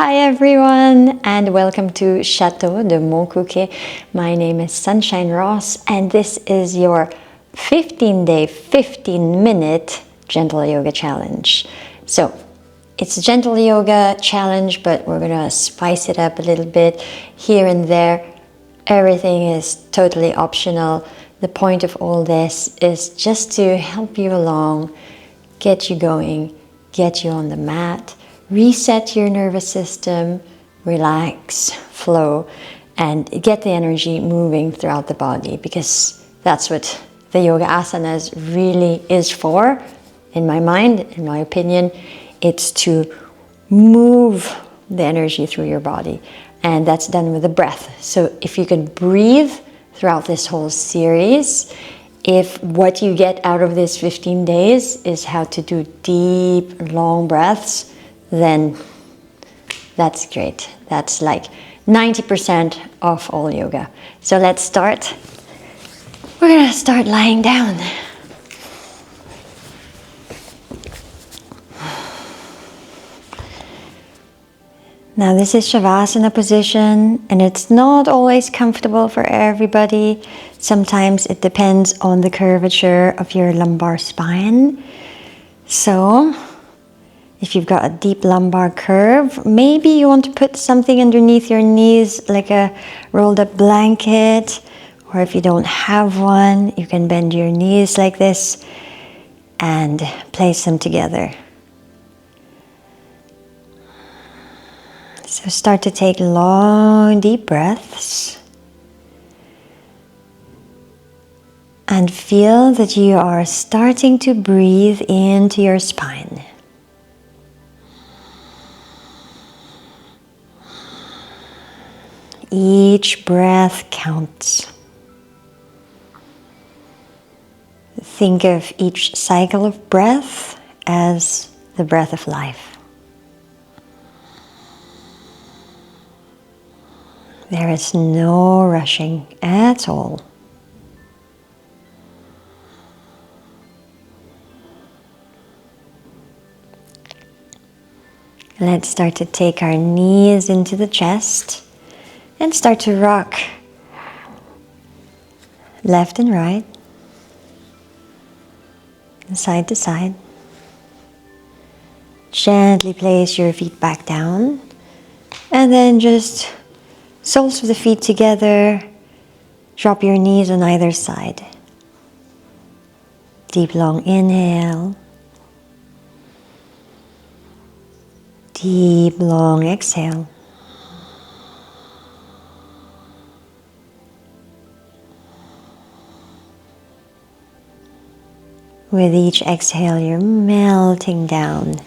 Hi everyone and welcome to Château de Montcuquet. My name is Sunshine Ross and this is your 15-day, 15-minute gentle yoga challenge. So it's a gentle yoga challenge, but we're gonna spice it up a little bit here and there. Everything is totally optional. The point of all this is just to help you along, get you going, get you on the mat, reset your nervous system, relax, flow, and get the energy moving throughout the body, because that's what the yoga asanas really is for, in my mind, in my opinion. It's to move the energy through your body, and that's done with the breath. So if you can breathe throughout this whole series, if what you get out of this 15 days is how to do deep, long breaths, then that's great. That's like 90% of all yoga. So let's start. We're gonna start lying down. Now this is Shavasana position, and it's not always comfortable for everybody. Sometimes it depends on the curvature of your lumbar spine. So if you've got a deep lumbar curve, maybe you want to put something underneath your knees, like a rolled up blanket, or if you don't have one, you can bend your knees like this and place them together. So start to take long, deep breaths and feel that you are starting to breathe into your spine. Each breath counts. Think of each cycle of breath as the breath of life. There is no rushing at all. Let's start to take our knees into the chest and start to rock left and right, and side to side. Gently place your feet back down, and then just soles of the feet together. Drop your knees on either side. Deep long inhale. Deep long exhale. With each exhale, you're melting down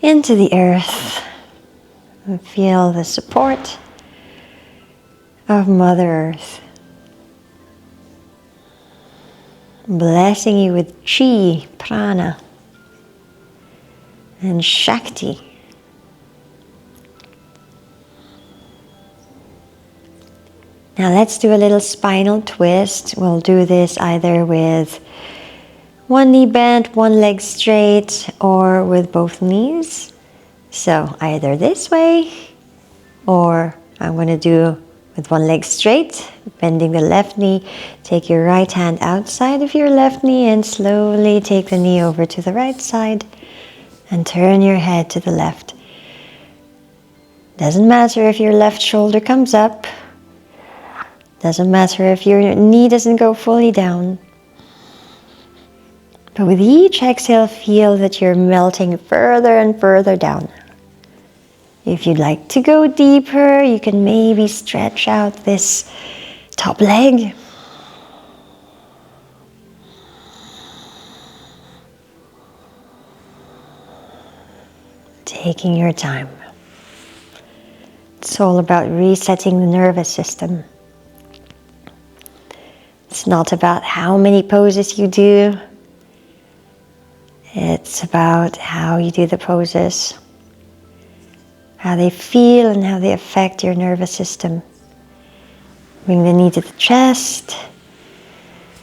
into the earth. And feel the support of Mother Earth, blessing you with chi, prana, and shakti. Now let's do a little spinal twist. We'll do this either with one knee bent, one leg straight, or with both knees. So either this way, or I'm going to do with one leg straight, bending the left knee. Take your right hand outside of your left knee and slowly take the knee over to the right side and turn your head to the left. Doesn't matter if your left shoulder comes up. Doesn't matter if your knee doesn't go fully down. But with each exhale, feel that you're melting further and further down. If you'd like to go deeper, you can maybe stretch out this top leg. Taking your time. It's all about resetting the nervous system. It's not about how many poses you do. It's about how you do the poses, how they feel and how they affect your nervous system. Bring the knee to the chest.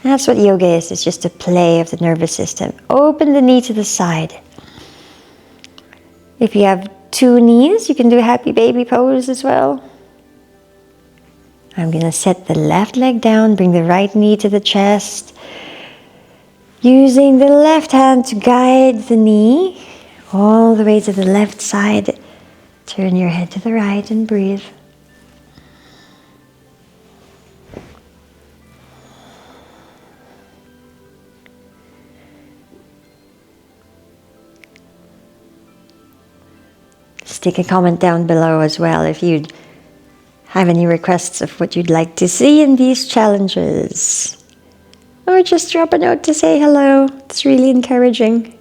That's what yoga is. It's just a play of the nervous system. Open the knee to the side. If you have two knees, you can do happy baby pose as well. I'm going to set the left leg down, bring the right knee to the chest. Using the left hand to guide the knee all the way to the left side. Turn your head to the right and breathe. Stick a comment down below as well if you have any requests of what you'd like to see in these challenges. Or just drop a note to say hello. It's really encouraging.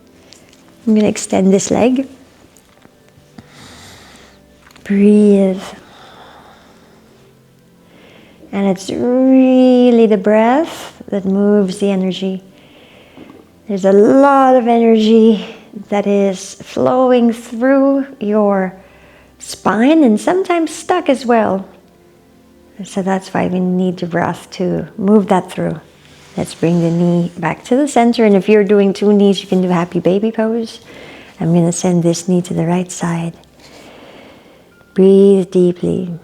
I'm going to extend this leg. Breathe. And it's really the breath that moves the energy. There's a lot of energy that is flowing through your spine and sometimes stuck as well. So that's why we need the breath to move that through. Let's bring the knee back to the center, and if you're doing two knees, you can do happy baby pose. I'm going to send this knee to the right side. Breathe deeply.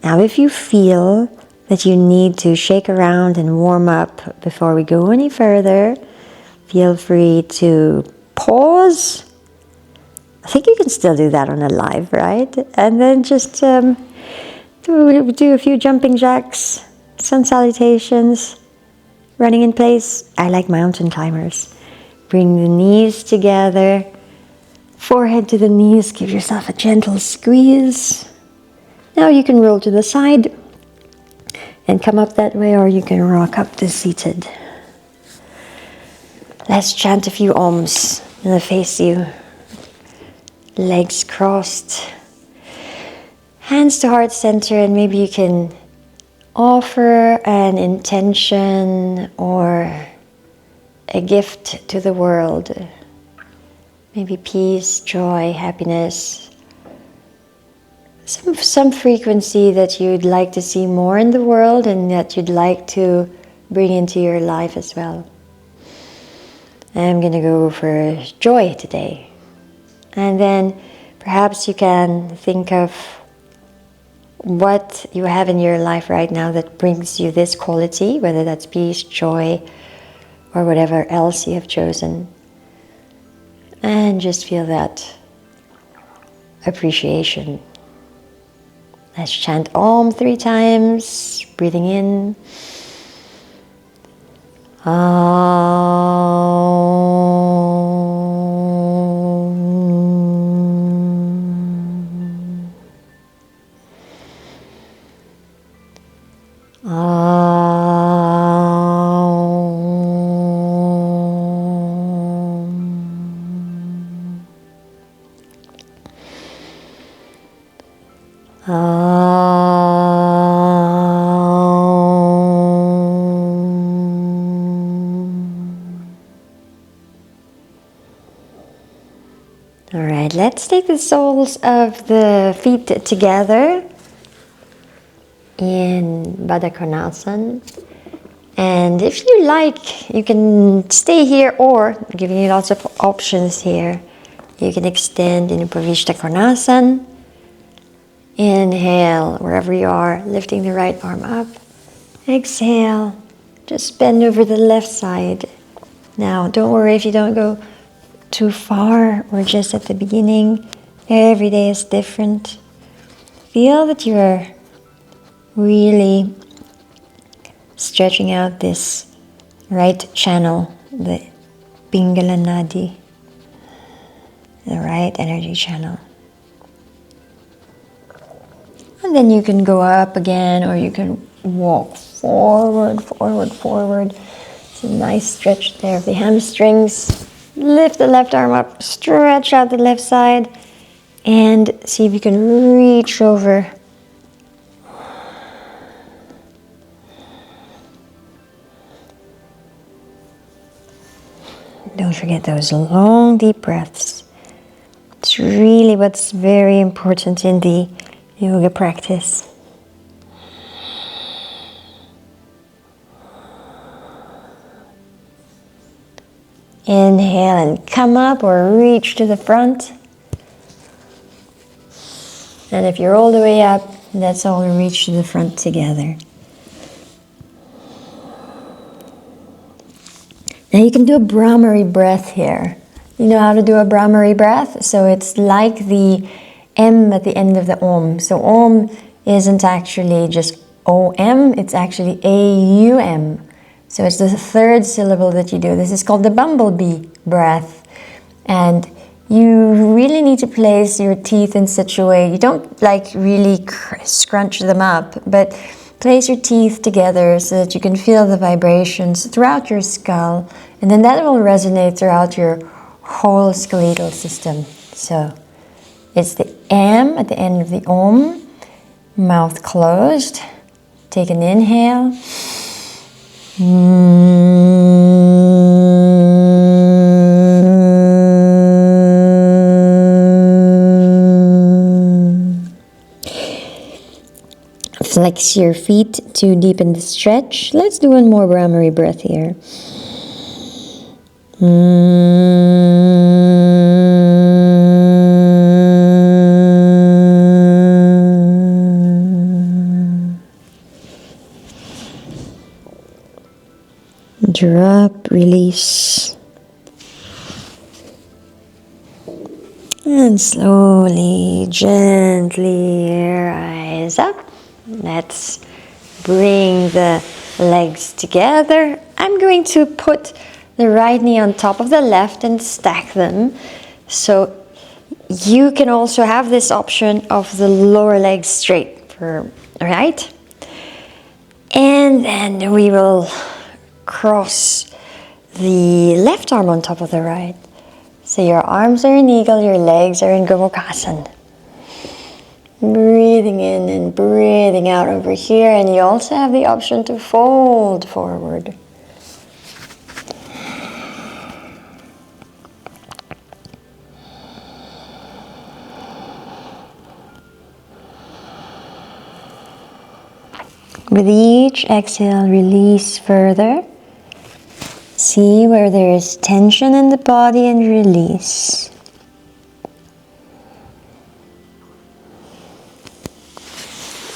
Now if you feel that you need to shake around and warm up before we go any further, feel free to pause. I think you can still do that on a live, right? And then just do a few jumping jacks, sun salutations, running in place. I like mountain climbers. Bring the knees together, forehead to the knees, give yourself a gentle squeeze. Now you can roll to the side and come up that way, or you can rock up to seated. Let's chant a few Oms. I'm going to face you. Legs crossed. Hands to heart center, and maybe you can offer an intention or a gift to the world. Maybe peace, joy, happiness. Some frequency that you'd like to see more in the world and that you'd like to bring into your life as well. I'm going to go for joy today. And then perhaps you can think of what you have in your life right now that brings you this quality, whether that's peace, joy, or whatever else you have chosen. And just feel that appreciation. Let's chant Om 3 times, breathing in. Alright, let's take the soles of the feet together in Baddha Konasana. And if you like, you can stay here, or I'm giving you lots of options here. You can extend in Upavishta Konasana. Inhale, wherever you are, lifting the right arm up. Exhale, just bend over the left side. Now, don't worry if you don't go too far or just at the beginning. Every day is different. Feel that you are really stretching out this right channel, the Pingala Nadi, the right energy channel. And then you can go up again, or you can walk forward, forward, forward. It's a nice stretch there of the hamstrings. Lift the left arm up, stretch out the left side, and see if you can reach over. Don't forget those long, deep breaths. It's really what's very important in the yoga practice. Inhale and come up or reach to the front. And if you're all the way up, let's all reach to the front together. Now you can do a Brahmari breath here. You know how to do a Brahmari breath? So it's like the M at the end of the Om. So Om isn't actually just O-M, it's actually A-U-M. So it's the third syllable that you do. This is called the bumblebee breath. And you really need to place your teeth in such a way, you don't like really scrunch them up, but place your teeth together so that you can feel the vibrations throughout your skull, and then that will resonate throughout your whole skeletal system. So it's the M at the end of the Om, mouth closed. Take an inhale. Flex your feet to deepen the stretch. Let's do one more Brahmari breath here. Drop, release. And slowly, gently rise up. Let's bring the legs together. I'm going to put the right knee on top of the left and stack them. So you can also have this option of the lower leg straight, right? And then we will cross the left arm on top of the right. So your arms are in eagle, your legs are in Gomukhasan. Breathing in and breathing out over here, and you also have the option to fold forward. With each exhale, release further. See where there is tension in the body and release.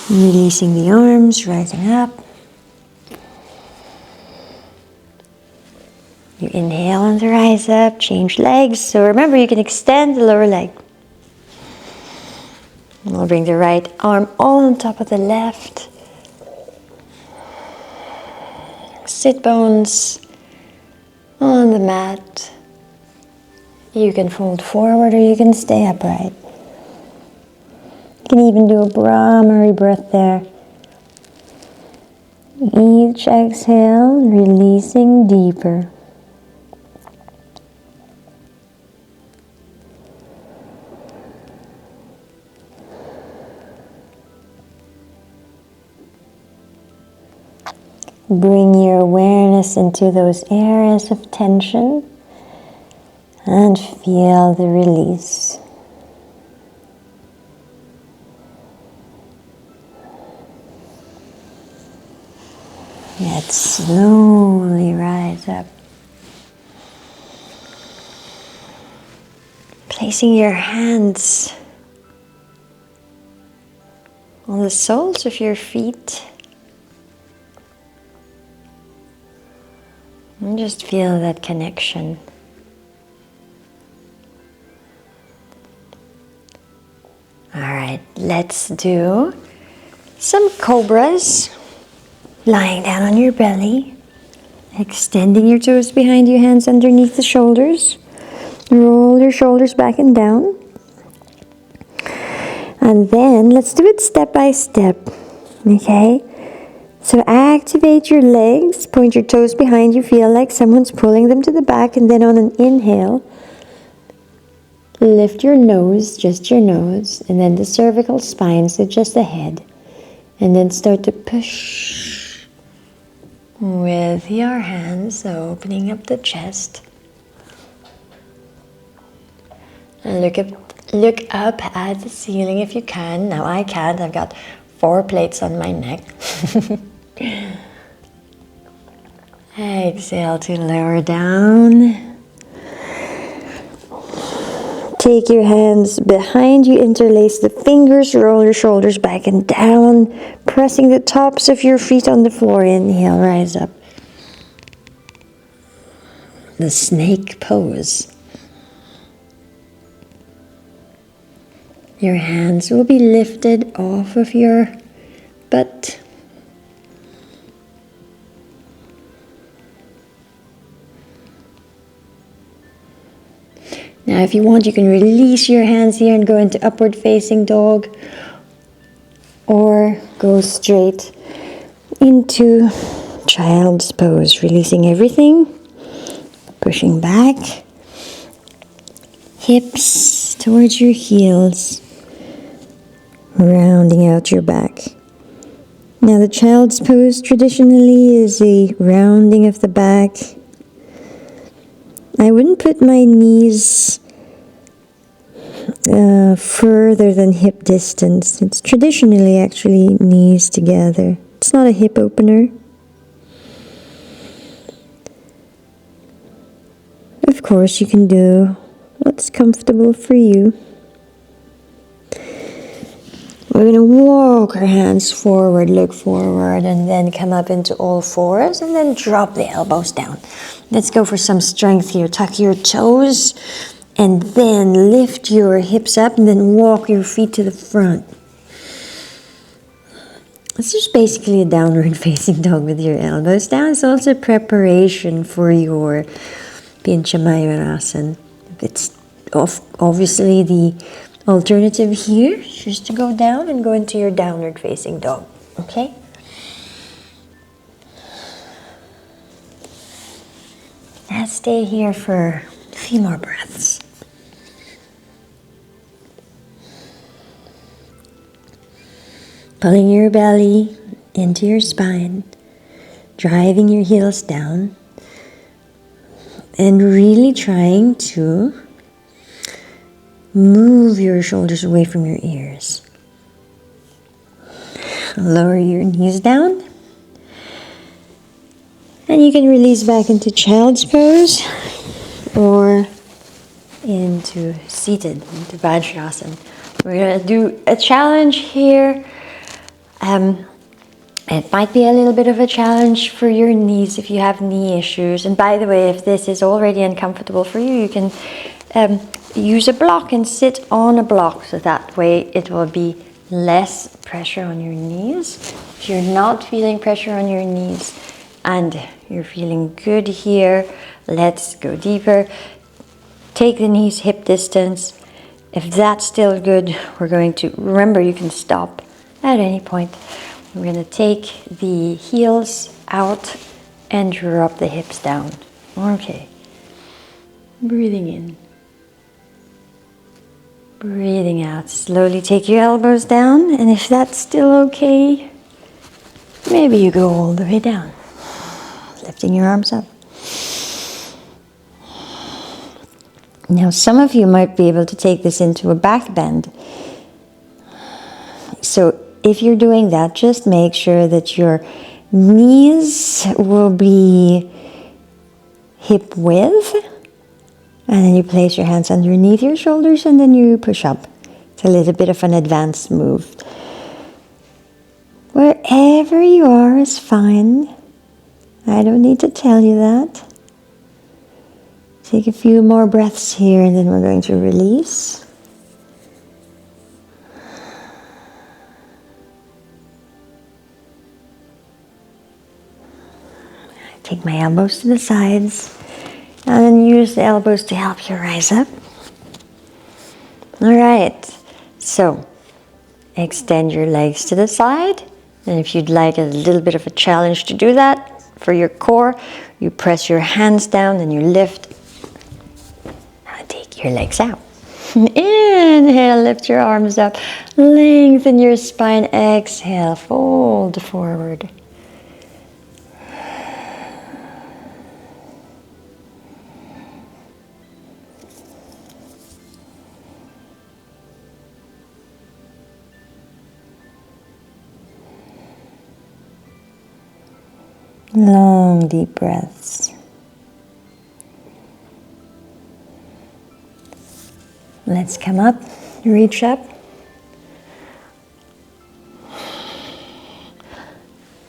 Releasing the arms, rising up. You inhale and rise up, change legs. So remember, you can extend the lower leg. We'll bring the right arm on top of the left. Sit bones on the mat. You can fold forward or you can stay upright. You can even do a Brahmari breath there. Each exhale, releasing deeper. Bring your awareness into those areas of tension and feel the release. Let's slowly rise up. Placing your hands on the soles of your feet. And just feel that connection. All right, let's do some cobras. Lying down on your belly, extending your toes behind you, hands underneath the shoulders. Roll your shoulders back and down. And then let's do it step by step, okay? So activate your legs, point your toes behind you, feel like someone's pulling them to the back, and then on an inhale, lift your nose, just your nose, and then the cervical spine, so just the head. And then start to push with your hands, so opening up the chest. And look up at the ceiling if you can. Now I can't, I've got 4 plates on my neck. Exhale to lower down. take your hands behind you, interlace the fingers, roll your shoulders back and down, pressing the tops of your feet on the floor. Inhale, rise up. The snake pose. Your hands will be lifted off of your butt. Now if you want, you can release your hands here and go into upward facing dog, or go straight into child's pose, releasing everything, pushing back, hips towards your heels, rounding out your back. Now the child's pose traditionally is a rounding of the back. I wouldn't put my knees further than hip distance. It's traditionally actually knees together. It's not a hip opener. Of course, you can do what's comfortable for you. We're going to walk our hands forward, look forward, and then come up into all fours, and then drop the elbows down. Let's go for some strength here. Tuck your toes, and then lift your hips up, and then walk your feet to the front. It's just basically a downward facing dog with your elbows down. It's also preparation for your Pincha Mayurasana. It's obviously the alternative here is just to go down and go into your downward facing dog. Okay? Let's stay here for a few more breaths. Pulling your belly into your spine, driving your heels down, and really trying to move your shoulders away from your ears. Lower your knees down. And you can release back into child's pose or into seated, into Vajrasana. We're going to do a challenge here. It might be a little bit of a challenge for your knees if you have knee issues. And by the way, if this is already uncomfortable for you, you can use a block and sit on a block. So that way it will be less pressure on your knees. If you're not feeling pressure on your knees and you're feeling good here, let's go deeper. Take the knees hip distance. If that's still good, we're going to, remember you can stop at any point. We're going to take the heels out and drop the hips down. Okay. Breathing in. Breathing out. Slowly take your elbows down, and if that's still okay, maybe you go all the way down. Lifting your arms up. Now some of you might be able to take this into a back bend. So if you're doing that, just make sure that your knees will be hip width, and then you place your hands underneath your shoulders and then you push up. It's a little bit of an advanced move. Wherever you are is fine. I don't need to tell you that. Take a few more breaths here and then we're going to release. Take my elbows to the sides and then use the elbows to help you rise up. All right, so extend your legs to the side. And if you'd like a little bit of a challenge to do that for your core, you press your hands down and you lift. Now take your legs out. Inhale, lift your arms up. Lengthen your spine. Exhale, fold forward. Long, deep breaths. Let's come up, reach up.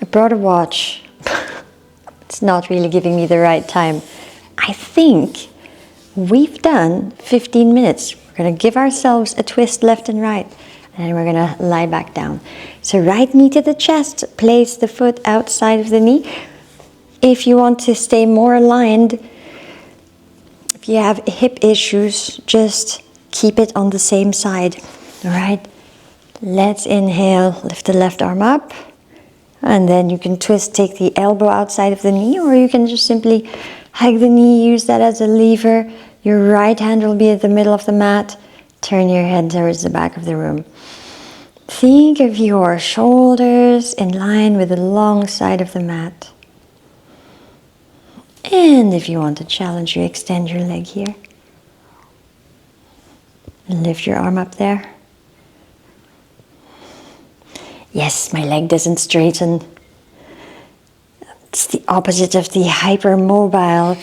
I brought a watch. It's not really giving me the right time. I think we've done 15 minutes. We're going to give ourselves a twist left and right. And then we're going to lie back down. So right knee to the chest. Place the foot outside of the knee. If you want to stay more aligned, if you have hip issues, just keep it on the same side. All right? Let's inhale. Lift the left arm up. And then you can twist, take the elbow outside of the knee, or you can just simply hug the knee, use that as a lever. Your right hand will be at the middle of the mat. Turn your head towards the back of the room. Think of your shoulders in line with the long side of the mat. And if you want to challenge, you extend your leg here. And lift your arm up there. Yes, my leg doesn't straighten. It's the opposite of the hypermobile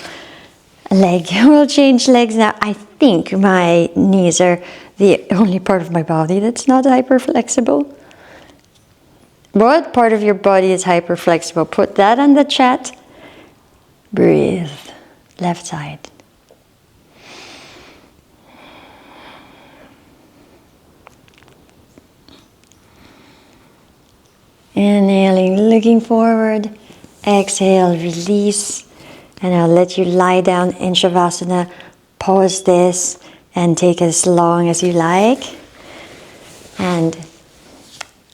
leg. We'll change legs now. I think my knees are the only part of my body that's not hyperflexible. What part of your body is hyperflexible? Put that on the chat. Breathe. Left side. Inhaling, looking forward. Exhale, release. And I'll let you lie down in Shavasana. Pause this and take as long as you like. And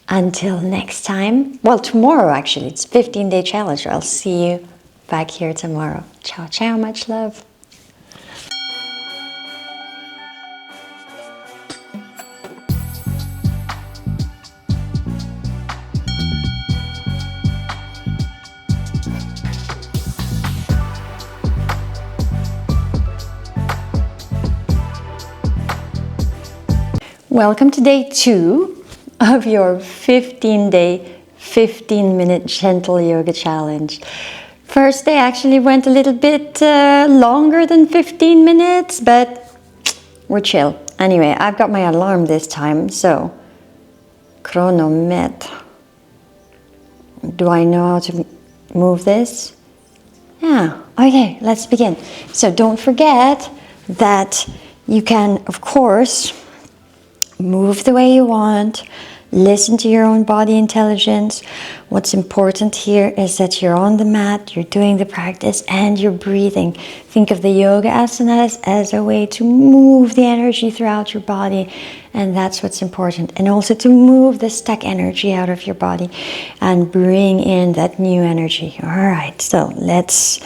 until next time, well, tomorrow actually, it's 15-day challenge. I'll see you back here tomorrow. Ciao, ciao, much love. Welcome to day 2 of your 15-day, 15-minute gentle yoga challenge. First day actually went a little bit longer than 15 minutes, but we're chill. Anyway, I've got my alarm this time, so chronometer. Do I know how to move this? Yeah, okay, let's begin. So don't forget that you can, of course, move the way you want, listen to your own body intelligence. What's important here is that you're on the mat, you're doing the practice, and you're breathing. Think of the yoga asanas as a way to move the energy throughout your body, and that's what's important. And also to move the stuck energy out of your body and bring in that new energy. All right, so let's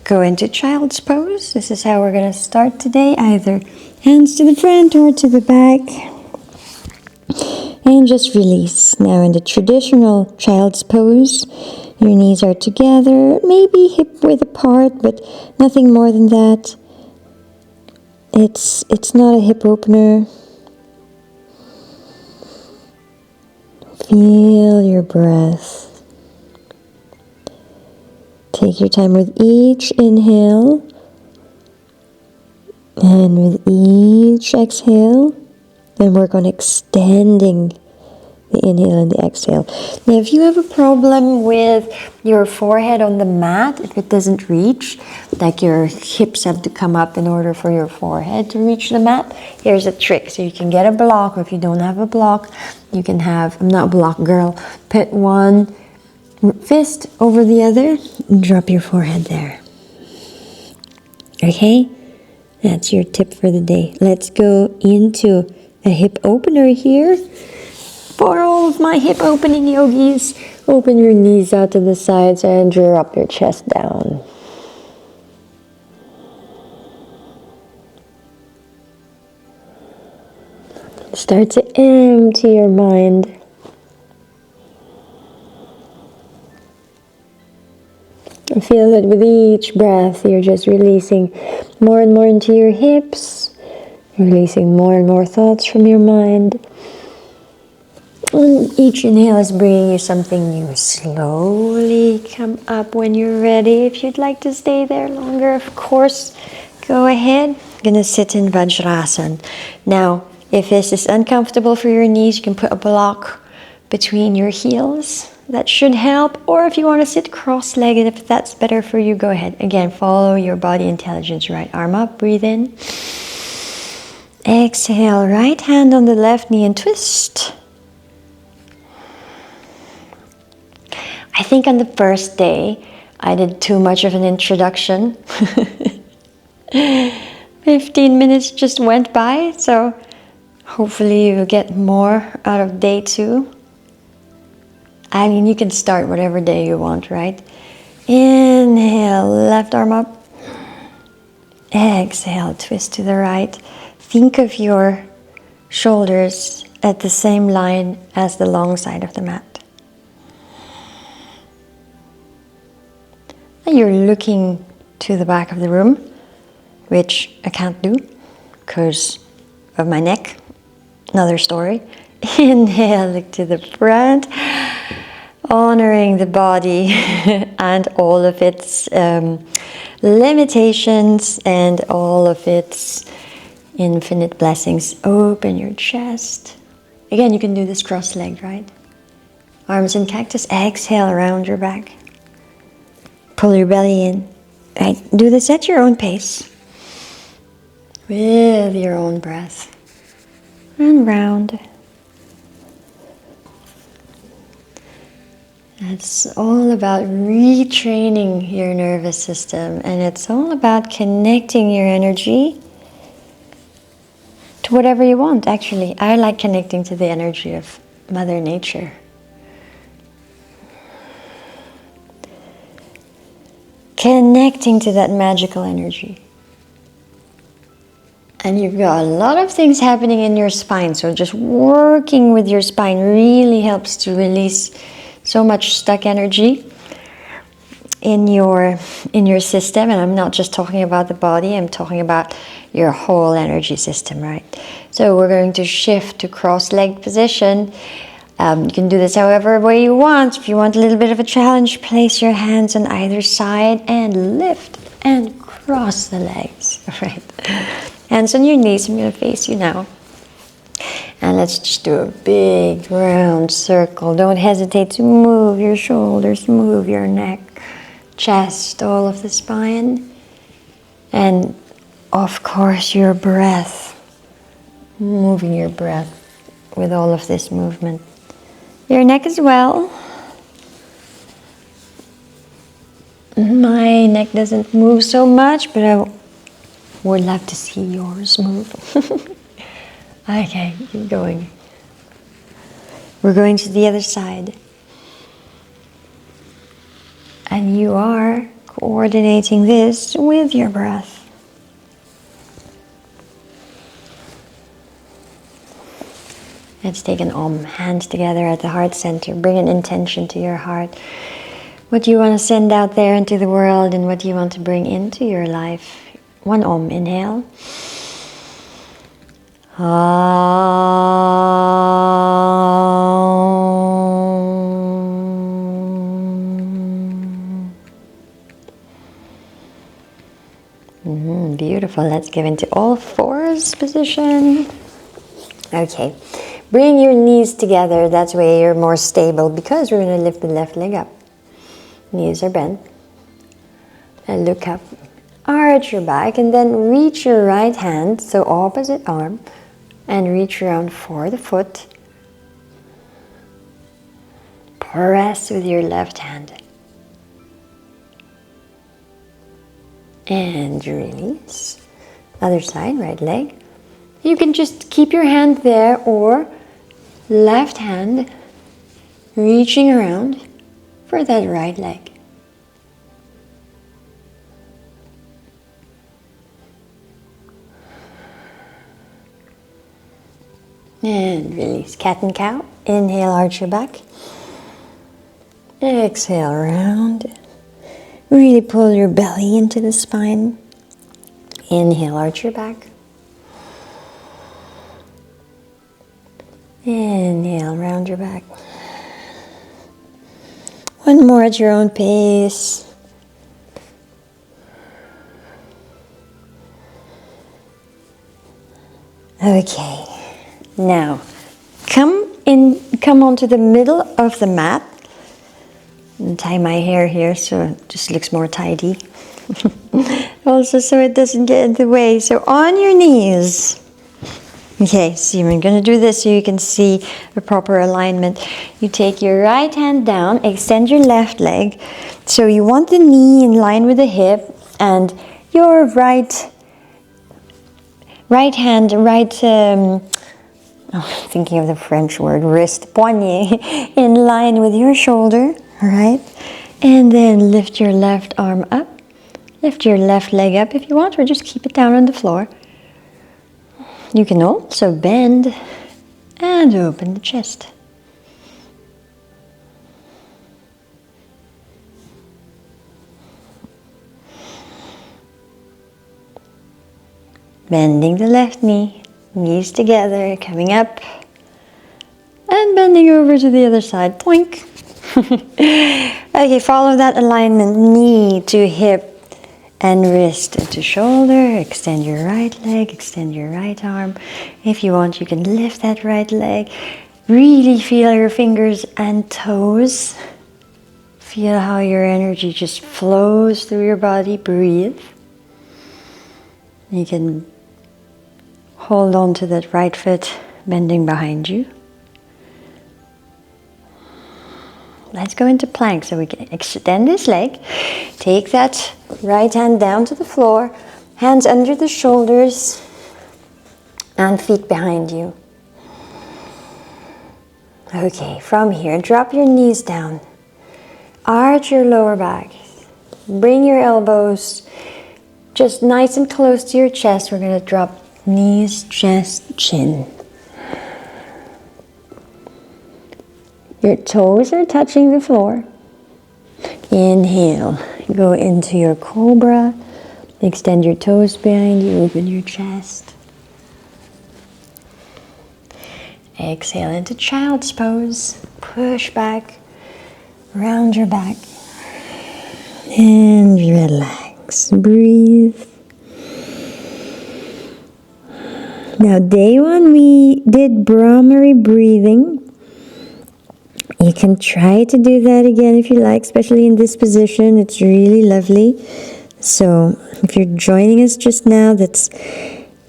go into child's pose. This is how we're going to start today, either hands to the front or to the back. And just release. Now in the traditional child's pose, your knees are together, maybe hip width apart, but nothing more than that. It's not a hip opener. Feel your breath. Take your time with each inhale. And with each exhale, then work on extending the inhale and the exhale. Now, if you have a problem with your forehead on the mat, if it doesn't reach, like your hips have to come up in order for your forehead to reach the mat, here's a trick. So you can get a block, or if you don't have a block, you can have, I'm not a block girl, put one fist over the other and drop your forehead there. Okay? That's your tip for the day. Let's go into a hip opener here. For all of my hip opening yogis, open your knees out to the sides and drop your chest down. Start to empty your mind. And feel that with each breath, you're just releasing more and more into your hips, releasing more and more thoughts from your mind. And each inhale is bringing you something new. Slowly come up when you're ready. If you'd like to stay there longer, of course, go ahead. gonna sit in Vajrasana. Now, if this is uncomfortable for your knees, you can put a block between your heels. That should help. Or if you want to sit cross-legged, if that's better for you, go ahead. Again, follow your body intelligence. Right arm up, breathe in. Exhale, right hand on the left knee and twist. I think on the first day, I did too much of an introduction. 15 minutes just went by, so hopefully you'll get more out of day 2. I mean, you can start whatever day you want, right? Inhale, left arm up. Exhale, twist to the right. Think of your shoulders at the same line as the long side of the mat. And you're looking to the back of the room, which I can't do because of my neck. Another story. Inhale, look to the front, honoring the body and all of its limitations and all of its infinite blessings. Open your chest. Again, you can do this cross-legged, right? Arms in cactus. Exhale around your back. Pull your belly in. Right? Do this at your own pace. With your own breath. And round. It's all about retraining your nervous system, and it's all about connecting your energy to whatever you want. Actually, I like connecting to the energy of Mother Nature. Connecting to that magical energy. And you've got a lot of things happening in your spine, so just working with your spine really helps to release so much stuck energy in your system. And I'm not just talking about the body, I'm talking about your whole energy system, right? So we're going to shift to cross-legged position. You can do this however way you want. If you want a little bit of a challenge, place your hands on either side and lift and cross the legs, right? Hands on your knees. I'm going to face you now. And let's just do a big round circle. Don't hesitate to move your shoulders, move your neck, chest, all of the spine. And of course your breath. Moving your breath with all of this movement. Your neck as well. My neck doesn't move so much, but I would love to see yours move. Okay, keep going. We're going to the other side. And you are coordinating this with your breath. Let's take an Om, hands together at the heart center. Bring an intention to your heart. What do you want to send out there into the world and what do you want to bring into your life? One Om, inhale. Beautiful. Let's give into all fours position. Okay. Bring your knees together. That's where you're more stable because we're going to lift the left leg up. Knees are bent. And look up. Arch your back and then reach your right hand, so opposite arm, and reach around for the foot. Press with your left hand. And release. Other side, right leg. You can just keep your hand there or left hand reaching around for that right leg. And release. Cat and cow. Inhale, arch your back. Exhale, round. Really pull your belly into the spine. Inhale, arch your back. Inhale, round your back. One more at your own pace. Okay, now come onto the middle of the mat and tie my hair here so it just looks more tidy. Also so it doesn't get in the way. So on your knees. Okay, so I'm going to do this so you can see the proper alignment. You take your right hand down, extend your left leg. So you want the knee in line with the hip and your right hand, thinking of the French word, wrist, poignet, in line with your shoulder, all right? And then lift your left arm up. Lift your left leg up if you want, or just keep it down on the floor. You can also bend and open the chest. Bending the left knee, knees together, coming up, and bending over to the other side, poink. Okay, follow that alignment, knee to hip and wrist to shoulder. Extend your right leg, extend your right arm. If you want, you can lift that right leg. Really feel your fingers and toes. Feel how your energy just flows through your body. Breathe. You can hold on to that right foot bending behind you. Let's go into plank so we can extend this leg. Take that right hand down to the floor, hands under the shoulders, and feet behind you. Okay, from here, drop your knees down. Arch your lower back. Bring your elbows just nice and close to your chest. We're going to drop knees, chest, chin. Your toes are touching the floor. Inhale, go into your cobra. Extend your toes behind you, open your chest. Exhale into child's pose. Push back, round your back. And relax, breathe. Now day one we did Brahmari breathing. You can try to do that again if you like, especially in this position. It's really lovely. So if you're joining us just now, that's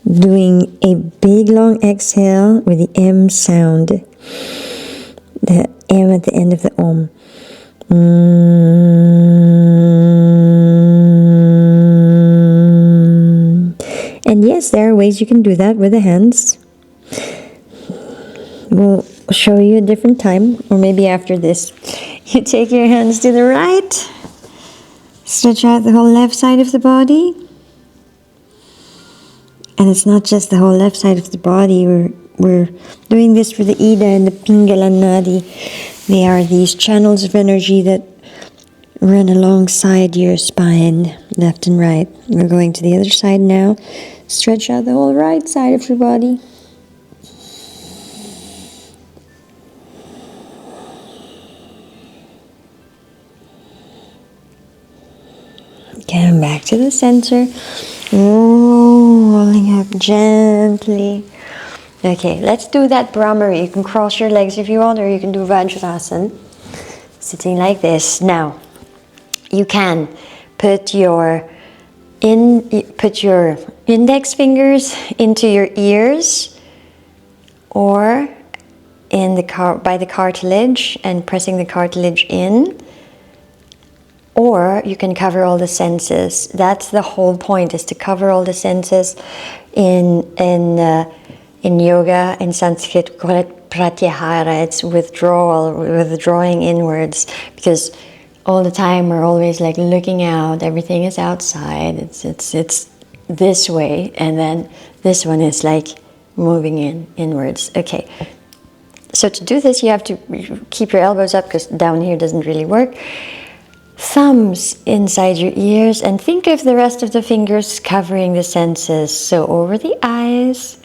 doing a big long exhale with the M sound. The M at the end of the Om. And yes, there are ways you can do that with the hands. We'll show you a different time, or maybe after this. You take your hands to the right, stretch out the whole left side of the body. And it's not just the whole left side of the body. We're doing this for the Ida and the Pingala Nadi. They are these channels of energy that run alongside your spine, left and right. We're going to the other side now. Stretch out the whole right side of your body. Come back to the center, rolling up gently. Okay, let's do that Brahmari. You can cross your legs if you want, or you can do Vajrasana, sitting like this. Now, you can put your index fingers into your ears, or by the cartilage and pressing the cartilage in. Or you can cover all the senses. That's the whole point, is to cover all the senses. In yoga, in Sanskrit, we call it pratyahara. It's withdrawing inwards, because all the time we're always like looking out. Everything is outside. It's this way, and then this one is like moving inwards. Okay. So to do this, you have to keep your elbows up, because down here doesn't really work. Thumbs inside your ears, and think of the rest of the fingers covering the senses. So over the eyes,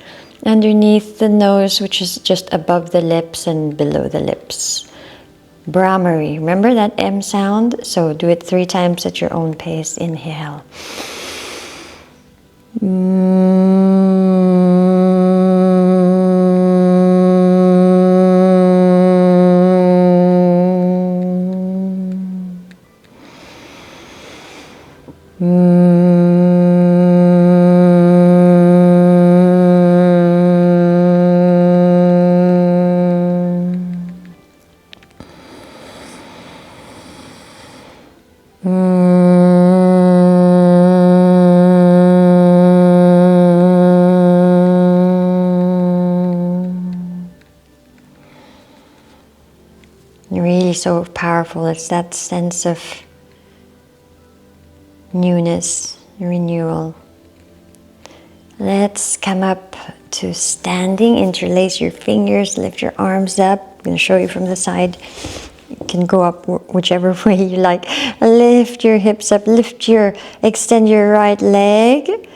underneath the nose, which is just above the lips and below the lips. Brahmari, remember that M sound? So do it 3 times at your own pace. Inhale. Really so powerful. It's that sense of newness, renewal. Let's come up to standing. Interlace your fingers, lift your arms up. I'm going to show you from the side. You can go up whichever way you like. Lift your hips up, extend your right leg,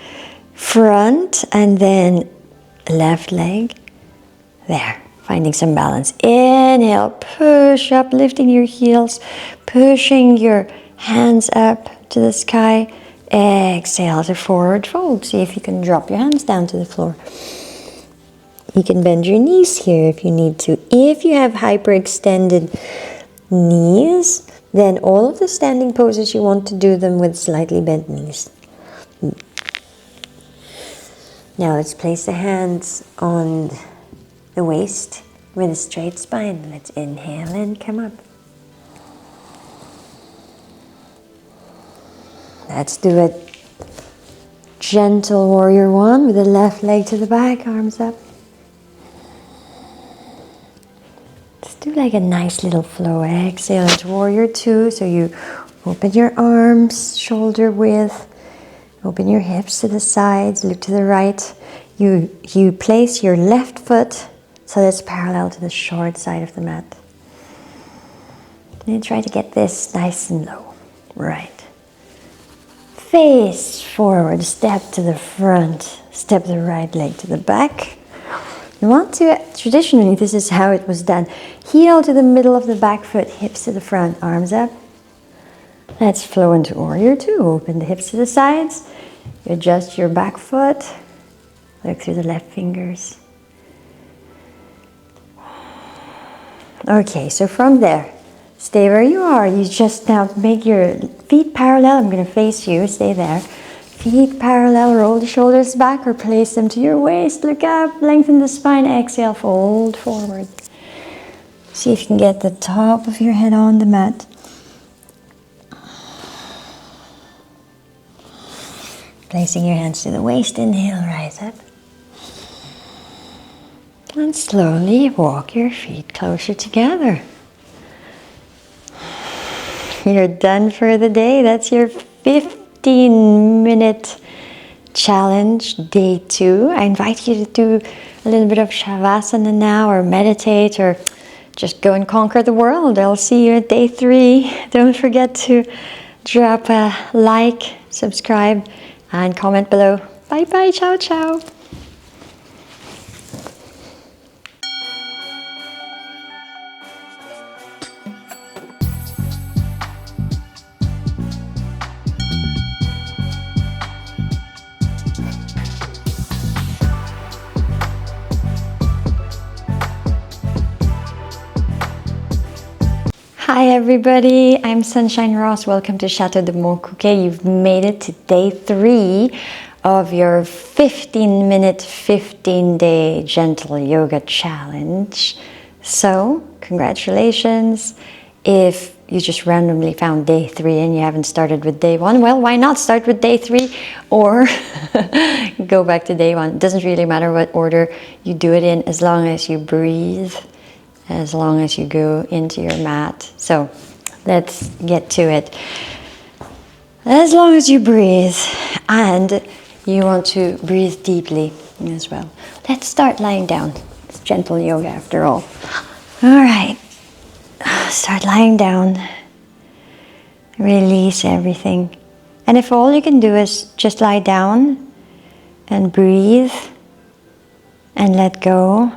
front, and then left leg. There, finding some balance. Inhale, push up, lifting your heels, pushing your hands up to the sky. Exhale to forward fold. See if you can drop your hands down to the floor. You can bend your knees here if you need to. If you have hyperextended knees, then all of the standing poses you want to do them with slightly bent knees. Now let's place the hands on the waist with a straight spine. Let's inhale and come up. Let's do a gentle warrior one with the left leg to the back, arms up. Let's do like a nice little flow. Exhale into warrior two. So you open your arms, shoulder width, open your hips to the sides, look to the right. You place your left foot so that's parallel to the short side of the mat. And try to get this nice and low. Right. Face forward, step to the front, step the right leg to the back. You want to, traditionally this is how it was done. Heel to the middle of the back foot, hips to the front, arms up. Let's flow into warrior two. Open the hips to the sides. You adjust your back foot. Look through the left fingers. Okay, so from there, stay where you are. You just now make your feet parallel. I'm going to face you. Stay there. Feet parallel. Roll the shoulders back or place them to your waist. Look up. Lengthen the spine. Exhale. Fold forward. See if you can get the top of your head on the mat. Placing your hands to the waist. Inhale. Rise up. And slowly walk your feet closer together. You're done for the day. That's your 15-minute challenge, day 2. I invite you to do a little bit of shavasana now, or meditate, or just go and conquer the world. I'll see you at day 3. Don't forget to drop a like, subscribe, and comment below. Bye bye, ciao ciao. Hi everybody, I'm Sunshine Ross. Welcome to Château de Montcuquet. You've made it to day 3 of your 15-minute, 15-day gentle yoga challenge. So, congratulations. If you just randomly found day 3 and you haven't started with day 1, well, why not start with day 3 or go back to day 1. It doesn't really matter what order you do it in, as long as you breathe, as long as you go into your mat. So let's get to it. As long as you breathe, and you want to breathe deeply as well. Let's start lying down. It's gentle yoga after all. All right, start lying down. Release everything. And if all you can do is just lie down and breathe and let go,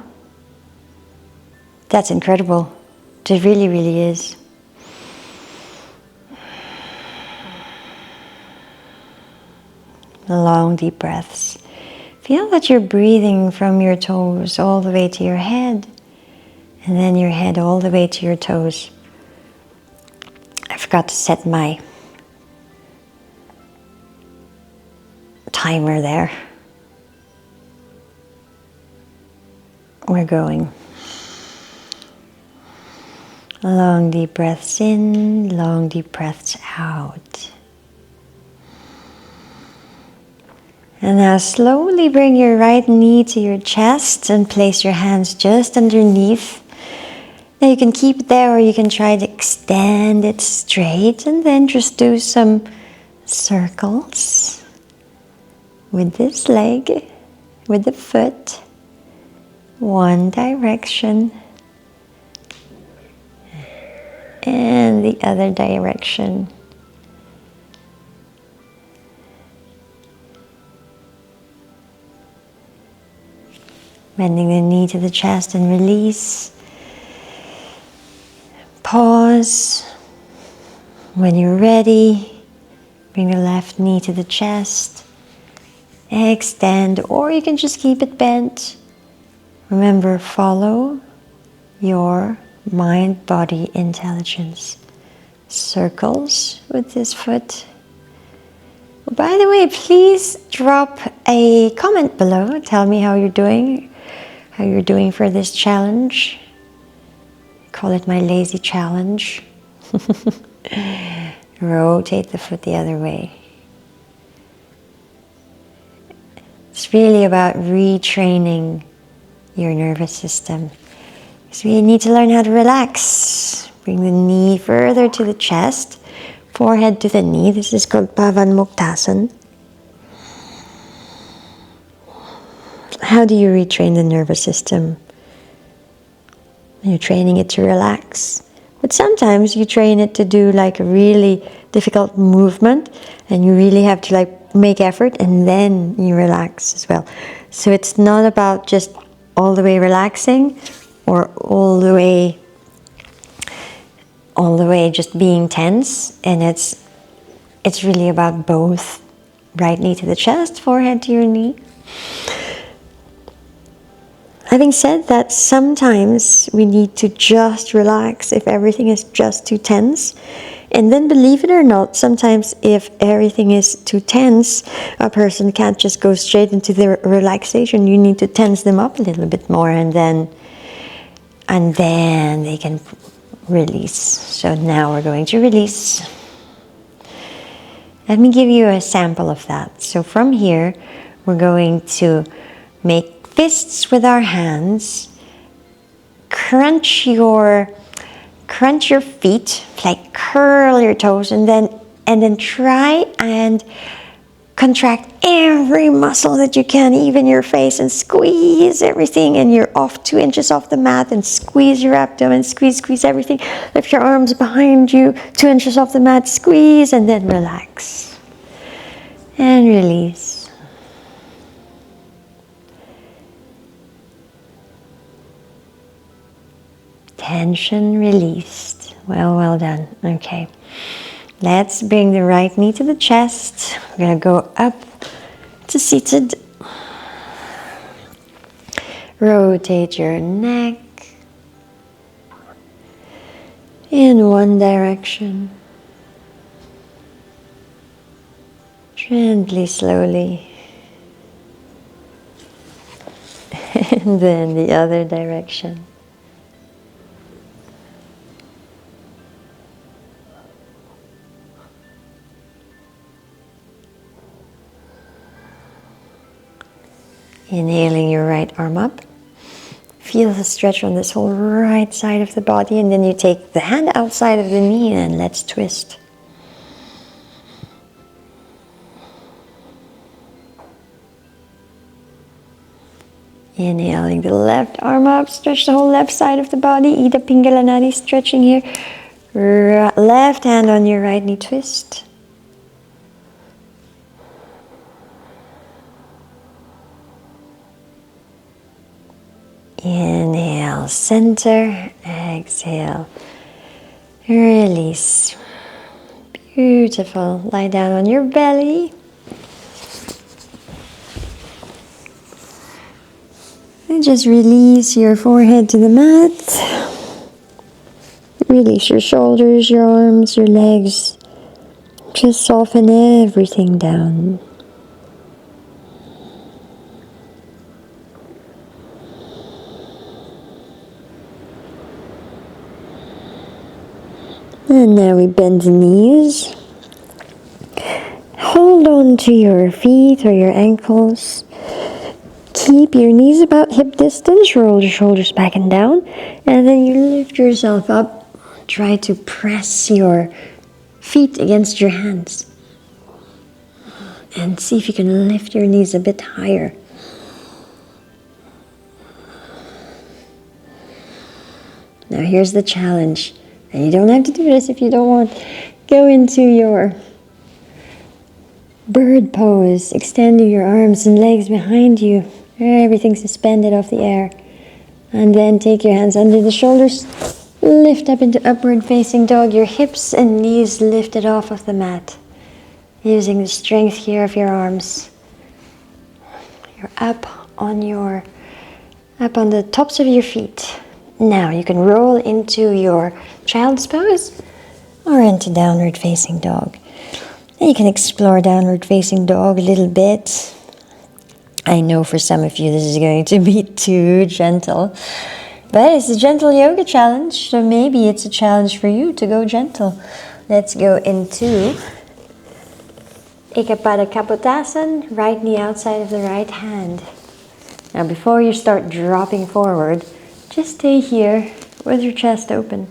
that's incredible. It really, really is. Long, deep breaths. Feel that you're breathing from your toes all the way to your head, and then your head all the way to your toes. I forgot to set my timer there. We're going. Long deep breaths in, long deep breaths out. And now slowly bring your right knee to your chest and place your hands just underneath. Now you can keep it there or you can try to extend it straight and then just do some circles with this leg, with the foot, one direction and the other direction. Bending the knee to the chest and release. Pause. When you're ready, bring the left knee to the chest. Extend, or you can just keep it bent. Remember, follow your mind-body intelligence. Circles with this foot. By the way, please drop a comment below. Tell me how you're doing for this challenge. Call it my lazy challenge. Rotate the foot the other way. It's really about retraining your nervous system. So you need to learn how to relax. Bring the knee further to the chest, forehead to the knee. This is called Pavan Muktasan. How do you retrain the nervous system? You're training it to relax. But sometimes you train it to do like a really difficult movement and you really have to like make effort and then you relax as well. So it's not about just all the way relaxing or all the way just being tense, and it's really about both. Right knee to the chest, forehead to your knee. Having said that, sometimes we need to just relax if everything is just too tense. And then believe it or not, sometimes if everything is too tense, a person can't just go straight into the relaxation. You need to tense them up a little bit more and then they can release. So now we're going to release. Let me give you a sample of that. So from here, we're going to make fists with our hands, crunch your feet, like curl your toes, and then try and contract every muscle that you can, even your face, and squeeze everything. And you're off 2 inches off the mat, and squeeze your abdomen, squeeze everything. Lift your arms behind you, 2 inches off the mat, squeeze, and then relax and release. Tension released. Well done. Okay. Let's bring the right knee to the chest. We're going to go up to seated. Rotate your neck in one direction. Gently, slowly. And then the other direction. Inhaling your right arm up. Feel the stretch on this whole right side of the body, and then you take the hand outside of the knee and let's twist. Inhaling the left arm up, stretch the whole left side of the body. Ida Pingala Nadi stretching here. Left hand on your right knee, twist. Inhale, center, exhale, release. Beautiful. Lie down on your belly. And just release your forehead to the mat. Release your shoulders, your arms, your legs. Just soften everything down. And now we bend the knees. Hold on to your feet or your ankles. Keep your knees about hip distance, roll your shoulders back and down, and then you lift yourself up. Try to press your feet against your hands. And see if you can lift your knees a bit higher. Now here's the challenge. And you don't have to do this if you don't want. Go into your bird pose, extending your arms and legs behind you. Everything suspended off the air. And then take your hands under the shoulders. Lift up into upward facing dog. Your hips and knees lifted off of the mat. Using the strength here of your arms. You're up on the tops of your feet. Now you can roll into your child's pose or into downward facing dog. And you can explore downward facing dog a little bit. I know for some of you this is going to be too gentle, but it's a gentle yoga challenge, so maybe it's a challenge for you to go gentle. Let's go into Ekapada Kapotasana, right knee outside of the right hand. Now before you start dropping forward, just stay here with your chest open.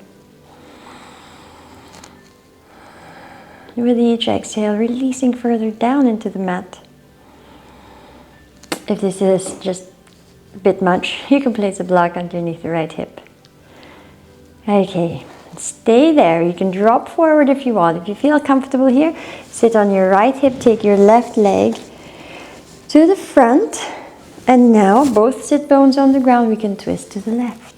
With each exhale, releasing further down into the mat. If this is just a bit much, you can place a block underneath the right hip. Okay, stay there. You can drop forward if you want. If you feel comfortable here, sit on your right hip, take your left leg to the front, and now both sit bones on the ground, we can twist to the left.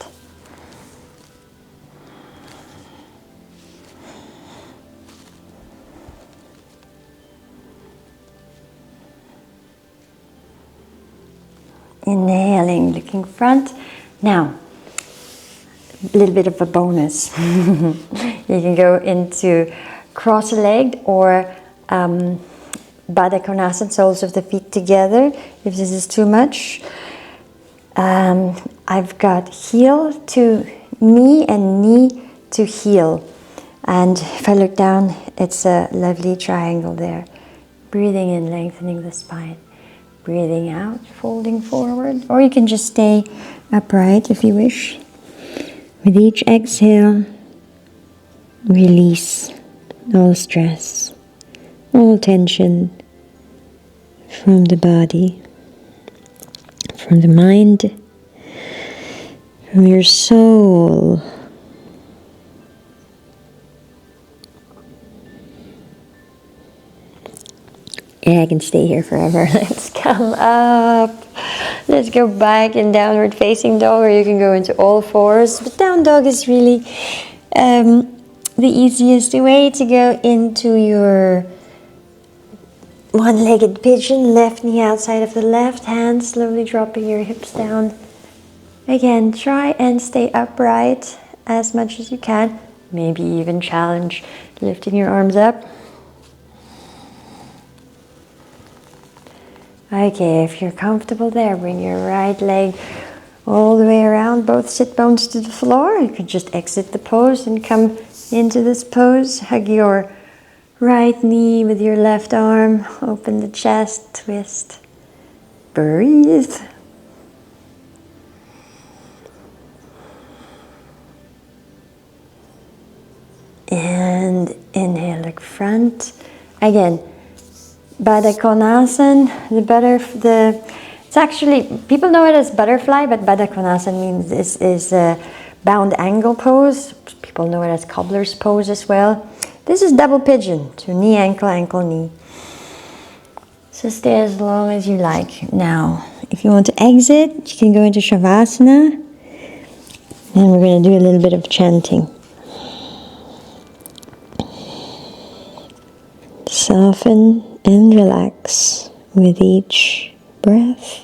Inhaling, looking front. Now, a little bit of a bonus. You can go into cross-legged or Baddha Konasana, soles of the feet together, if this is too much. I've got heel to knee and knee to heel. And if I look down, it's a lovely triangle there. Breathing in, lengthening the spine. Breathing out, folding forward. Or you can just stay upright if you wish. With each exhale, release all stress, all tension from the body, from the mind, from your soul. Yeah, I can stay here forever. Let's come up. Let's go back in downward facing dog, or you can go into all fours. But down dog is really the easiest way to go into your one-legged pigeon. Left knee outside of the left hand, slowly dropping your hips down. Again, try and stay upright as much as you can. Maybe even challenge lifting your arms up. Okay, if you're comfortable there, bring your right leg all the way around, both sit bones to the floor. You could just exit the pose and come into this pose. Hug your right knee with your left arm. Open the chest, twist. Breathe. And inhale, look front. Again. Baddha Konasana, it's actually, people know it as butterfly, but Baddha Konasana means this is a bound angle pose. People know it as cobbler's pose as well. This is double pigeon, so knee, ankle, ankle, knee. So stay as long as you like. Now, if you want to exit, you can go into Shavasana, and we're going to do a little bit of chanting. Soften and relax with each breath.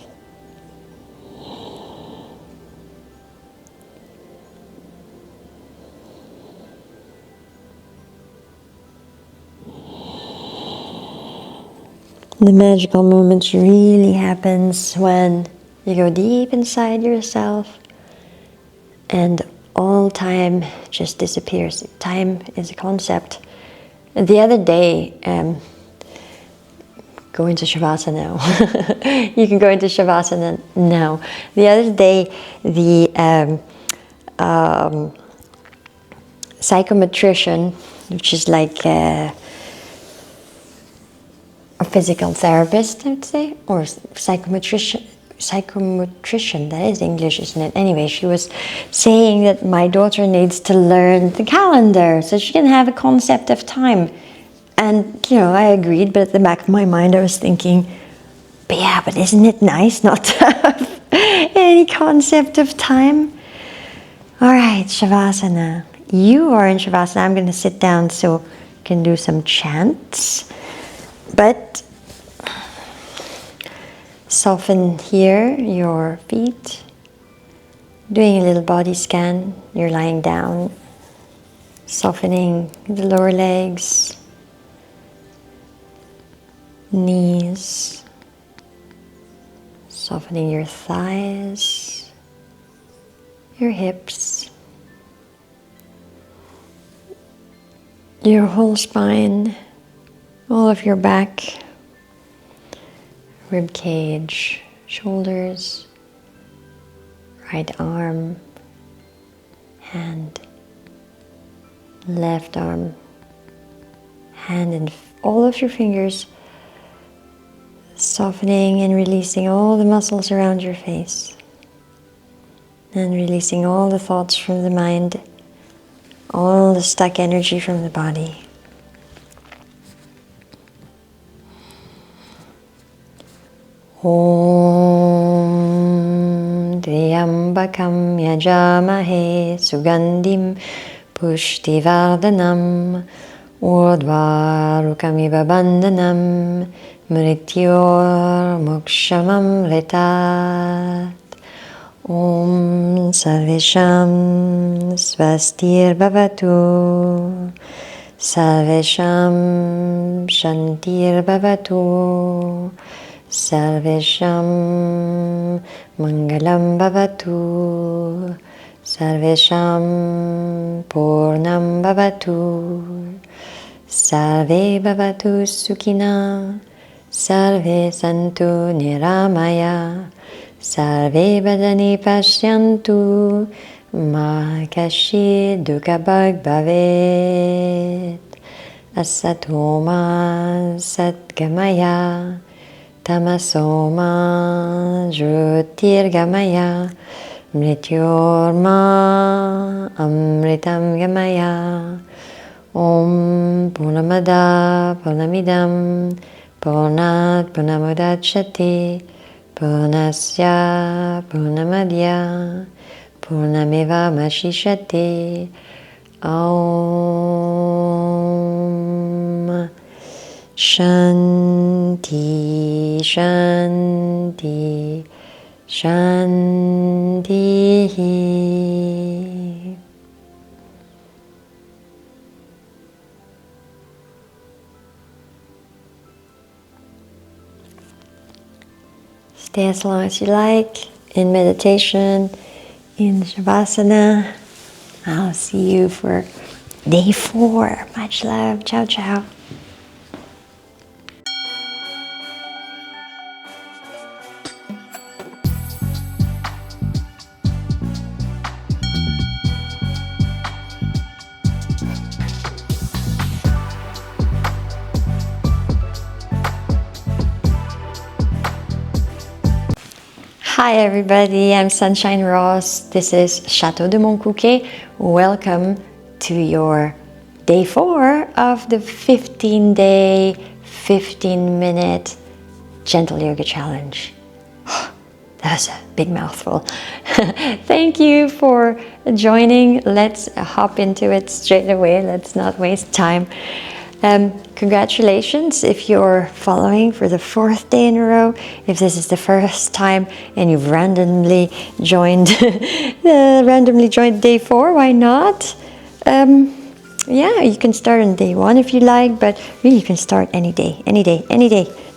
The magical moments really happens when you go deep inside yourself and all time just disappears. Time is a concept. The other day, go into Shavasana now. You can go into Shavasana now. The other day, the psychometrician, which is like a physical therapist, I would say, or psychometrician, that is English, isn't it? Anyway, she was saying that my daughter needs to learn the calendar so she can have a concept of time. And, you know, I agreed, but at the back of my mind I was thinking, but yeah, but isn't it nice not to have any concept of time? All right, Shavasana. You are in Shavasana. I'm going to sit down so I can do some chants. But soften here your feet. Doing a little body scan. You're lying down. Softening the lower legs, knees. Softening your thighs, your hips, your whole spine, all of your back, rib cage, shoulders, right arm, hand, left arm, hand, and all of your fingers, softening and releasing all the muscles around your face, and releasing all the thoughts from the mind, all the stuck energy from the body. Om Triambakam Yajamahe Sugandhim Pushtivardhanam Urdvarukamiva Bandhanam Mrityor Mokshamam Ritat. Om Sarvesham Svastir Bhavatu Sarvesham Shantir Bhavatu Sarvesham Mangalam Bhavatu Sarvesham Purnam Bhavatu Sarve Bhavatu Sukhina Sarve Santu Niramaya Sarve Badani Pashyantu Ma Kashi Dukhabhag Bhavet Asatoma Satgamaya Tamasoma Jyotirgamaya Mrityorma Amritam Gamaya. Om Purnamada Purnamidam Purnat Purnamudachyate Purnasya Purnamadya Purnameva Mashishate. Om Shanti Shanti Shanti. Stay as long as you like in meditation, in Shavasana. I'll see you for day 4. Much love. Ciao, ciao. Hi everybody, I'm Sunshine Ross. This is Château de Montcuquet. Welcome to your day 4 of the 15-day, 15-minute gentle yoga challenge. That was a big mouthful. Thank you for joining. Let's hop into it straight away. Let's not waste time. Congratulations if you're following for the 4th day in a row. If this is the first time and you've randomly joined day 4, why not? Yeah, you can start on day 1 if you like, but really you can start any day,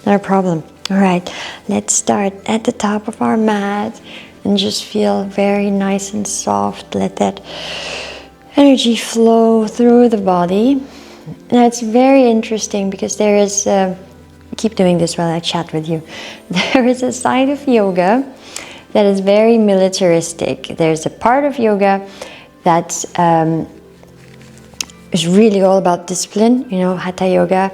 not a problem. All right, let's start at the top of our mat and just feel very nice and soft. Let that energy flow through the body. Now it's very interesting because there is, keep doing this while I chat with you. There is a side of yoga that is very militaristic. There's a part of yoga that is really all about discipline. You know, Hatha yoga.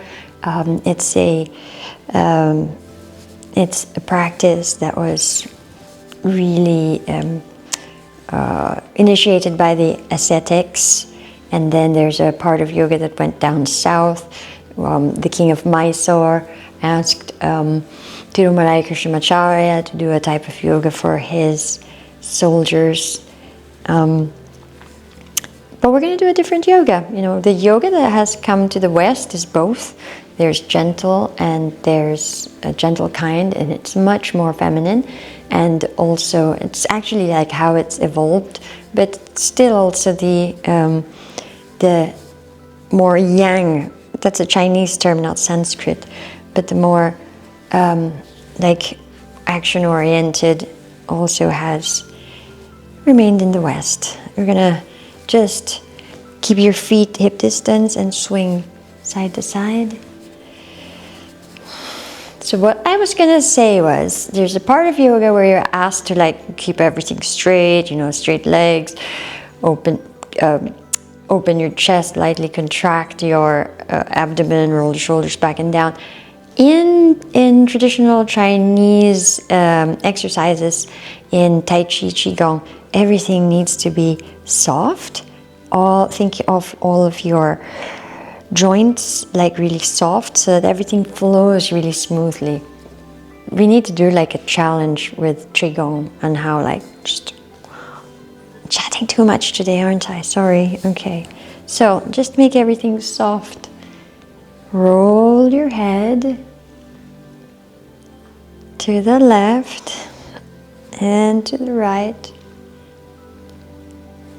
It's a practice that was really initiated by the ascetics, and then there's a part of yoga that went down south. The king of Mysore asked Tirumalai Krishnamacharya to do a type of yoga for his soldiers. But we're going to do a different yoga. You know, the yoga that has come to the West is both. There's gentle and there's a gentle kind, and it's much more feminine. And also, it's actually like how it's evolved, but still also the more yang. That's a Chinese term, not Sanskrit, but the more like action-oriented also has remained in the West. We're gonna just keep your feet hip distance and swing side to side. So what I was gonna say was, there's a part of yoga where you're asked to like keep everything straight, you know, straight legs, open your chest, lightly contract your abdomen, roll the shoulders back and down. In traditional Chinese exercises, in Tai Chi, Qigong, everything needs to be soft. Think of all of your joints like really soft, so that everything flows really smoothly. We need to do like a challenge with Qigong and how like just chatting too much today, aren't I? Sorry. Okay. So just make everything soft. Roll your head to the left and to the right.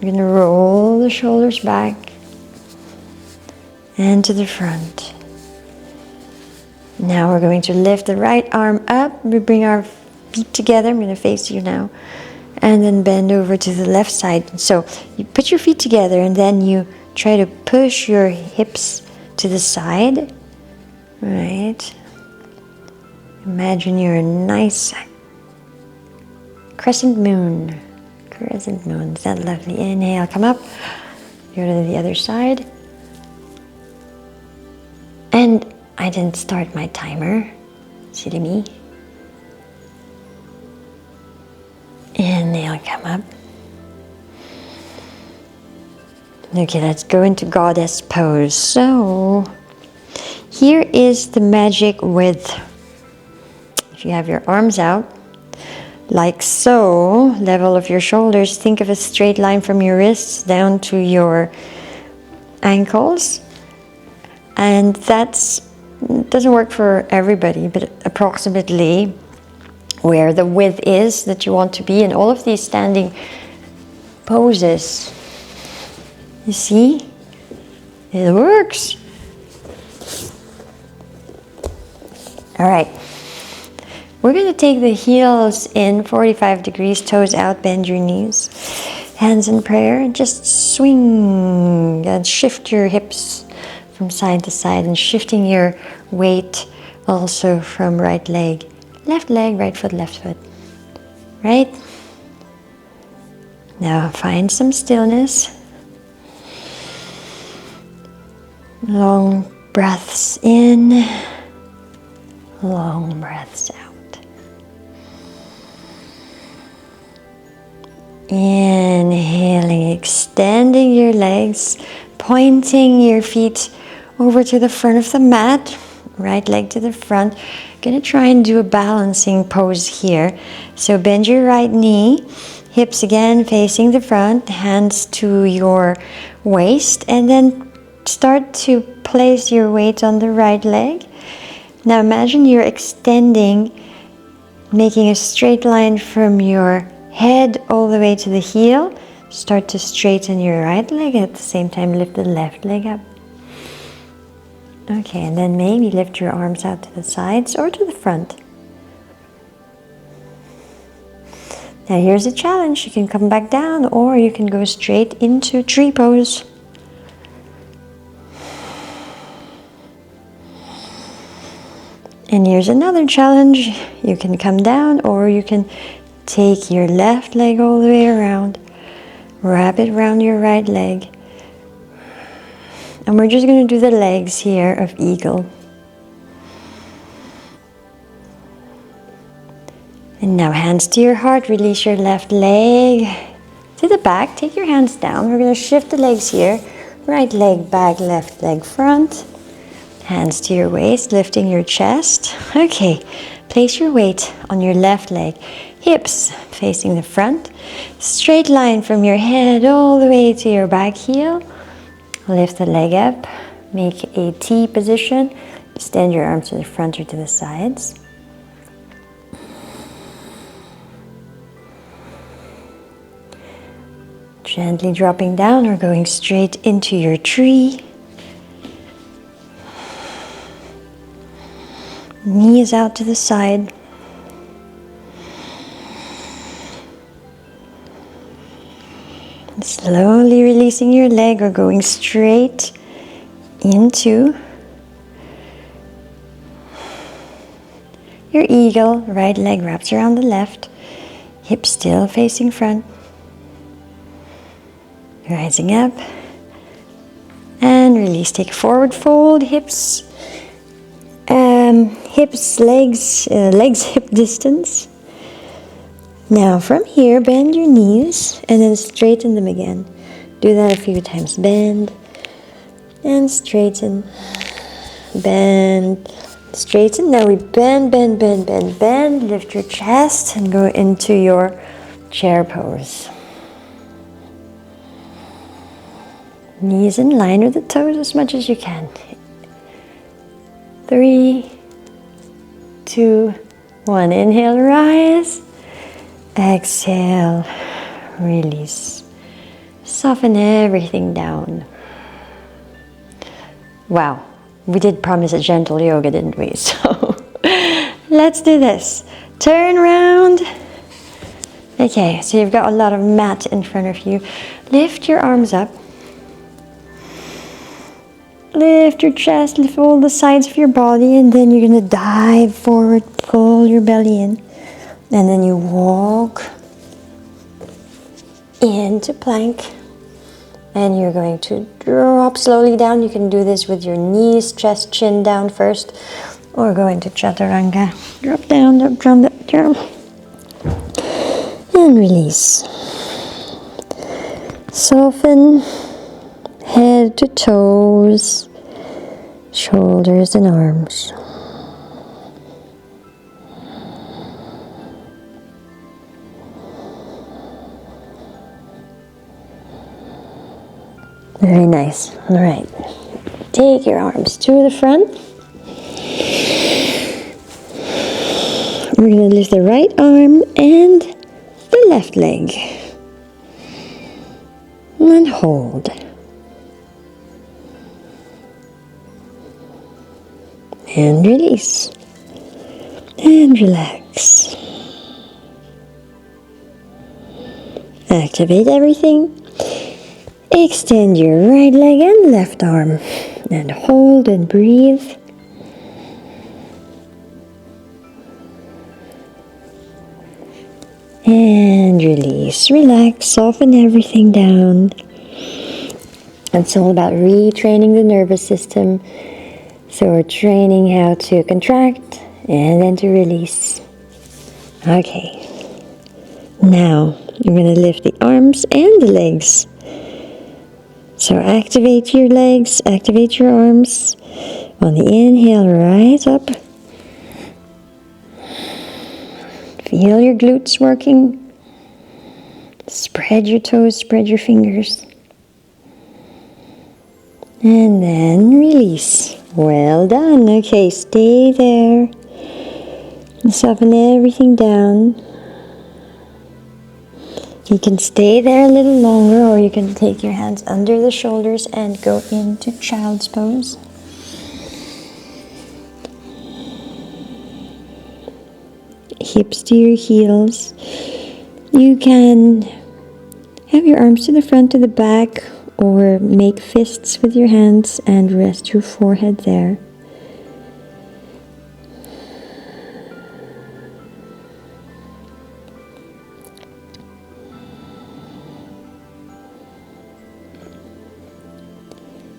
You're going to roll the shoulders back and to the front. Now we're going to lift the right arm up. We bring our feet together. I'm going to face you now. And then bend over to the left side. So you put your feet together and then you try to push your hips to the side. Right. Imagine you're a nice crescent moon. Crescent moon. Is that lovely? Inhale, come up. Go to the other side. And I didn't start my timer. Silly me. Inhale, come up. Okay, let's go into goddess pose. So, here is the magic with, if you have your arms out, like so, level of your shoulders, think of a straight line from your wrists down to your ankles. And that doesn't work for everybody, but approximately where the width is that you want to be in all of these standing poses. You see? It works. All right. We're going to take the heels in 45 degrees, toes out, bend your knees. Hands in prayer, and just swing and shift your hips from side to side, and shifting your weight also from right leg, right foot, left foot. Right? Now find some stillness. Long breaths in, long breaths out. Inhaling, extending your legs, pointing your feet over to the front of the mat, right leg to the front. Gonna try and do a balancing pose here. So bend your right knee, hips again facing the front, hands to your waist, and then start to place your weight on the right leg. Now imagine you're extending, making a straight line from your head all the way to the heel. Start to straighten your right leg, at the same time lift the left leg up. Okay, and then maybe lift your arms out to the sides or to the front. Now here's a challenge. You can come back down or you can go straight into tree pose. And here's another challenge. You can come down or you can take your left leg all the way around. Wrap it around your right leg. And we're just going to do the legs here of eagle. And now hands to your heart, release your left leg to the back. Take your hands down. We're going to shift the legs here. Right leg back, left leg front. Hands to your waist, lifting your chest. Okay, place your weight on your left leg. Hips facing the front. Straight line from your head all the way to your back heel. Lift the leg up. Make a T position. Extend your arms to the front or to the sides. Gently dropping down or going straight into your tree. Knees out to the side. And slowly releasing your leg or going straight into your eagle. Right leg wraps around the left. Hips still facing front. Rising up and release. Take a forward fold, hips, legs hip distance. Now from here, bend your knees and then straighten them again. Do that a few times. Bend and straighten. Bend, straighten. Now we bend, bend, bend, bend, bend. Lift your chest and go into your chair pose. Knees in line with the toes as much as you can. 3, 2, 1. Inhale, rise. Exhale, release. Soften everything down. Wow, we did promise a gentle yoga, didn't we? So let's do this. Turn around. Okay, so you've got a lot of mat in front of you. Lift your arms up. Lift your chest, lift all the sides of your body, and then you're going to dive forward, pull your belly in, and then you walk into plank, and you're going to drop slowly down. You can do this with your knees, chest, chin down first, or go into chaturanga. Drop down, drop down, and release. Soften. Head to toes, shoulders and arms. Very nice. All right. Take your arms to the front. We're going to lift the right arm and the left leg. And hold. And release. And relax. Activate everything. Extend your right leg and left arm. And hold and breathe. And release. Relax. Soften everything down. It's all about retraining the nervous system. So we're training how to contract and then to release. Okay. Now you're going to lift the arms and the legs. So activate your legs, activate your arms. On the inhale, rise up. Feel your glutes working. Spread your toes, spread your fingers. And then release. Well done. Okay, stay there. Soften everything down. You can stay there a little longer, or you can take your hands under the shoulders and go into child's pose. Hips to your heels. You can have your arms to the front, to the back, or make fists with your hands and rest your forehead there.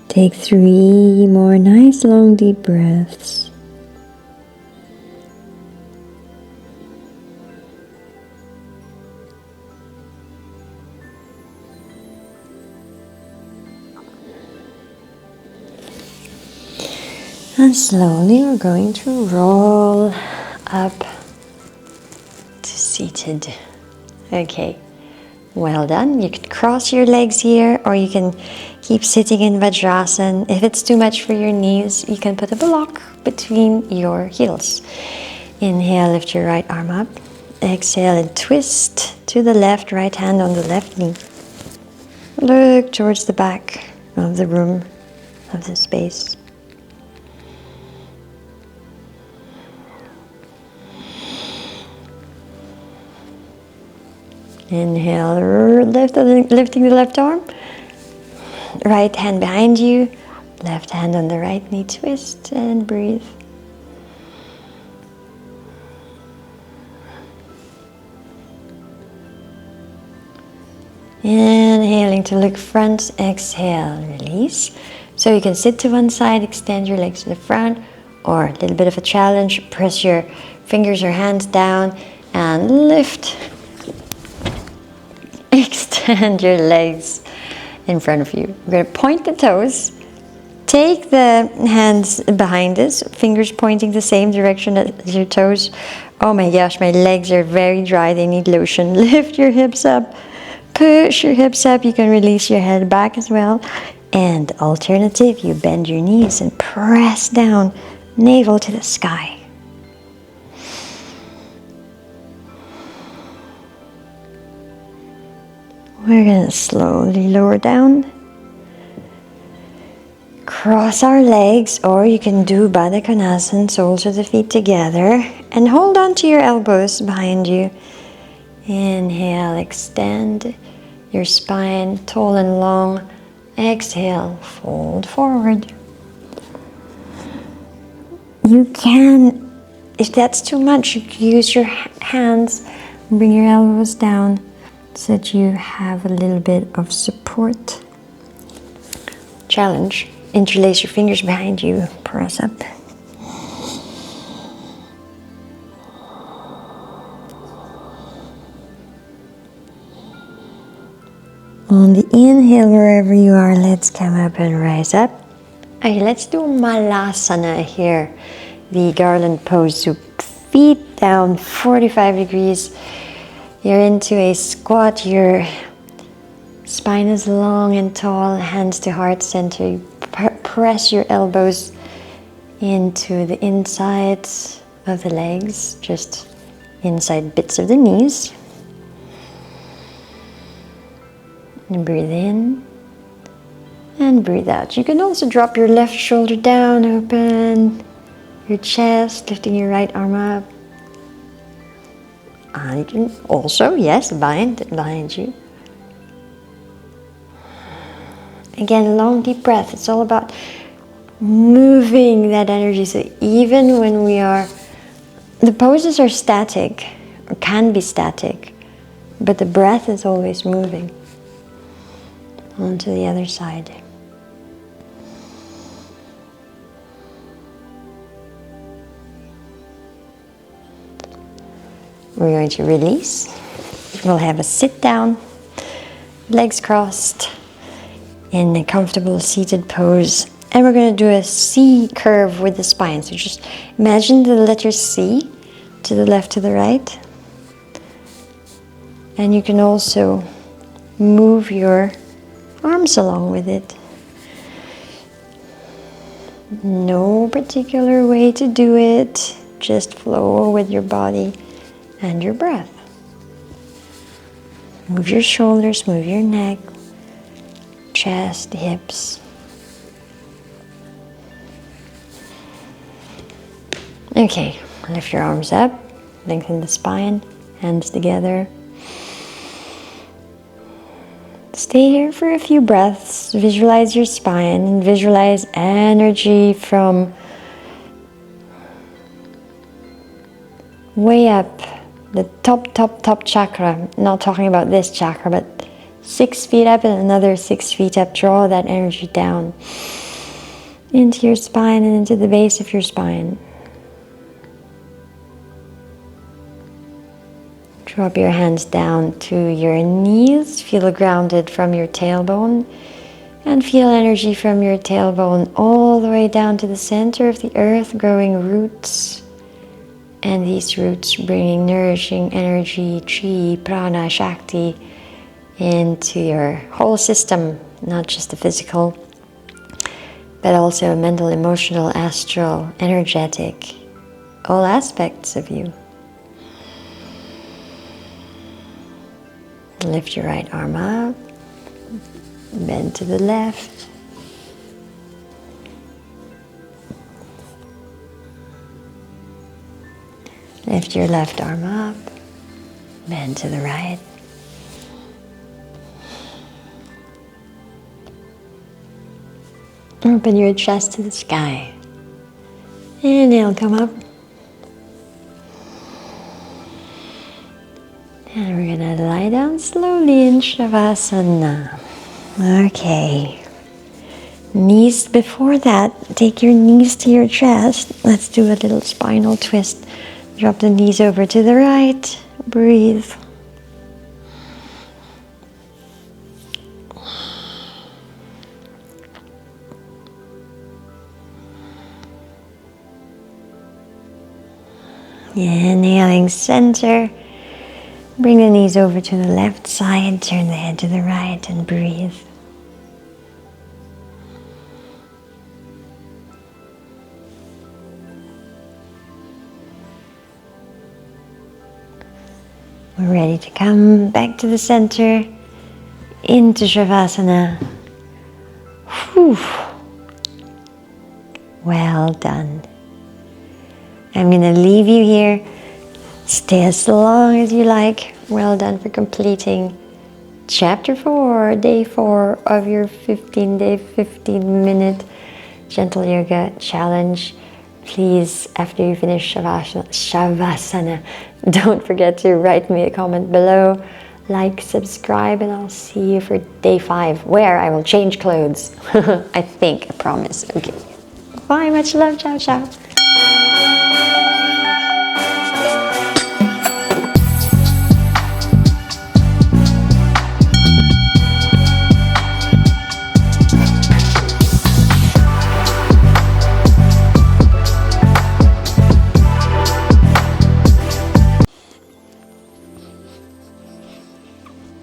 Take 3 more nice long deep breaths. And slowly we're going to roll up to seated. Okay, well done. You can cross your legs here, or you can keep sitting in Vajrasana. If it's too much for your knees, you can put a block between your heels. Inhale, lift your right arm up. Exhale and twist to the left, right hand on the left knee. Look towards the back of the room, of the space. Inhale, lifting the left arm. Right hand behind you. Left hand on the right knee. Twist and breathe. Inhaling to look front. Exhale, release. So you can sit to one side, extend your legs to the front, or a little bit of a challenge. Press your fingers or hands down and lift. Extend your legs in front of you. We're going to point the toes. Take the hands behind us, fingers pointing the same direction as your toes. Oh my gosh, my legs are very dry. They need lotion. Lift your hips up. Push your hips up. You can release your head back as well. And alternative, you bend your knees and press down, navel to the sky. We're going to slowly lower down. Cross our legs, or you can do Baddha Konasana, soles of the feet together, and hold on to your elbows behind you. Inhale, extend your spine tall and long. Exhale, fold forward. You can, if that's too much, you can use your hands, bring your elbows down so that you have a little bit of support. Challenge. Interlace your fingers behind you, press up. On the inhale, wherever you are, let's come up and rise up. Okay, let's do Malasana here, the garland pose. So feet down 45 degrees. You're into a squat, your spine is long and tall, hands to heart center. You press your elbows into the insides of the legs, just inside bits of the knees. And breathe in and breathe out. You can also drop your left shoulder down, open your chest, lifting your right arm up. And you can also, yes, bind behind you. Again, long deep breath. It's all about moving that energy. So even when the poses are static, or can be static, but the breath is always moving onto the other side. We're going to release. We'll have a sit down, legs crossed, in a comfortable seated pose. And we're going to do a C curve with the spine. So just imagine the letter C to the left, to the right. And you can also move your arms along with it. No particular way to do it. Just flow with your body and your breath. Move your shoulders, move your neck, chest, hips. Okay, lift your arms up, lengthen the spine, hands together. Stay here for a few breaths. Visualize your spine and visualize energy from way up the top chakra. Not talking about this chakra, but 6 feet up and another 6 feet up. Draw that energy down into your spine and into the base of your spine. Drop your hands down to your knees. Feel grounded from your tailbone. And feel energy from your tailbone all the way down to the center of the earth, growing roots. And these roots bringing nourishing energy, chi, prana, shakti into your whole system, not just the physical, but also mental, emotional, astral, energetic, all aspects of you. Lift your right arm up, bend to the left. Lift your left arm up, bend to the right. Open your chest to the sky. Inhale, come up. And we're gonna lie down slowly in Shavasana. Okay. Knees before that, take your knees to your chest. Let's do a little spinal twist. Drop the knees over to the right. Breathe. Inhaling center. Bring the knees over to the left side. Turn the head to the right and breathe. We're ready to come back to the center, into Shavasana. Whew. Well done. I'm going to leave you here. Stay as long as you like. Well done for completing chapter 4, day 4 of your 15-day, 15-minute gentle yoga challenge. Please, after you finish Shavasana, don't forget to write me a comment below, like, subscribe, and I'll see you for day 5, where I will change clothes. I think, I promise. Okay. Bye, much love, ciao, ciao.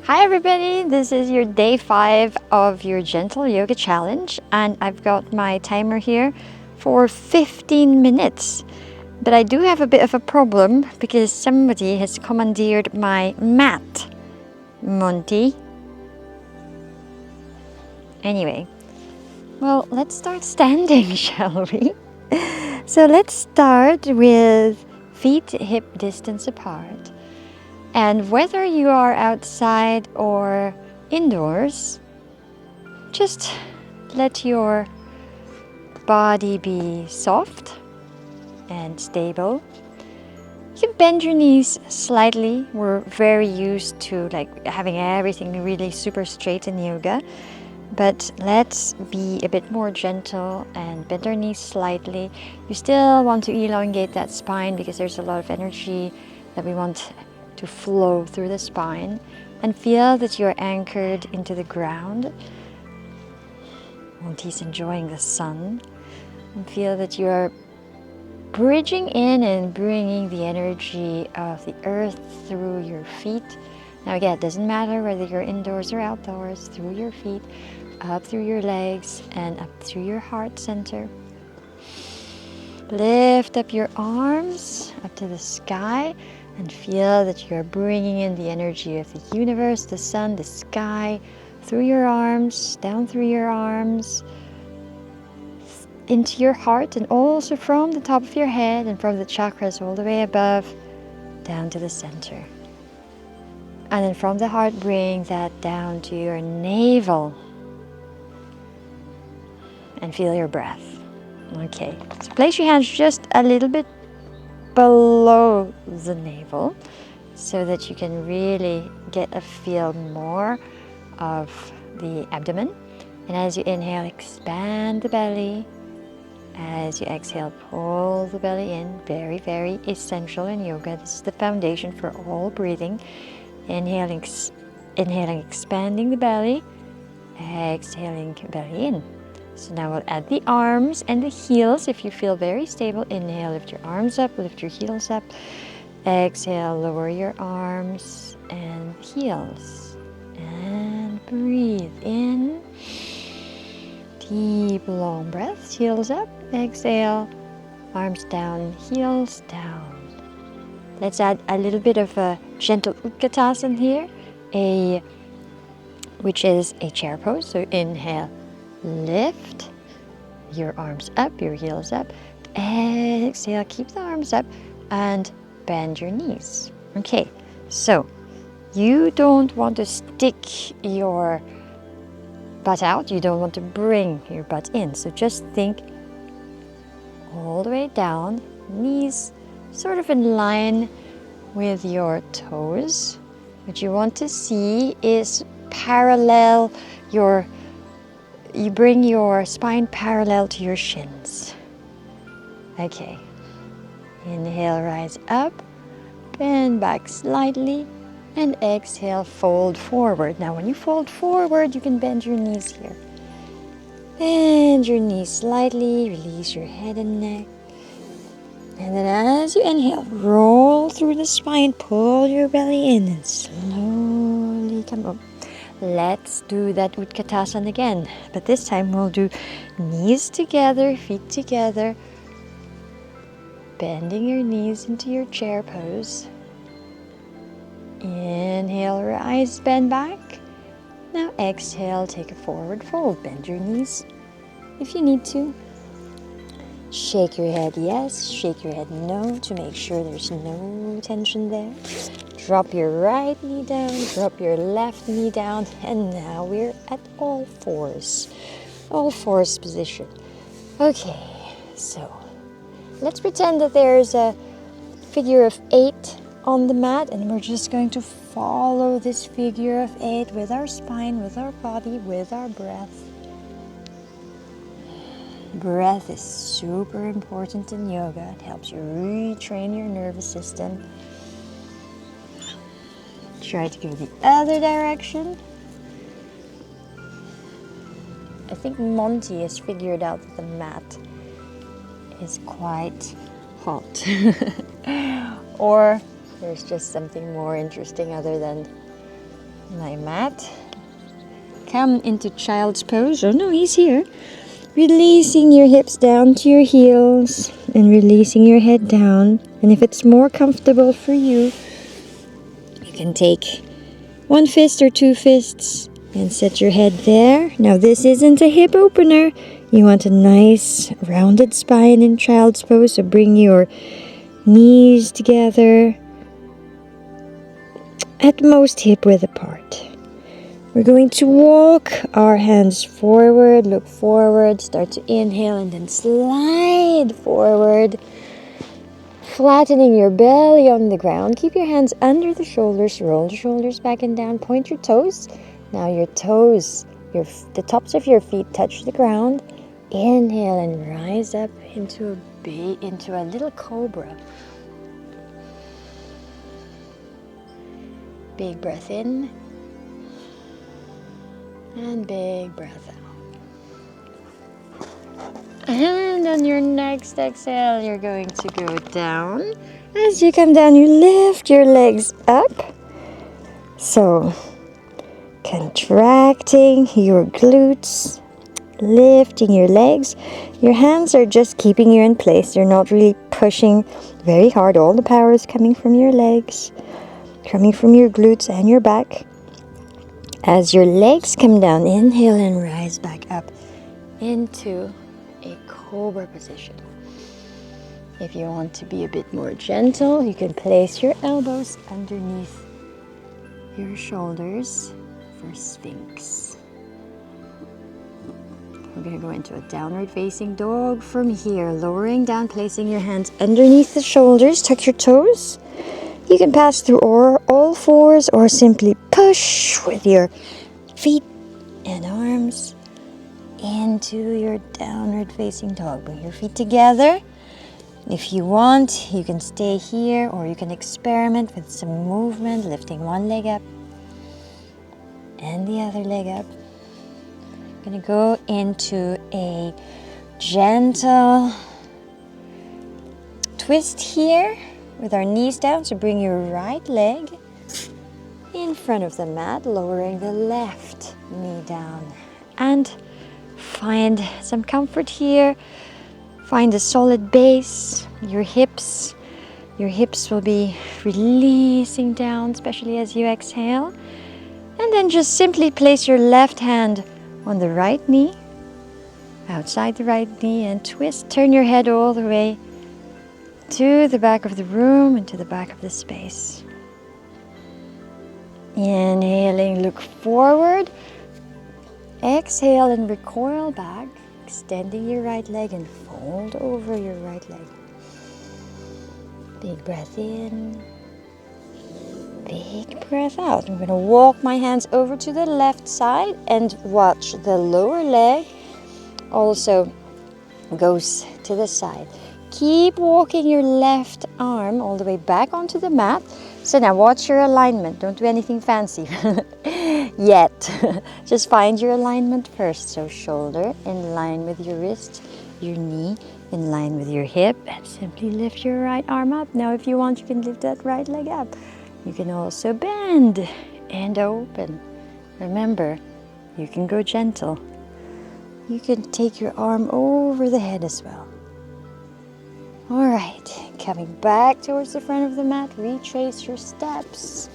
Hi everybody, this is your day 5 of your gentle yoga challenge, and I've got my timer here for 15 minutes. But I do have a bit of a problem because somebody has commandeered my mat. Monty. Anyway, well, let's start standing, shall we? So let's start with feet hip distance apart. And whether you are outside or indoors, just let your body be soft and stable. You can bend your knees slightly. We're very used to having everything really super straight in yoga. But let's be a bit more gentle and bend our knees slightly. You still want to elongate that spine because there's a lot of energy that we want to flow through the spine, and feel that you're anchored into the ground. Monty's enjoying the sun. And feel that you're bridging in and bringing the energy of the earth through your feet. Now again, it doesn't matter whether you're indoors or outdoors, through your feet, up through your legs, and up through your heart center. Lift up your arms up to the sky and feel that you're bringing in the energy of the universe, the sun, the sky, through your arms, down through your arms, into your heart, and also from the top of your head and from the chakras all the way above, down to the center. And then from the heart, bring that down to your navel. And feel your breath. Okay, so place your hands just a little bit below the navel so that you can really get a feel more of the abdomen. And as you inhale, expand the belly. As you exhale, pull the belly in. Very, very essential in yoga. This is the foundation for all breathing. Inhaling, expanding the belly. Exhaling, belly in. So now we'll add the arms and the heels. If you feel very stable, inhale, lift your arms up, lift your heels up. Exhale, lower your arms and heels. And breathe in. Deep, long breaths, heels up. Exhale, arms down, heels down. Let's add a little bit of a gentle Utkatasana here, which is a chair pose. So inhale, lift your arms up, your heels up. Exhale, keep the arms up and bend your knees. Okay, so you don't want to stick your butt out. You don't want to bring your butt in. So just think all the way down, knees sort of in line with your toes. What you want to see is parallel you bring your spine parallel to your shins. Okay. Inhale, rise up, bend back slightly, and exhale, fold forward. Now when you fold forward, you can bend your knees here. Bend your knees slightly, release your head and neck. And then as you inhale, roll through the spine, pull your belly in and slowly come up. Let's do that Utkatasana again, but this time we'll do knees together, feet together, bending your knees into your chair pose. Inhale, rise, bend back. Now exhale, take a forward fold, bend your knees if you need to. Shake your head yes, shake your head no to make sure there's no tension there. Drop your right knee down, drop your left knee down, and now we're at all fours position. Okay, so let's pretend that there's a figure of 8 on the mat, and we're just going to follow this figure of 8 with our spine, with our body, with our breath. Breath is super important in yoga. It helps you retrain your nervous system. Try to go the other direction. I think Monty has figured out that the mat is quite hot. Or there's just something more interesting other than my mat. Come into child's pose. Oh no, he's here. Releasing your hips down to your heels and releasing your head down. And if it's more comfortable for you, you can take 1 fist or 2 fists and set your head there. Now this isn't a hip opener. You want a nice rounded spine in child's pose, so bring your knees together, at most hip width apart. We're going to walk our hands forward, look forward, start to inhale and then slide forward, flattening your belly on the ground. Keep your hands under the shoulders, roll the shoulders back and down, point your toes. Now your toes, the tops of your feet touch the ground. Inhale and rise up into a little cobra. Big breath in. And big breath out. And on your next exhale, you're going to go down. As you come down, you lift your legs up. So, contracting your glutes, lifting your legs. Your hands are just keeping you in place. You're not really pushing very hard. All the power is coming from your legs, coming from your glutes and your back. As your legs come down, inhale and rise back up into a cobra position. If you want to be a bit more gentle, you can place your elbows underneath your shoulders for Sphinx. We're going to go into a downward facing dog from here, lowering down, placing your hands underneath the shoulders, tuck your toes. You can pass through all fours or simply push with your feet and arms into your downward facing dog. Bring your feet together. If you want, you can stay here or you can experiment with some movement, lifting one leg up and the other leg up. Going to go into a gentle twist here with our knees down. So bring your right leg in front of the mat, lowering the left knee down. And find some comfort here. Find a solid base. Your hips will be releasing down, especially as you exhale. And then just simply place your left hand on the right knee, outside the right knee, and twist. Turn your head all the way to the back of the room and to the back of the space. Inhaling, look forward. Exhale and recoil back, extending your right leg and fold over your right leg. Big breath in. Big breath out. I'm going to walk my hands over to the left side and watch the lower leg also goes to the side. Keep walking your left arm all the way back onto the mat. So now watch your alignment. Don't do anything fancy yet. Just find your alignment first. So shoulder in line with your wrist, your knee in line with your hip, and simply lift your right arm up. Now if you want, you can lift that right leg up. You can also bend and open. Remember, you can go gentle. You can take your arm over the head as well. All right, coming back towards the front of the mat, retrace your steps.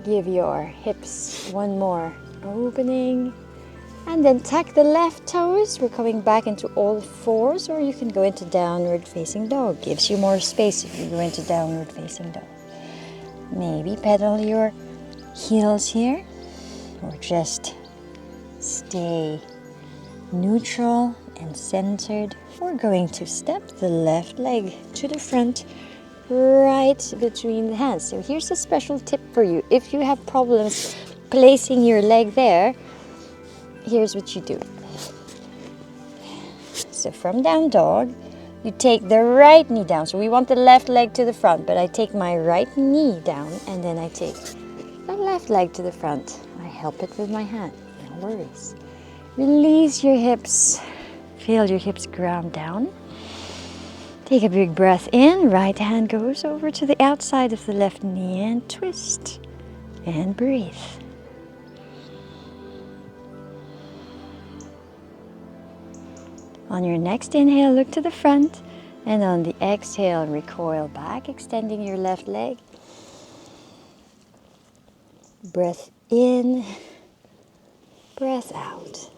Give your hips one more opening. And then tuck the left toes. We're coming back into all fours, or you can go into downward facing dog. Gives you more space if you go into downward facing dog. Maybe pedal your heels here, or just stay neutral and centered. We're going to step the left leg to the front, right between the hands. So here's a special tip for you. If you have problems placing your leg there, here's what you do. So from down dog, you take the right knee down. So we want the left leg to the front, but I take my right knee down and then I take the left leg to the front. I help it with my hand, no worries. Release your hips. Feel your hips ground down. Take a big breath in. Right hand goes over to the outside of the left knee and twist and breathe. On your next inhale, look to the front, and on the exhale, recoil back, extending your left leg. Breath in, breath out.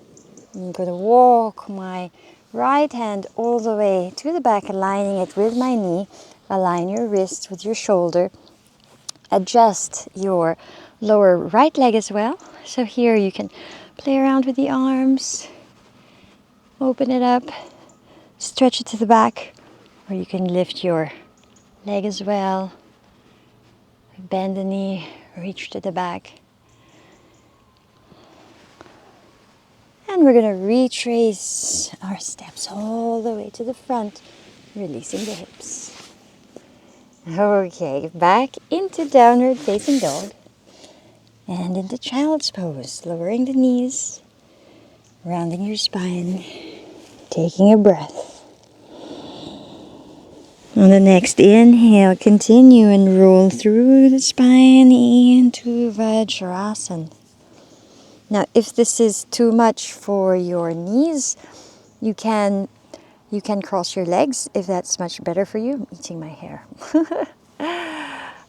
I'm going to walk my right hand all the way to the back, aligning it with my knee. Align your wrist with your shoulder. Adjust your lower right leg as well. So here you can play around with the arms. Open it up, stretch it to the back, or you can lift your leg as well. Bend the knee, reach to the back. And we're going to retrace our steps all the way to the front, releasing the hips. Okay, back into downward facing dog and into child's pose, lowering the knees, rounding your spine. Taking a breath. On the next inhale, continue and roll through the spine into Vajrasana. Now, if this is too much for your knees, you can cross your legs if that's much better for you. I'm eating my hair.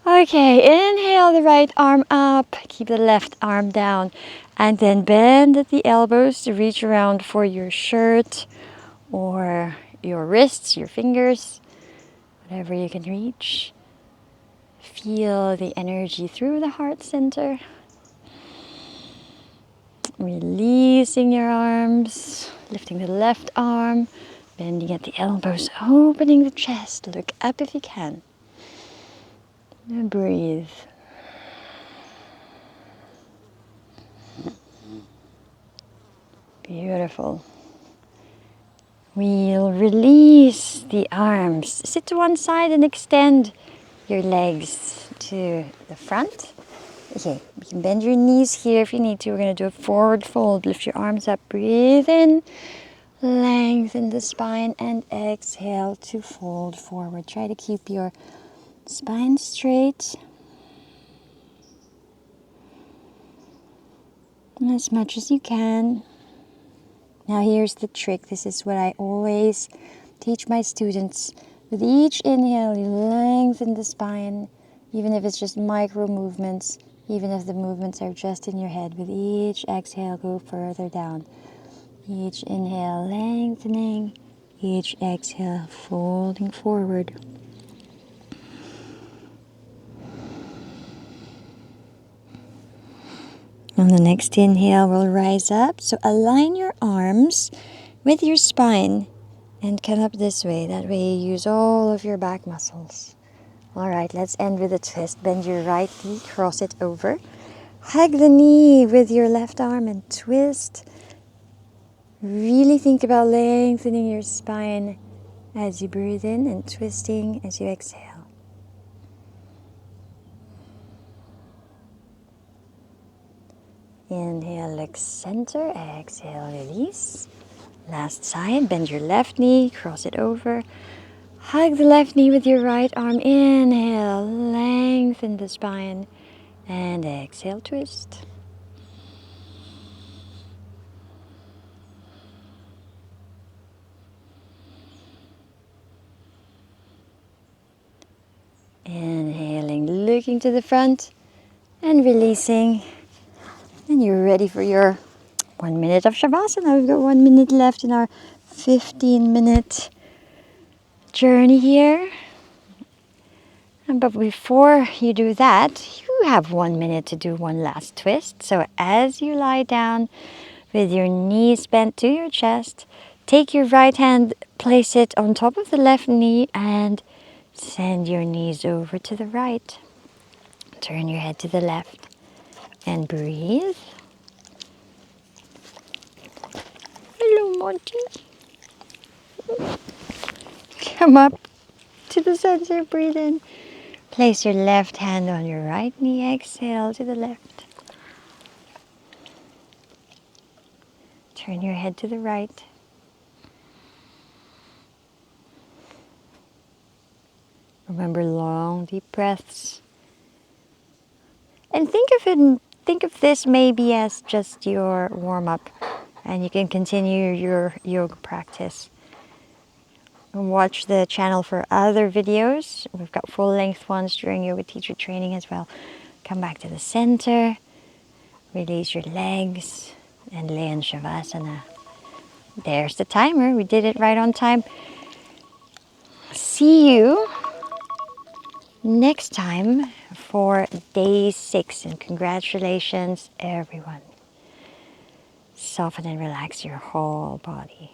Okay, inhale the right arm up, keep the left arm down, and then bend at the elbows to reach around for your shirt or your wrists, your fingers, whatever you can reach. Feel the energy through the heart center. Releasing your arms, lifting the left arm, bending at the elbows, opening the chest. Look up if you can. And breathe. Beautiful. We'll release the arms. Sit to one side and extend your legs to the front. Okay, you can bend your knees here if you need to. We're going to do a forward fold. Lift your arms up. Breathe in. Lengthen the spine and exhale to fold forward. Try to keep your spine straight as much as you can. Now here's the trick. This is what I always teach my students. With each inhale, you lengthen the spine, even if it's just micro movements, even if the movements are just in your head. With each exhale, go further down. Each inhale, lengthening. Each exhale, folding forward. On the next inhale, we'll rise up. So align your arms with your spine and come up this way. That way you use all of your back muscles. All right, let's end with a twist. Bend your right knee, cross it over. Hug the knee with your left arm and twist. Really think about lengthening your spine as you breathe in and twisting as you exhale. Inhale, look center. Exhale, release. Last side, bend your left knee, cross it over. Hug the left knee with your right arm. Inhale, lengthen the spine. And exhale, twist. Inhaling, looking to the front and releasing. And you're ready for your 1 minute of Shavasana. We've got 1 minute left in our 15-minute journey here. But before you do that, you have 1 minute to do one last twist. So as you lie down with your knees bent to your chest, take your right hand, place it on top of the left knee and send your knees over to the right. Turn your head to the left and breathe. Hello, Monty. Come up to the center, breathe in. Place your left hand on your right knee, exhale to the left. Turn your head to the right. Remember long, deep breaths. And think of this maybe as just your warm-up, and you can continue your yoga practice. Watch the channel for other videos. We've got full-length ones during yoga teacher training as well. Come back to the center, release your legs, and lay in Shavasana. There's the timer. We did it right on time. See you next time for day 6, and congratulations everyone. Soften and relax your whole body.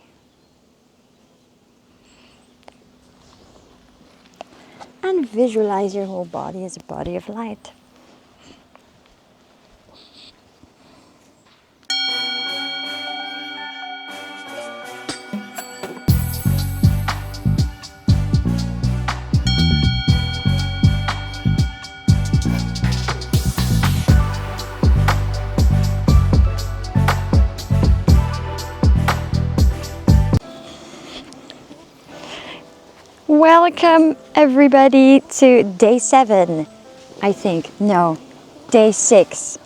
And visualize your whole body as a body of light. Welcome everybody to day 7, I think. No, day 6.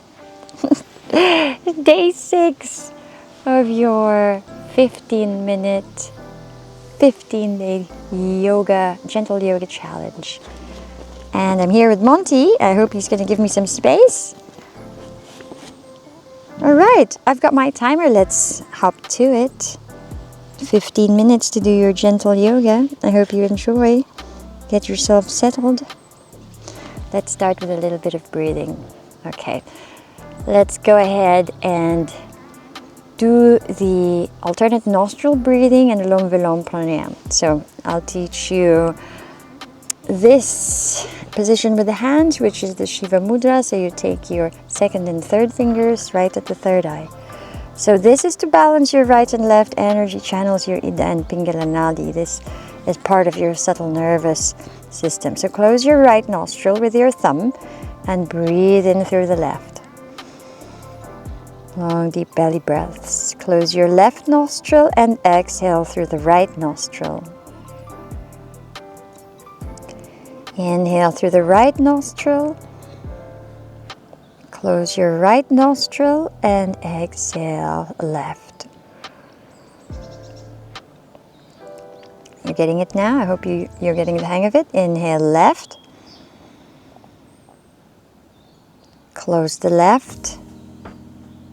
Day 6 of your 15-minute, 15-day yoga, gentle yoga challenge. And I'm here with Monty. I hope he's going to give me some space. All right, I've got my timer. Let's hop to it. 15 minutes to do your gentle yoga. I hope you enjoy. Get yourself settled. Let's start with a little bit of breathing. Okay, let's go ahead and do the alternate nostril breathing and Lom Vilom pranayam. So I'll teach you this position with the hands, which is the Shiva Mudra. So you take your second and third fingers right at the third eye. So this is to balance your right and left energy channels, your Ida and Pingala Nadi. This is part of your subtle nervous system. So close your right nostril with your thumb and breathe in through the left. Long, deep belly breaths. Close your left nostril and exhale through the right nostril. Inhale through the right nostril. Close your right nostril and exhale left. You're getting it now. I hope you're getting the hang of it. Inhale left. Close the left.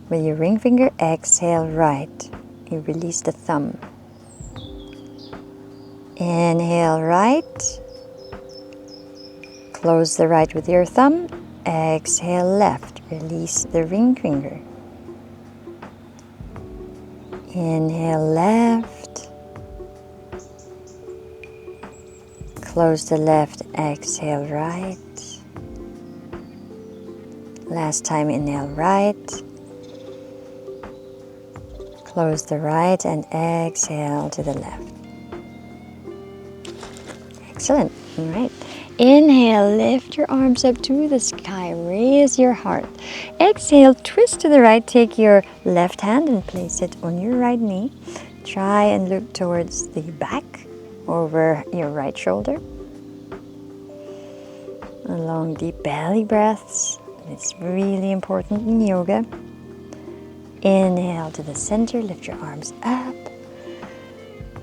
With your ring finger, exhale right. You release the thumb. Inhale right. Close the right with your thumb. Exhale left. Release the ring finger. Inhale left. Close the left. Exhale right. Last time, inhale right. Close the right and exhale to the left. Excellent. All right. Inhale, lift your arms up to the sky, raise your heart. Exhale, twist to the right, take your left hand and place it on your right knee. Try and look towards the back, over your right shoulder. Long, deep belly breaths. It's really important in yoga. Inhale to the center, lift your arms up.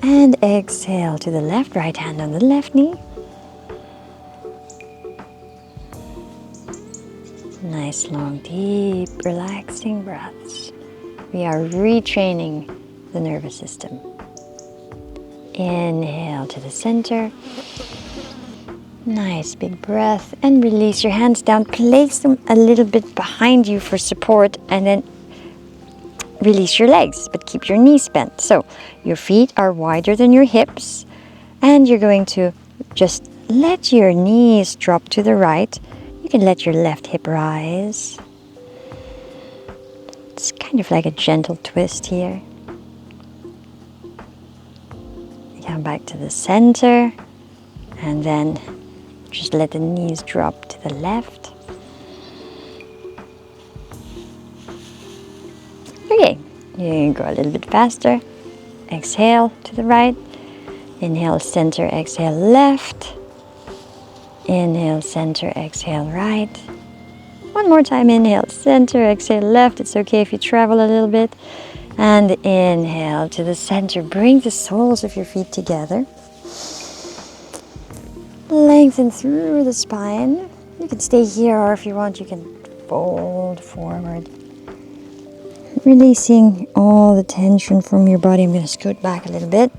And exhale to the left, right hand on the left knee. Nice, long, deep, relaxing breaths. We are retraining the nervous system. Inhale to the center. Nice, big breath. And release your hands down. Place them a little bit behind you for support. And then release your legs, but keep your knees bent. So your feet are wider than your hips. And you're going to just let your knees drop to the right. You can let your left hip rise. It's kind of like a gentle twist here. Come back to the center and then just let the knees drop to the left. Okay, you can go a little bit faster. Exhale to the right. Inhale, center, exhale, left. Inhale, center, exhale, right. One more time, inhale, center, exhale, left. It's okay if you travel a little bit. And inhale to the center. Bring the soles of your feet together. Lengthen through the spine. You can stay here, or if you want, you can fold forward. Releasing all the tension from your body. I'm going to scoot back a little bit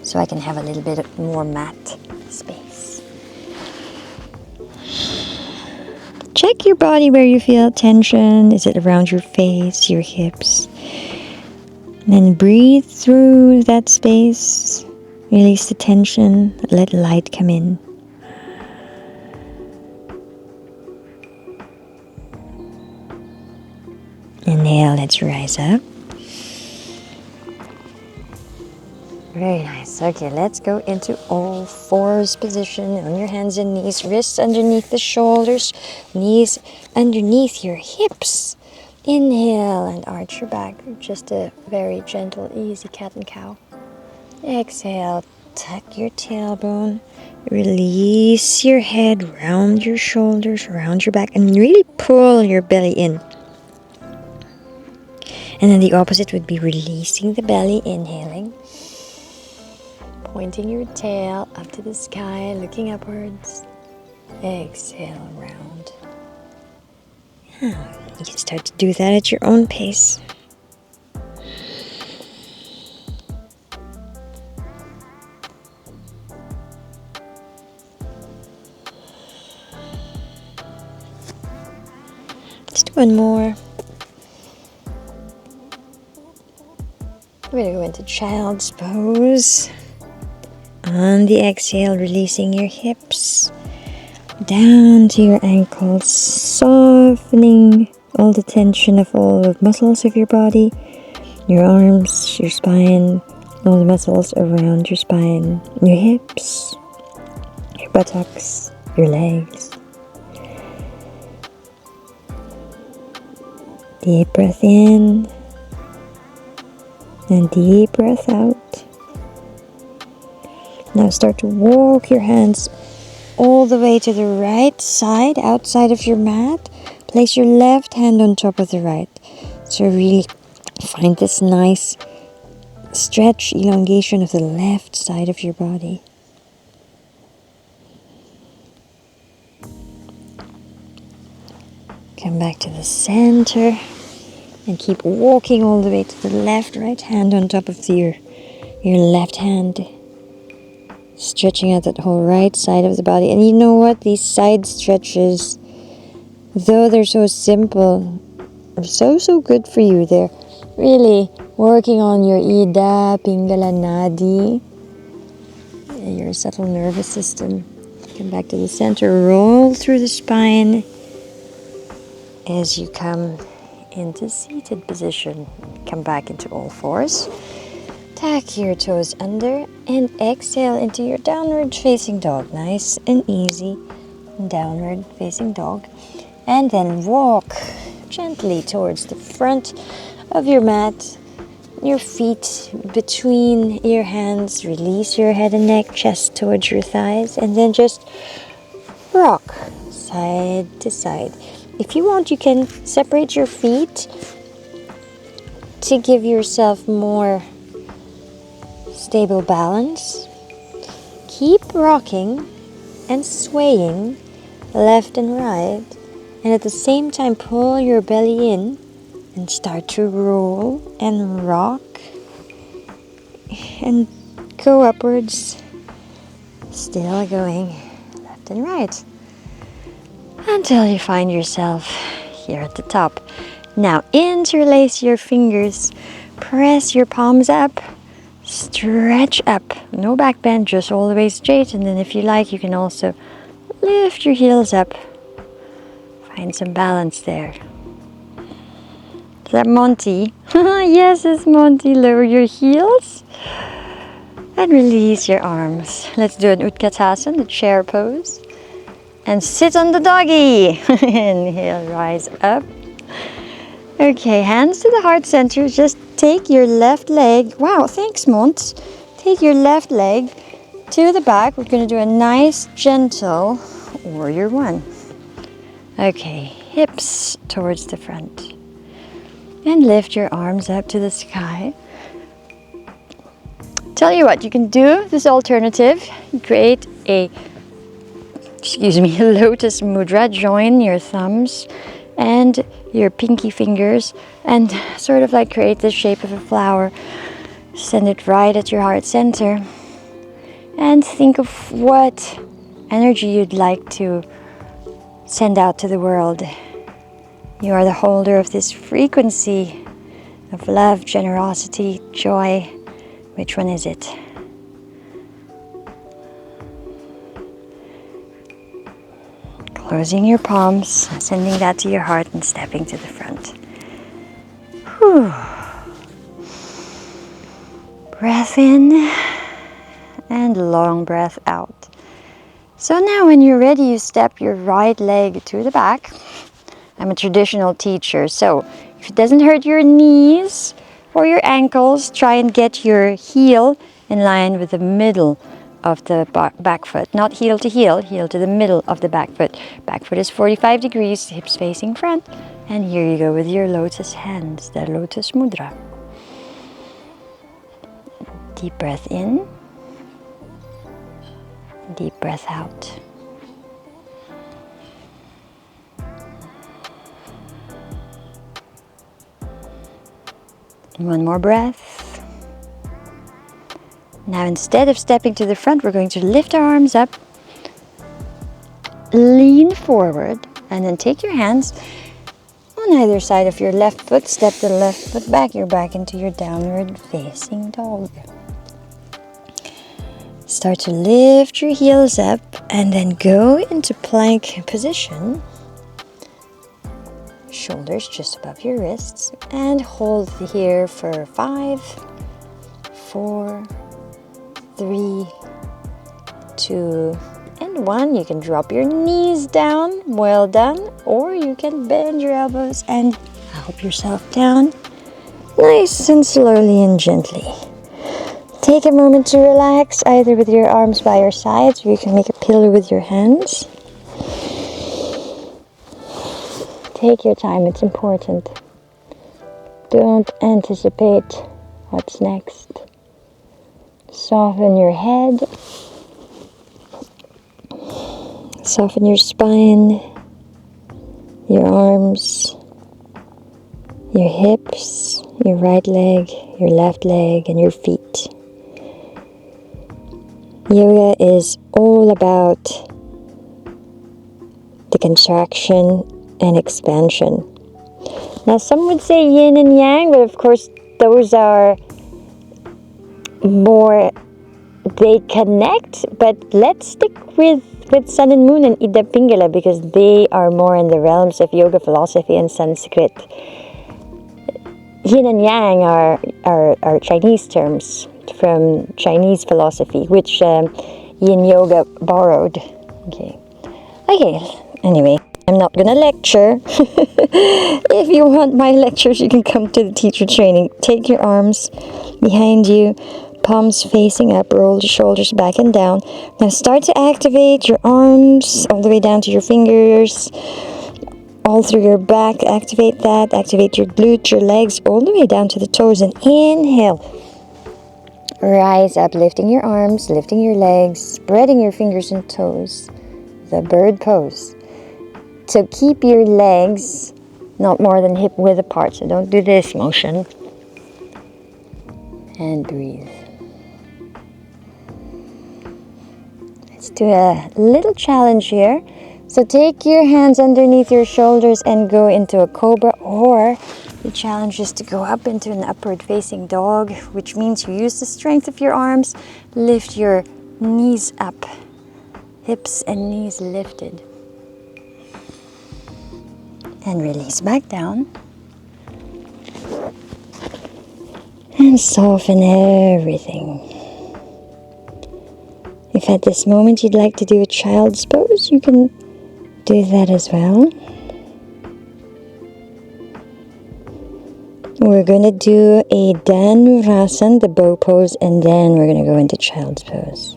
so I can have a little bit more mat space. Check your body where you feel tension. Is it around your face, your hips? And then breathe through that space. Release the tension. Let light come in. Inhale, let's rise up. Very nice. Okay, let's go into all fours position on your hands and knees, wrists underneath the shoulders, knees underneath your hips. Inhale and arch your back. Just a very gentle, easy cat and cow. Exhale, tuck your tailbone. Release your head, round your shoulders, round your back, and really pull your belly in. And then the opposite would be releasing the belly, inhaling. Pointing your tail up to the sky, looking upwards. Exhale, round. You can start to do that at your own pace. One more. We're going to go into child's pose. On the exhale, releasing your hips down to your ankles, softening all the tension of all the muscles of your body, your arms, your spine, all the muscles around your spine, your hips, your buttocks, your legs. Deep breath in and deep breath out. Now start to walk your hands all the way to the right side, outside of your mat. Place your left hand on top of the right. So really find this nice stretch, elongation of the left side of your body. Come back to the center and keep walking all the way to the left, right hand on top of your left hand. Stretching out that whole right side of the body. And you know what? These side stretches, though they're so simple, are so good for you. They're really working on your Ida, Pingala Nadi, your subtle nervous system. Come back to the center. Roll through the spine as you come into seated position. Come back into all fours. Tuck your toes under and exhale into your downward facing dog. Nice and easy downward facing dog. And then walk gently towards the front of your mat. Your feet between your hands. Release your head and neck, chest towards your thighs. And then just rock side to side. If you want, you can separate your feet to give yourself more stable balance. Keep rocking and swaying left and right, and at the same time pull your belly in and start to roll and rock and go upwards, still going left and right until you find yourself here at the top. Now interlace your fingers, press your palms up, stretch up, no back bend, just all the way straight. And then if you like, you can also lift your heels up. Find some balance there. Is that Monty? Yes, it's Monty. Lower your heels and release your arms. Let's do an Utkatasana, the chair pose. And sit on the doggy. Inhale, rise up. Okay, hands to the heart center. Just take your left leg. Wow, thanks, Mont. Take your left leg to the back. We're going to do a nice, gentle warrior one. Okay, hips towards the front. And lift your arms up to the sky. Tell you what, you can do this alternative. Create a lotus mudra. Join your thumbs and your pinky fingers and sort of like create the shape of a flower. Send it right at your heart center and think of what energy you'd like to send out to the world. You are the holder of this frequency of love, generosity, joy. Which one is it? Closing your palms, sending that to your heart and stepping to the front. Whew. Breath in and long breath out. So now when you're ready, you step your right leg to the back. I'm a traditional teacher, so if it doesn't hurt your knees or your ankles, try and get your heel in line with the middle of the back foot. Not heel to heel, heel to the middle of the back foot. Back foot is 45 degrees, hips facing front. And here you go with your lotus hands, the lotus mudra. Deep breath in. Deep breath out. One more breath. Now instead of stepping to the front, we're going to lift our arms up, lean forward, and then take your hands On either side of your left foot, step the left foot back. You're back into your downward facing dog. Start to lift your heels up and then go into plank position. Shoulders just above your wrists, and hold here for 5, 4, 3, 2, and 1. You can drop your knees down, well done, or you can bend your elbows and help yourself down, nice and slowly and gently. Take a moment to relax, either with your arms by your sides, or you can make a pillow with your hands. Take your time, it's important. Don't anticipate what's next. Soften your head. Soften your spine, your arms, your hips, your right leg, your left leg, and your feet. Yoga is all about the contraction and expansion. Now, some would say yin and yang, but of course those are more, they connect, but let's stick with Sun and Moon and Ida Pingala because they are more in the realms of yoga philosophy and Sanskrit. Yin and yang are Chinese terms from Chinese philosophy, which Yin Yoga borrowed. Okay, anyway, I'm not gonna lecture. If you want my lectures, you can come to the teacher training. Take your arms behind you, palms facing up, roll the shoulders back and down. Now start to activate your arms all the way down to your fingers, all through your back. Activate that. Activate your glutes, your legs, all the way down to the toes. And inhale. Rise up, lifting your arms, lifting your legs, spreading your fingers and toes. The bird pose. So keep your legs not more than hip width apart. So don't do this motion. And breathe. Let's do a little challenge here. So take your hands underneath your shoulders and go into a cobra, or the challenge is to go up into an upward facing dog, which means you use the strength of your arms, lift your knees up, hips and knees lifted, and release back down. And soften everything. If at this moment you'd like to do a child's pose, you can do that as well. We're going to do a Dhanurasana, the bow pose, and then we're going to go into child's pose.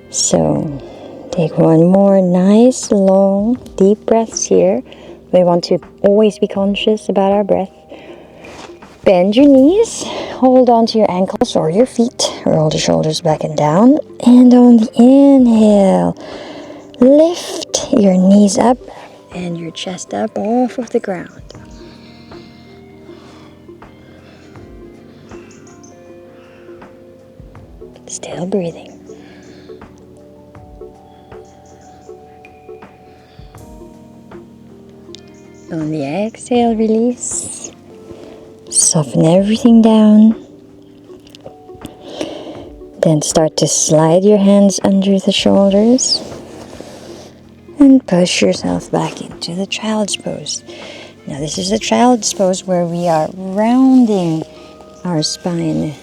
So, take one more nice, long, deep breaths here. We want to always be conscious about our breath. Bend your knees, hold on to your ankles or your feet, roll the shoulders back and down, and on the inhale, lift your knees up and your chest up off of the ground. Still breathing. On the exhale, release. Soften everything down. Then start to slide your hands under the shoulders and push yourself back into the child's pose. Now this is the child's pose where we are rounding our spine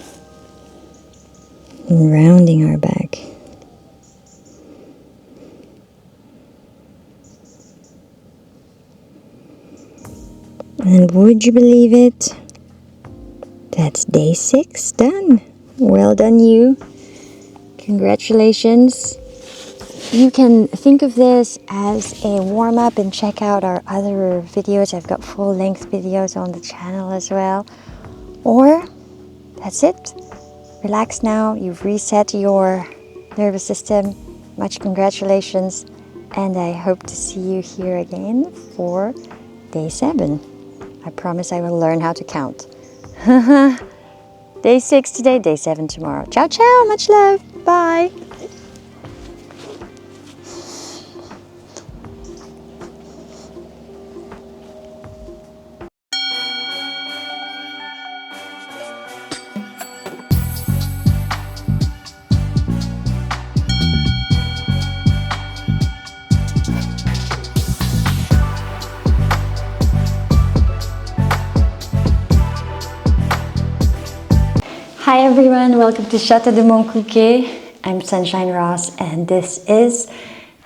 and rounding our back. And would you believe it? That's day 6 done. Well done, you. Congratulations. You can think of this as a warm-up and check out our other videos. I've got full-length videos on the channel as well. Or, that's it. Relax now. You've reset your nervous system. Much congratulations. And I hope to see you here again for day 7. I promise I will learn how to count. Day 6 today, day 7 tomorrow. Ciao, ciao. Much love. Bye. Hi everyone, welcome to Château de Montcuquet. I'm Sunshine Ross and this is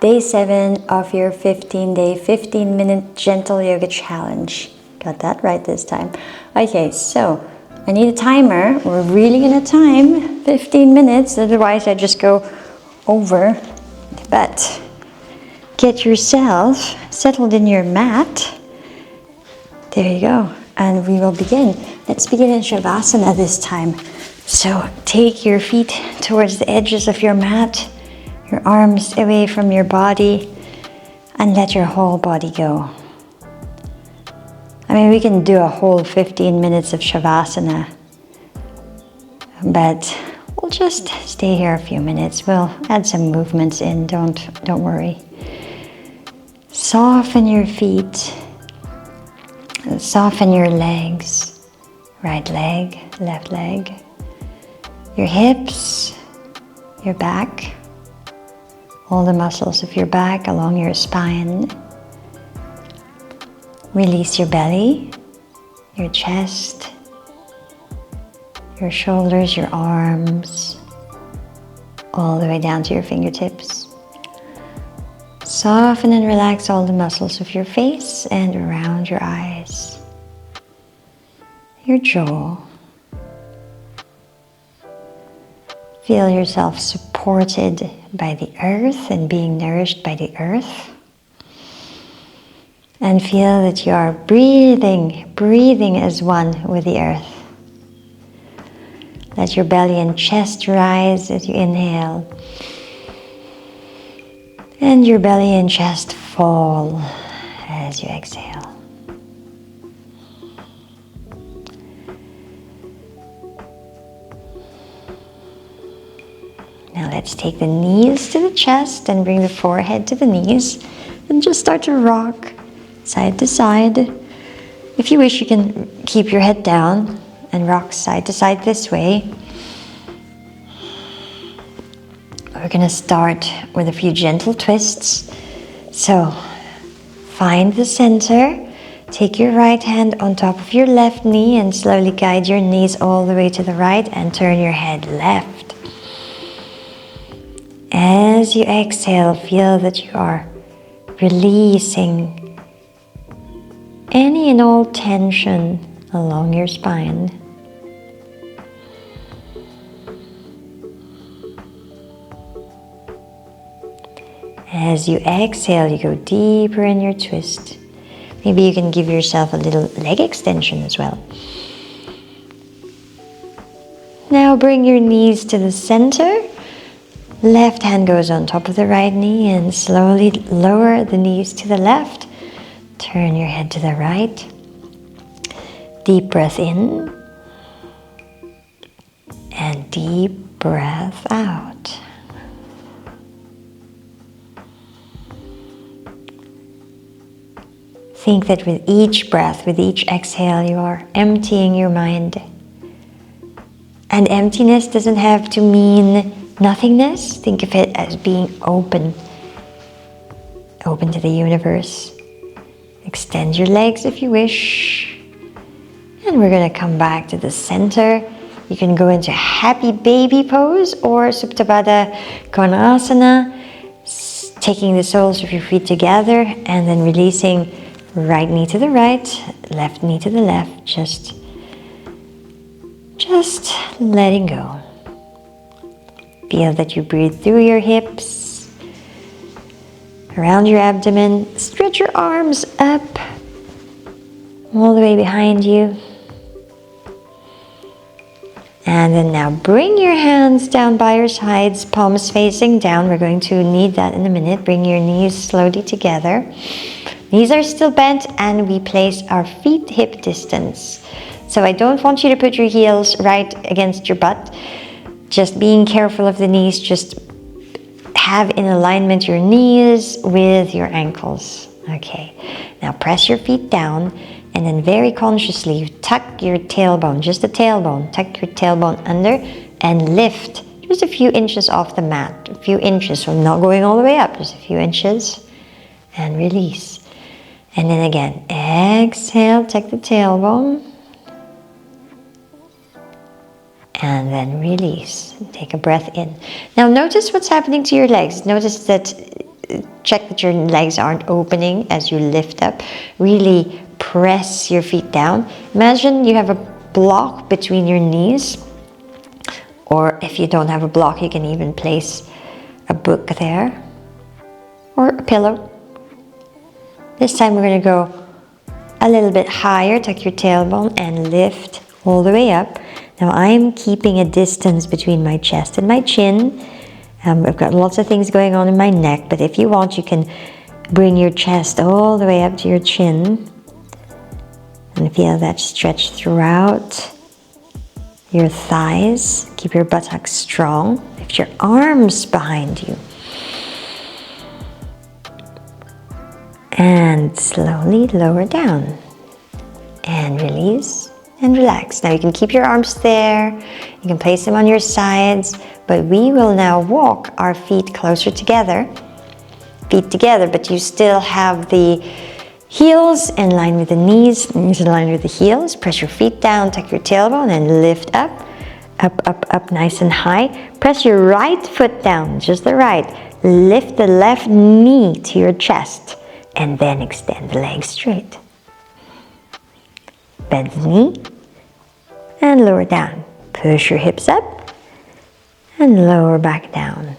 day 7 of your 15-day, 15-minute gentle yoga challenge. Got that right this time. Okay, so I need a timer. We're really gonna time 15 minutes, otherwise I just go over. But get yourself settled in your mat. There you go. And we will begin. Let's begin in Shavasana this time. So take your feet towards the edges of your mat, your arms away from your body, and let your whole body go. I mean, we can do a whole 15 minutes of Shavasana, but we'll just stay here a few minutes. We'll add some movements in, don't worry. Soften your feet, soften your legs, right leg, left leg. Your hips, your back, all the muscles of your back along your spine. Release your belly, your chest, your shoulders, your arms, all the way down to your fingertips. Soften and relax all the muscles of your face and around your eyes, your jaw. Feel yourself supported by the earth and being nourished by the earth. And feel that you are breathing as one with the earth. Let your belly and chest rise as you inhale. And your belly and chest fall as you exhale. Now let's take the knees to the chest and bring the forehead to the knees and just start to rock side to side. If you wish, you can keep your head down and rock side to side this way. We're going to start with a few gentle twists. So find the center. Take your right hand on top of your left knee and slowly guide your knees all the way to the right and turn your head left. As you exhale, feel that you are releasing any and all tension along your spine. As you exhale, you go deeper in your twist. Maybe you can give yourself a little leg extension as well. Now bring your knees to the center. Left hand goes on top of the right knee and slowly lower the knees to the left. Turn your head to the right. Deep breath in and deep breath out. Think that with each breath, with each exhale, you are emptying your mind. And emptiness doesn't have to mean nothingness. Think of it as being open to the universe. Extend your legs if you wish. And we're going to come back to the center. You can go into happy baby pose or Supta Baddha Konasana, taking the soles of your feet together and then releasing right knee to the right, left knee to the left, just letting go. Feel that you breathe through your hips, around your abdomen. Stretch your arms up, all the way behind you. And then now bring your hands down by your sides, palms facing down. We're going to need that in a minute. Bring your knees slowly together. Knees are still bent and we place our feet hip distance. So I don't want you to put your heels right against your butt. Just being careful of the knees, just have in alignment your knees with your ankles. Okay, now press your feet down and then very consciously tuck your tailbone, just the tailbone, tuck your tailbone under and lift just a few inches off the mat. A few inches, so not going all the way up, just a few inches and release. And then again, exhale, tuck the tailbone. and then release. Take a breath in. Now notice what's happening to your legs. Notice that, check that your legs aren't opening as you lift up. Really press your feet down. Imagine you have a block between your knees, or if you don't have a block, you can even place a book there or a pillow. This time we're going to go a little bit higher. Tuck your tailbone and lift all the way up. Now I'm keeping a distance between my chest and my chin. I've got lots of things going on in my neck, but if you want, you can bring your chest all the way up to your chin and feel that stretch throughout your thighs. Keep your buttocks strong. Lift your arms behind you. And slowly lower down. And release and relax. Now you can keep your arms there. You can place them on your sides. But we will now walk our feet closer together. Feet together, but you still have the heels in line with the knees in line with the heels. Press your feet down, tuck your tailbone and lift up. Up, up, up, nice and high. Press your right foot down, just the right. Lift the left knee to your chest and then extend the leg straight. Bend the knee and lower down. Push your hips up and lower back down.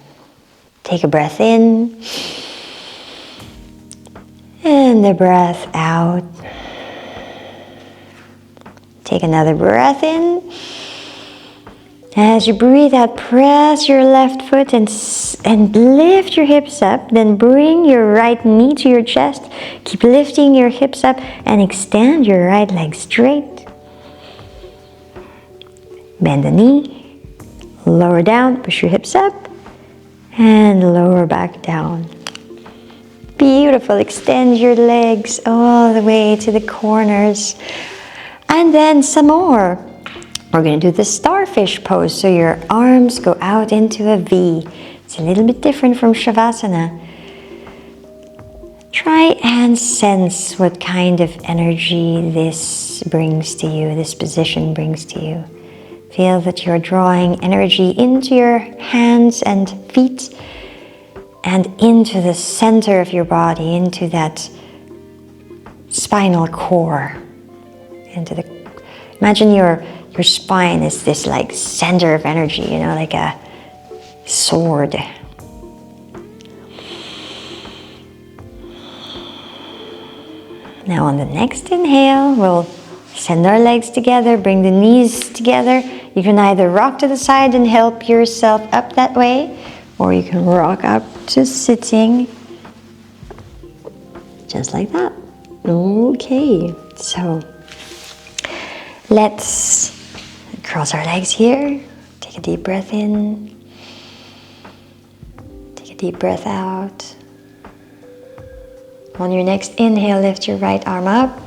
Take a breath in and the breath out. Take another breath in. As you breathe out, press your left foot and lift your hips up. Then bring your right knee to your chest. Keep lifting your hips up and extend your right leg straight. Bend the knee, lower down, push your hips up, and lower back down. Beautiful. Extend your legs all the way to the corners. And then some more. We're going to do the starfish pose, so your arms go out into a V. It's a little bit different from Shavasana. Try and sense what kind of energy this brings to you, this position brings to you. Feel that you're drawing energy into your hands and feet and into the center of your body, into that spinal core. Imagine your spine is this like center of energy, you know, like a sword. Now on the next inhale, we'll send our legs together, bring the knees together. You can either rock to the side and help yourself up that way, or you can rock up to sitting, just like that. Okay, so let's cross our legs here. Take a deep breath in. Take a deep breath out. On your next inhale, lift your right arm up.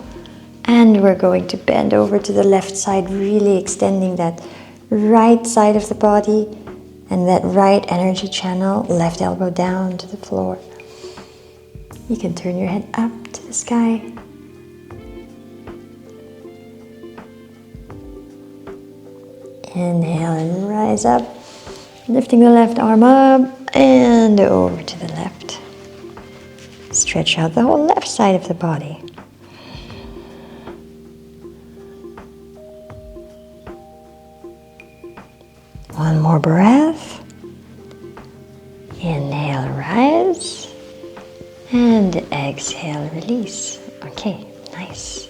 And we're going to bend over to the left side, really extending that right side of the body and that right energy channel. Left elbow down to the floor. You can turn your head up to the sky. Inhale and rise up, lifting the left arm up and over to the left. Stretch out the whole left side of the body. One more breath. Inhale, rise. And exhale, release. Okay, nice.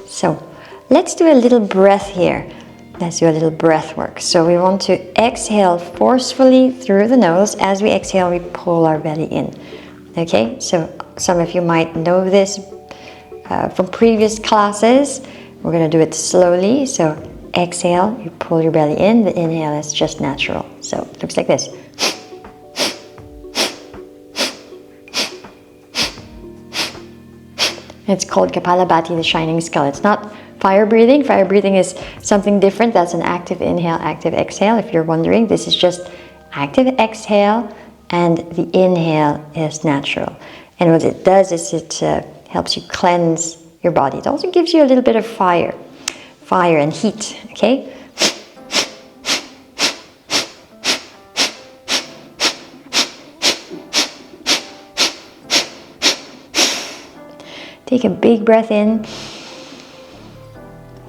So let's do a little breath here. Let's do a little breath work. So we want to exhale forcefully through the nose. As we exhale, we pull our belly in. Okay, so some of you might know this from previous classes. We're going to do it slowly. So exhale, you pull your belly in. The inhale is just natural. So it looks like this. It's called Kapalabhati, the shining skull. It's not fire breathing. Fire breathing is something different. That's an active inhale, active exhale. If you're wondering, this is just active exhale, and the inhale is natural. And what it does is it helps you cleanse your body. It also gives you a little bit of fire and heat, okay? Take a big breath in.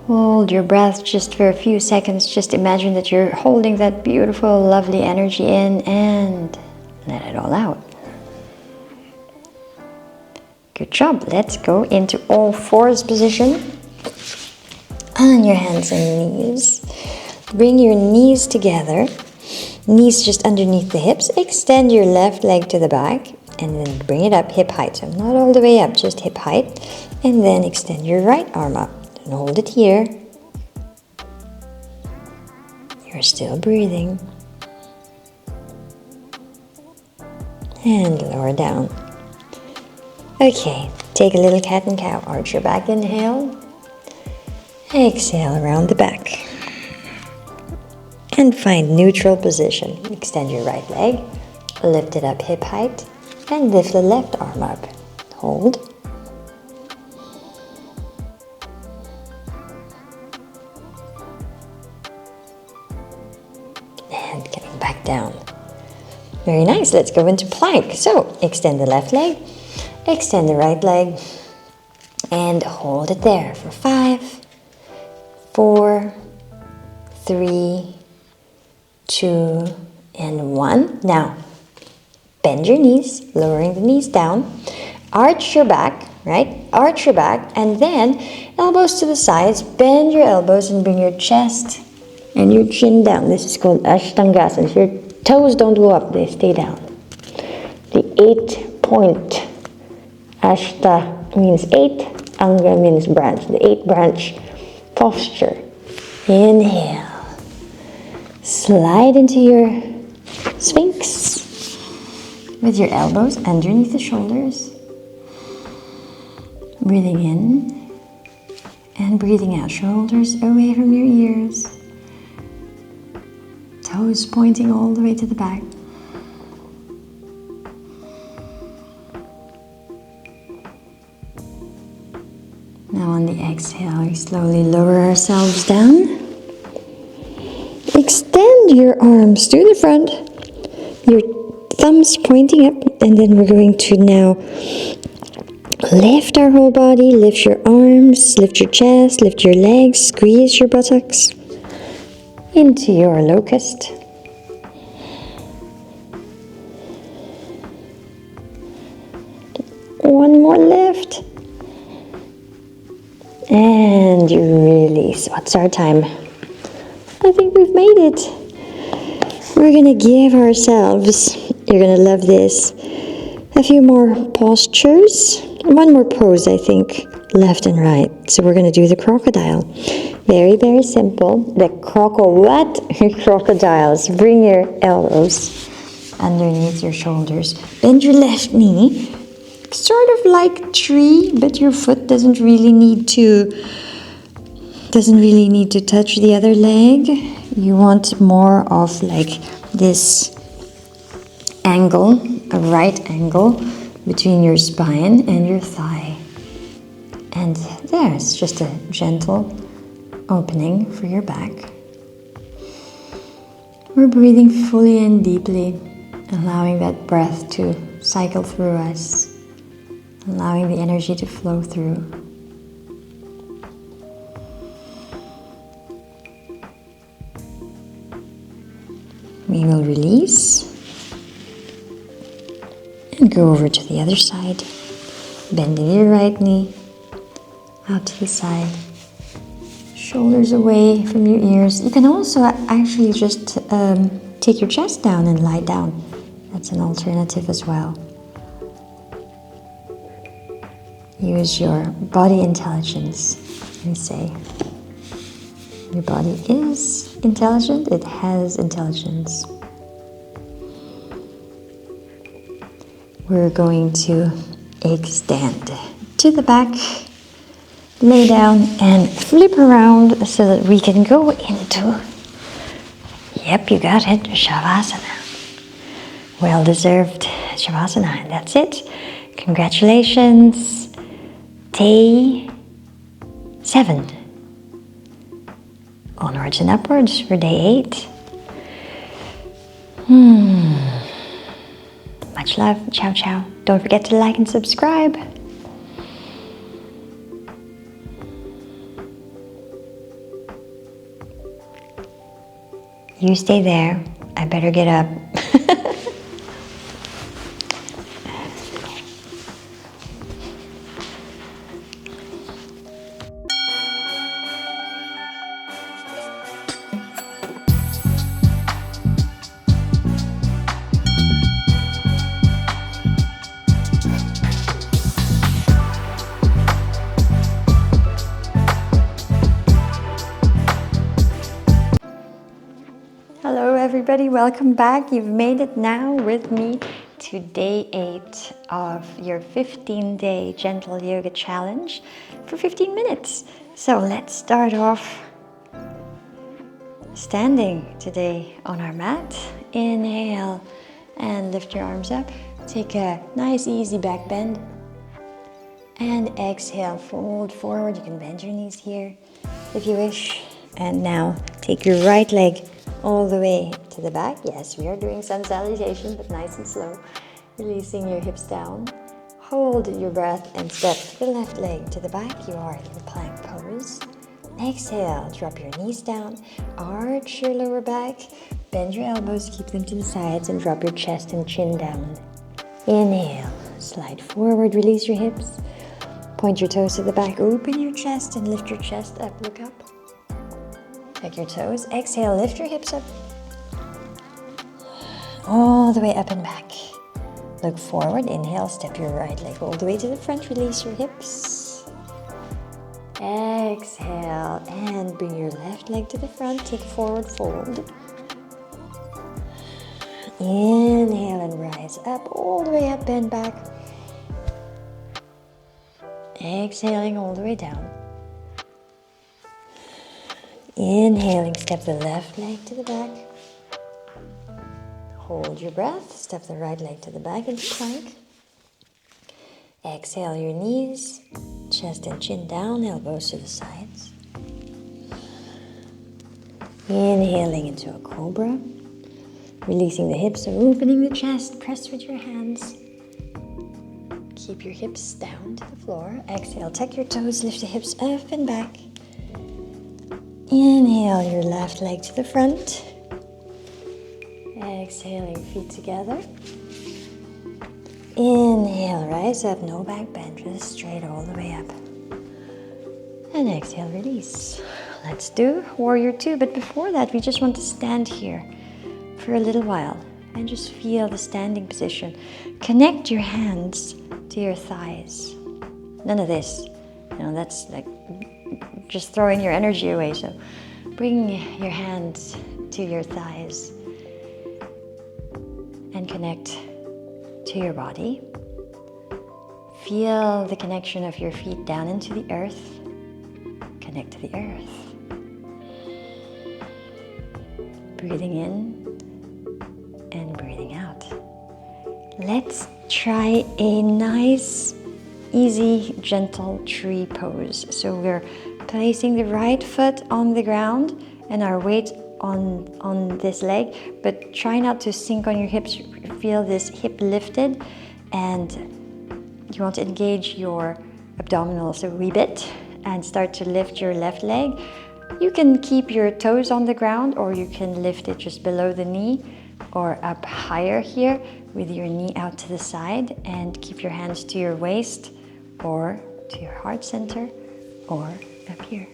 Hold your breath just for a few seconds. Just imagine that you're holding that beautiful, lovely energy in and let it all out. Good job. Let's go into all fours position. On your hands and knees. Bring your knees together. Knees just underneath the hips. Extend your left leg to the back and then bring it up hip height. So not all the way up, just hip height. And then extend your right arm up and hold it here. You're still breathing. And lower down. Okay, take a little cat and cow. Arch your back, inhale. Exhale around the back. And find neutral position. Extend your right leg, lift it up hip height, and lift the left arm up. Hold. And getting back down. Very nice, let's go into plank. So, extend the left leg, extend the right leg, and hold it there for 5, 4, 3, 2, and 1. Now, bend your knees, lowering the knees down. Arch your back, right? Arch your back, and then elbows to the sides. Bend your elbows and bring your chest and your chin down. This is called Ashtangasana. Your toes don't go up, they stay down. The 8-point. Ashta means 8, Anga means branch. The 8-branch posture. Inhale. Slide into your Sphinx with your elbows underneath the shoulders. Breathing in and breathing out. Shoulders away from your ears. Toes pointing all the way to the back. Now on the exhale, we slowly lower ourselves down. Extend your arms to the front, your thumbs pointing up, and then we're going to now lift our whole body, lift your arms, lift your chest, lift your legs, squeeze your buttocks into your locust. One more lift. And you release. What's our time? I think we've made it. We're gonna give ourselves, you're gonna love this, a few more postures. One more pose, I think, left and right. So we're gonna do the crocodile. Very, very simple. The crocodiles. Bring your elbows underneath your shoulders. Bend your left knee. Sort of like tree, but your foot doesn't really need to touch the other leg. You want more of like this angle, a right angle between your spine and your thigh. And there's just a gentle opening for your back. We're breathing fully and deeply, allowing that breath to cycle through us, allowing the energy to flow through. We will release and go over to the other side, bending your right knee out to the side, shoulders away from your ears. You can also actually just take your chest down and lie down. That's an alternative as well. Use your body intelligence and say, your body is intelligent, it has intelligence. We're going to extend to the back, lay down and flip around so that we can go into, yep, you got it, Shavasana. Well-deserved Shavasana, and that's it. Congratulations. Day 7. Onwards and upwards for day 8. Much love. Ciao, ciao. Don't forget to like and subscribe. You stay there. I better get up. Hello everybody, welcome back. You've made it now with me to day 8 of your 15-day gentle yoga challenge for 15 minutes. So let's start off standing today on our mat. Inhale and lift your arms up. Take a nice easy back bend. And exhale, fold forward. You can bend your knees here if you wish. And now take your right leg all the way to the back. Yes, we are doing sun salutation, but nice and slow. Releasing your hips down. Hold your breath and step the left leg to the back. You are in plank pose. Exhale, drop your knees down. Arch your lower back. Bend your elbows, keep them to the sides, and drop your chest and chin down. Inhale, slide forward, release your hips. Point your toes to the back, open your chest and lift your chest up, look up. Check your toes. Exhale, lift your hips up. All the way up and back. Look forward. Inhale, step your right leg all the way to the front. Release your hips. Exhale, and bring your left leg to the front. Take a forward fold. Inhale and rise up, all the way up, bend back. Exhaling all the way down. Inhaling, step the left leg to the back. Hold your breath, step the right leg to the back into plank. Exhale your knees, chest and chin down, elbows to the sides. Inhaling into a cobra. Releasing the hips, opening the chest, press with your hands. Keep your hips down to the floor. Exhale, tuck your toes, lift the hips up and back. Inhale your left leg to the front. Exhaling, feet together. Inhale, rise up, no back bend, just straight all the way up. And exhale, release. Let's do warrior 2, but before that, we just want to stand here for a little while and just feel the standing position. Connect your hands to your thighs. None of this, that's like just throwing your energy away. So bring your hands to your thighs and connect to your body. Feel the connection of your feet down into the earth. Connect to the earth. Breathing in and breathing out. Let's try a nice, easy, gentle tree pose. So we're placing the right foot on the ground and our weight on this leg, but try not to sink on your hips. Feel this hip lifted, and you want to engage your abdominals a wee bit and start to lift your left leg. You can keep your toes on the ground, or you can lift it just below the knee or up higher here with your knee out to the side, and keep your hands to your waist or to your heart center or up here.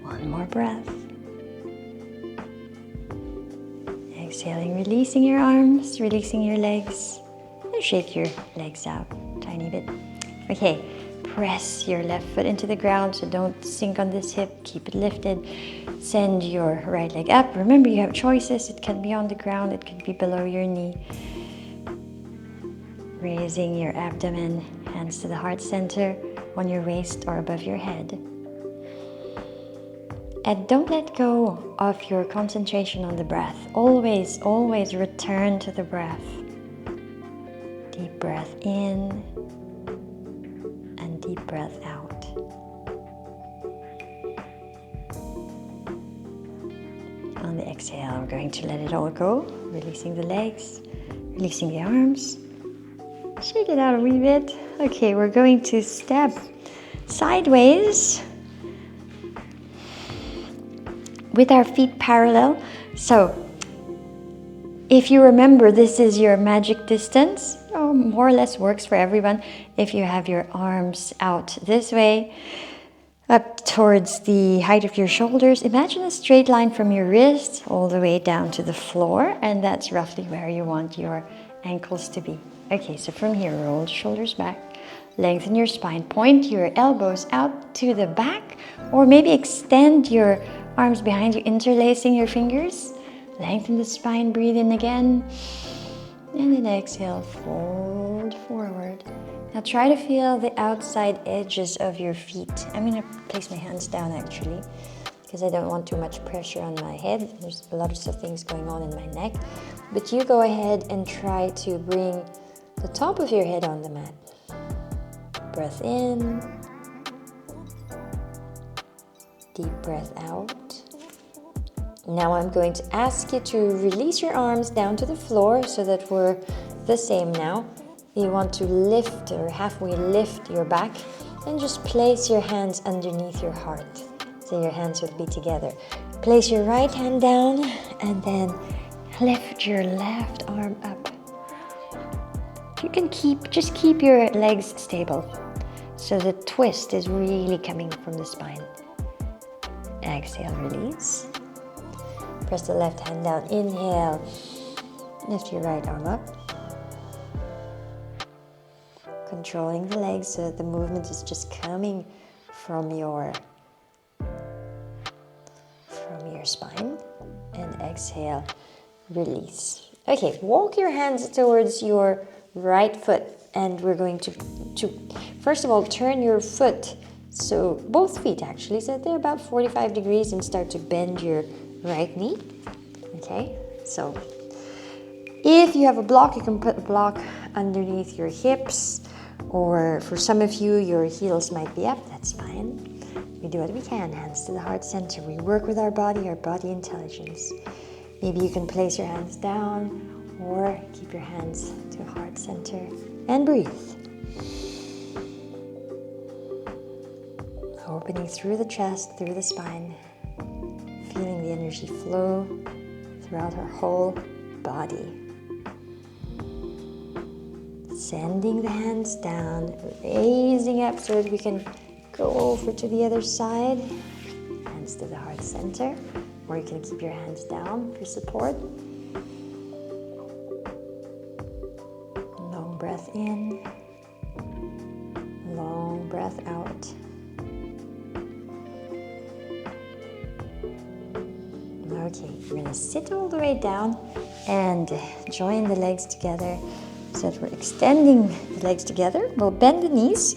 One more breath. Exhaling, releasing your arms, releasing your legs, and shake your legs out a tiny bit. Okay, press your left foot into the ground, so don't sink on this hip, keep it lifted. Send your right leg up. Remember, you have choices. It can be on the ground, it can be below your knee. Raising your abdomen, hands to the heart center, on your waist or above your head. And don't let go of your concentration on the breath. Always, always return to the breath. Deep breath in and deep breath out. On the exhale, we're going to let it all go. Releasing the legs, releasing the arms. Shake it out a wee bit. Okay, we're going to step sideways with our feet parallel. So, if you remember, this is your magic distance, or more or less works for everyone. If you have your arms out this way, up towards the height of your shoulders, imagine a straight line from your wrist all the way down to the floor, and that's roughly where you want your ankles to be. Okay, so from here, roll the shoulders back, lengthen your spine, point your elbows out to the back, or maybe extend your arms behind you, interlacing your fingers. Lengthen the spine, breathe in again, and then exhale, fold forward. Now try to feel the outside edges of your feet. I'm going to place my hands down actually, because I don't want too much pressure on my head. There's a lot of things going on in my neck. But you go ahead and try to bring the top of your head on the mat. Breath in. Deep breath out. Now I'm going to ask you to release your arms down to the floor so that we're the same now. You want to lift or halfway lift your back and just place your hands underneath your heart. So your hands will be together. Place your right hand down and then lift your left arm up. You can just keep your legs stable. So the twist is really coming from the spine. Exhale, release. Press the left hand down, inhale. Lift your right arm up. Controlling the legs so that the movement is just coming from your spine. And exhale, release. Okay, walk your hands towards your right foot, and we're going to first of all turn your foot, so both feet actually, so they're about 45 degrees, and start to bend your right knee. Okay, so if you have a block, you can put a block underneath your hips, or for some of you, your heels might be up. That's fine. We do what we can, hands to the heart center. We work with our body intelligence. Maybe you can place your hands down or keep your hands to heart center and breathe. Opening through the chest, through the spine, feeling the energy flow throughout our whole body. Sending the hands down, raising up so that we can go over to the other side. Hands to the heart center, or you can keep your hands down for support. Long breath in, long breath out. Okay, we're going to sit all the way down and join the legs together so that we're extending the legs together. We'll bend the knees.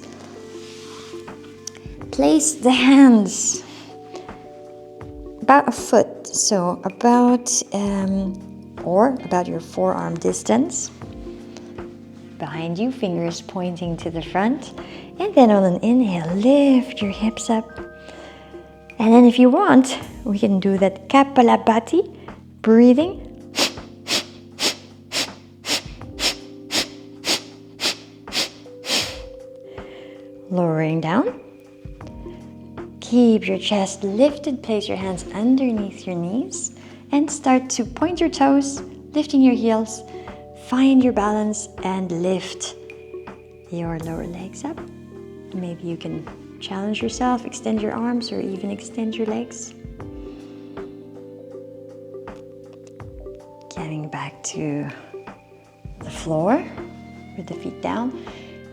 Place the hands about a foot, so about your forearm distance. Behind you, fingers pointing to the front. And then on an inhale, lift your hips up. And then if you want, we can do that Kapalabhati, breathing. Lowering down. Keep your chest lifted, place your hands underneath your knees and start to point your toes, lifting your heels. Find your balance and lift your lower legs up. Maybe you can challenge yourself, extend your arms or even extend your legs. Getting back to the floor with the feet down.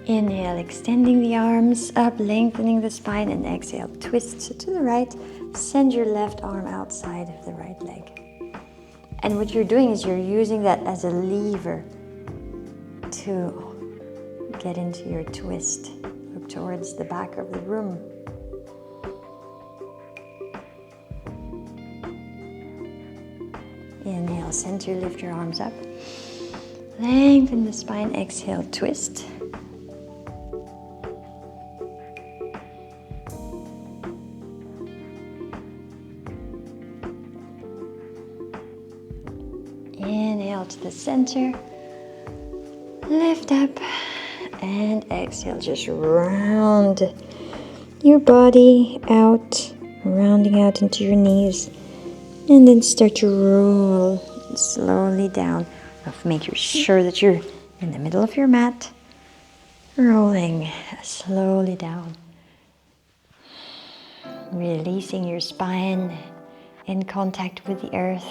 Inhale, extending the arms up, lengthening the spine, and exhale, twist to the right. Send your left arm outside of the right leg. And what you're doing is you're using that as a lever to get into your twist. Look towards the back of the room. Inhale, center, lift your arms up. Lengthen the spine, exhale, twist. the center. Lift up and exhale. Just round your body out, rounding out into your knees. And then start to roll slowly down. Make sure that you're in the middle of your mat. Rolling slowly down. Releasing your spine in contact with the earth.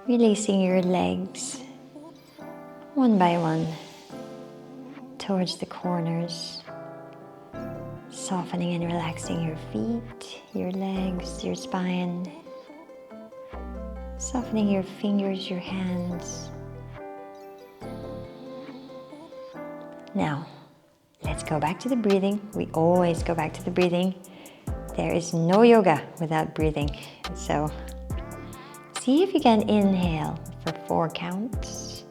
Releasing your legs one by one towards the corners. Softening and relaxing your feet, your legs, your spine. Softening your fingers, your hands. Now, let's go back to the breathing. We always go back to the breathing. There is no yoga without breathing. So, see if you can inhale for 4 counts.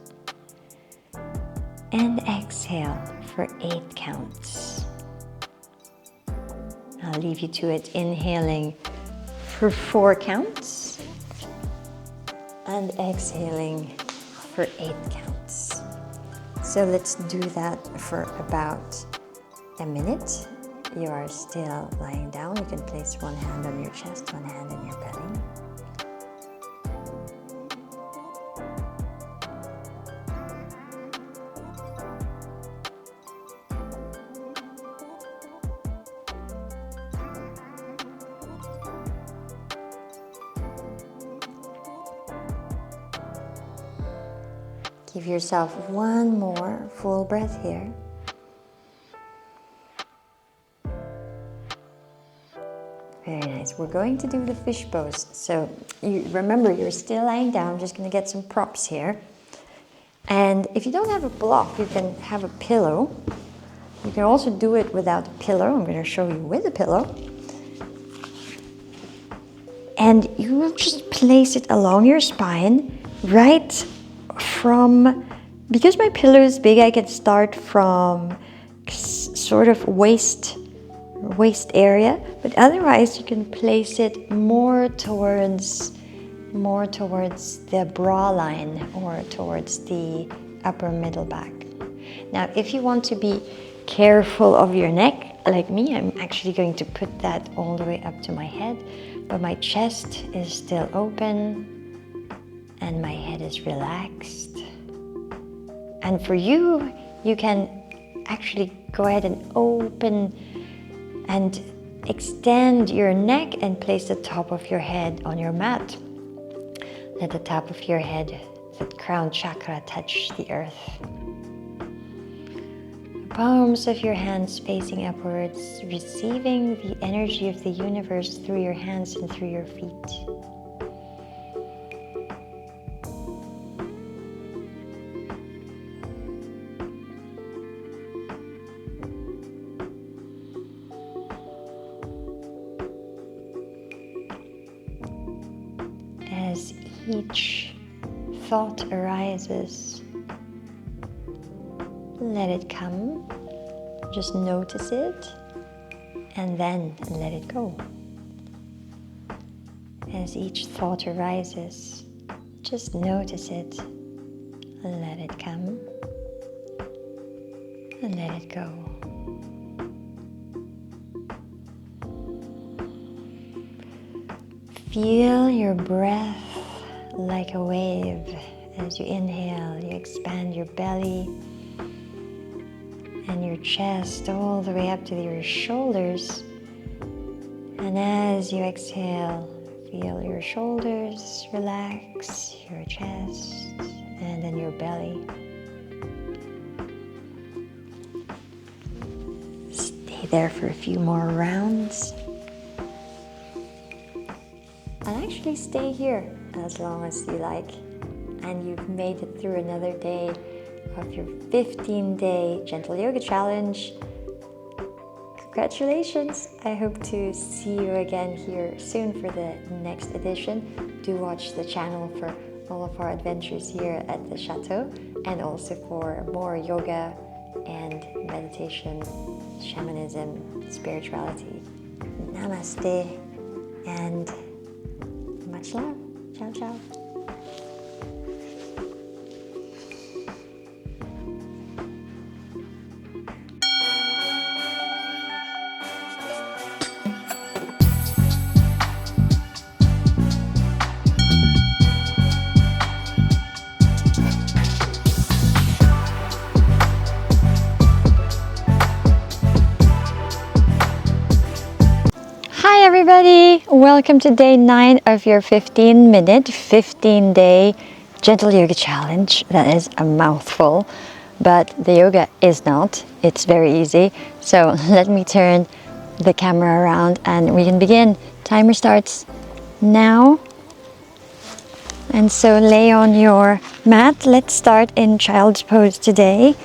And exhale for 8 counts. I'll leave you to it, inhaling for 4 counts and exhaling for 8 counts. So let's do that for about a minute. You are still lying down. You can place one hand on your chest, one hand on your belly. Give yourself one more full breath here. Very nice. We're going to do the fish pose. So you remember, you're still lying down. I'm just going to get some props here. And if you don't have a block, you can have a pillow. You can also do it without a pillow. I'm going to show you with a pillow. And you will just place it along your spine, right from, because my pillow is big, I can start from sort of waist area, but otherwise you can place it more towards the bra line or towards the upper middle back. Now, if you want to be careful of your neck, like me, I'm actually going to put that all the way up to my head, but my chest is still open and my head is relaxed. And for you, you can actually go ahead and open and extend your neck and place the top of your head on your mat. Let the top of your head, the crown chakra, touch the earth. Palms of your hands facing upwards, receiving the energy of the universe through your hands and through your feet. As each thought arises, let it come, just notice it, and then let it go. As each thought arises, just notice it, let it come, and let it go. Feel your breath like a wave. As you inhale, you expand your belly and your chest all the way up to your shoulders. And as you exhale, feel your shoulders relax, your chest, and then your belly. Stay there for a few more rounds. And actually stay here as long as you like. And you've made it through another day of your 15-day Gentle Yoga Challenge. Congratulations! I hope to see you again here soon for the next edition. Do watch the channel for all of our adventures here at the Château, and also for more yoga and meditation, shamanism, spirituality. Namaste and much love. Ciao, ciao. everybody! Welcome to day 9 of your 15-minute, 15-day gentle yoga challenge. That is a mouthful, but the yoga is not. It's very easy. So let me turn the camera around and we can begin. Timer starts now. And so lay on your mat. Let's start in child's pose today.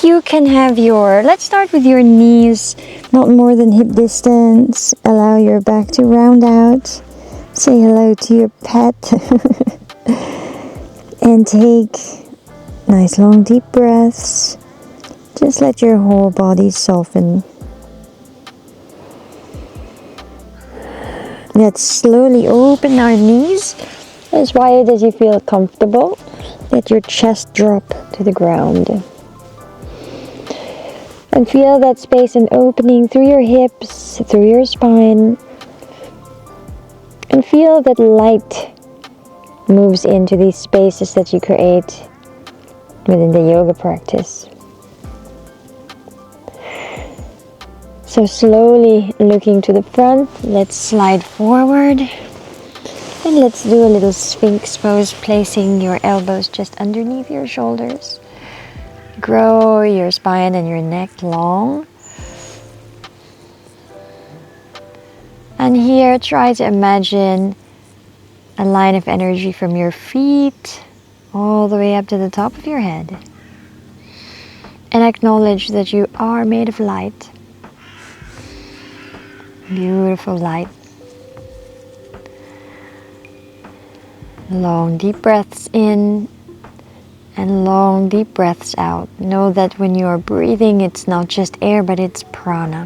You can have let's start with your knees not more than hip distance. Allow your back to round out. Say hello to your pet. And take nice long deep breaths. Just let your whole body soften. Let's slowly open our knees as wide as you feel comfortable. Let your chest drop to the ground. And feel that space and opening through your hips, through your spine. And feel that light moves into these spaces that you create within the yoga practice. So slowly looking to the front, let's slide forward. And let's do a little Sphinx pose, placing your elbows just underneath your shoulders. Grow your spine and your neck long. And here try to imagine a line of energy from your feet all the way up to the top of your head. And acknowledge that you are made of light. Beautiful light. Long deep breaths in. And long deep breaths out. Know that when you are breathing, it's not just air, but it's prana.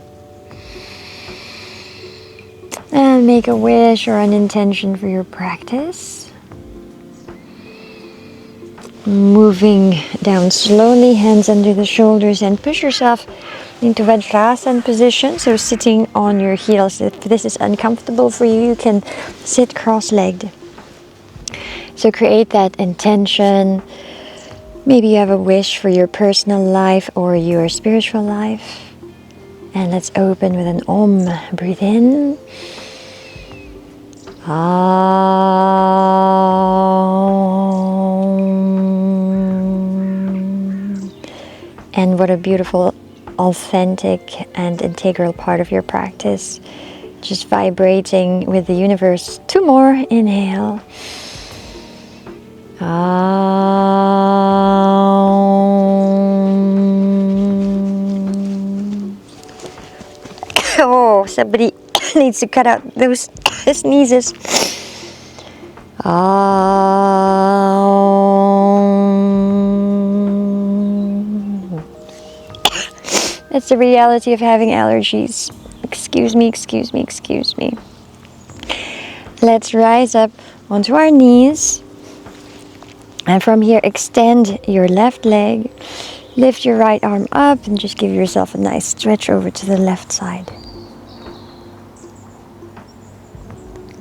And make a wish or an intention for your practice. Moving down slowly, hands under the shoulders, and push yourself into Vajrasana position. So sitting on your heels. If this is uncomfortable for you, you can sit cross-legged. So create that intention. Maybe you have a wish for your personal life or your spiritual life. And let's open with an Om. Breathe in. Om. And what a beautiful, authentic and integral part of your practice. Just vibrating with the universe. 2 more. Inhale. Oh, somebody needs to cut out those sneezes. That's the reality of having allergies. Excuse me, excuse me, excuse me. Let's rise up onto our knees. And from here, extend your left leg. Lift your right arm up and just give yourself a nice stretch over to the left side.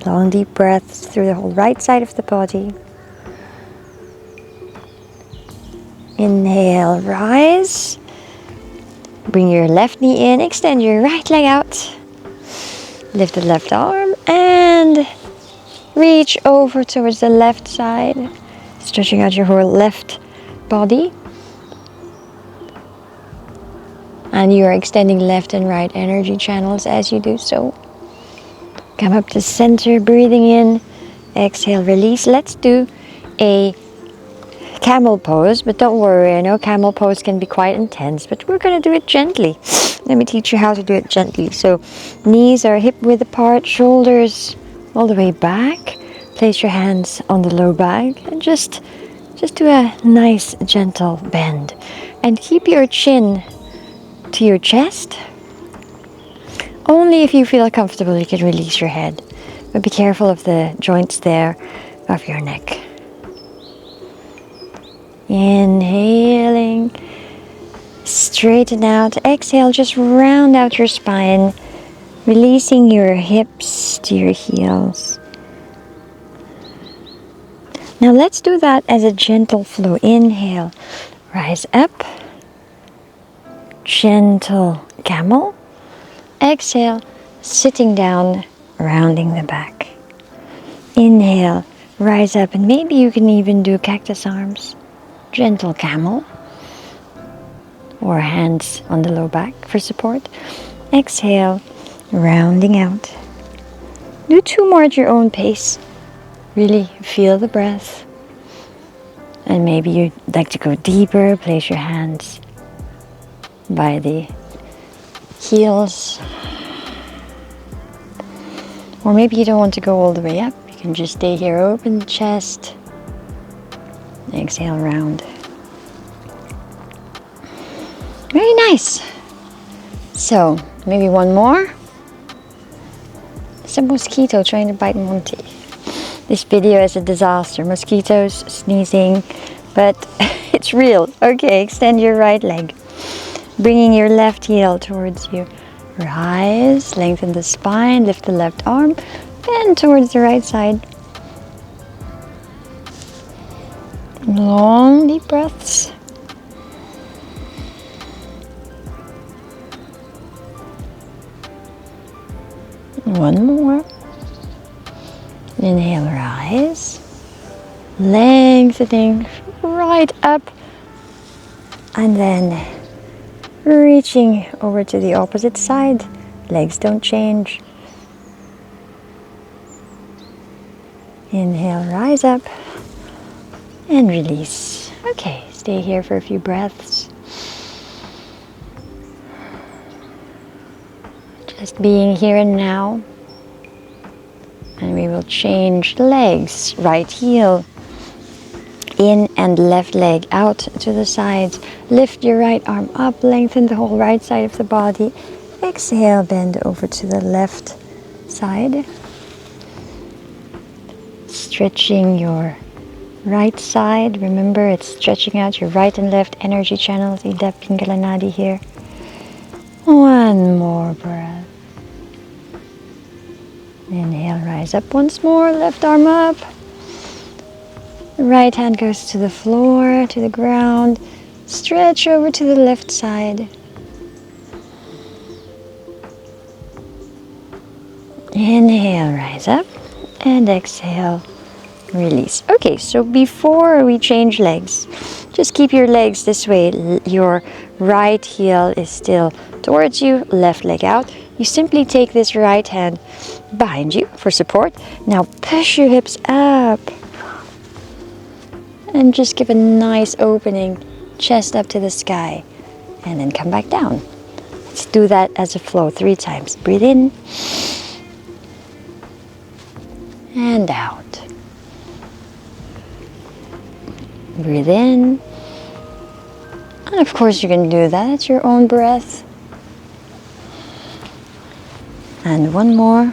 Long deep breaths through the whole right side of the body. Inhale, rise. Bring your left knee in, extend your right leg out. Lift the left arm and reach over towards the left side. Stretching out your whole left body. And you are extending left and right energy channels as you do so. Come up to center, breathing in. Exhale, release. Let's do a camel pose, but don't worry, I know camel pose can be quite intense, but we're going to do it gently. Let me teach you how to do it gently. So knees are hip width apart, shoulders all the way back. Place your hands on the low back and just do a nice gentle bend. And keep your chin to your chest. Only if you feel comfortable you can release your head. But be careful of the joints there of your neck. Inhaling. Straighten out. Exhale, just round out your spine. Releasing your hips to your heels. Now let's do that as a gentle flow. Inhale, rise up, gentle camel. Exhale, sitting down, rounding the back. Inhale, rise up, and maybe you can even do cactus arms, gentle camel, or hands on the low back for support. Exhale, rounding out. Do 2 more at your own pace. Really feel the breath. And maybe you'd like to go deeper, place your hands by the heels. Or maybe you don't want to go all the way up. You can just stay here, open the chest. Exhale, round. Very nice. So, maybe one more. It's a mosquito trying to bite Monty. This video is a disaster. Mosquitoes, sneezing, but it's real. Okay, extend your right leg. Bringing your left heel towards you. Rise, lengthen the spine, lift the left arm, bend towards the right side. Long, deep breaths. One more. Inhale, rise. Lengthening right up. And then reaching over to the opposite side. Legs don't change. Inhale, rise up. And release. Okay, stay here for a few breaths. Just being here and now. And we will change legs. Right heel in and left leg out to the sides. Lift your right arm up, lengthen the whole right side of the body. Exhale, bend over to the left side. Stretching your right side. Remember, it's stretching out your right and left energy channels. Ida Pingala Nadi here. One more breath. Inhale, rise up once more, left arm up. Right hand goes to the floor, to the ground. Stretch over to the left side. Inhale, rise up, and exhale, release. Okay, so before we change legs, just keep your legs this way. Your right heel is still towards you, left leg out. You simply take this right hand behind you for support. Now push your hips up and just give a nice opening, chest up to the sky, and then come back down. Let's do that as a flow 3 times. Breathe in and out. Breathe in. And of course you can do that at your own breath. And one more.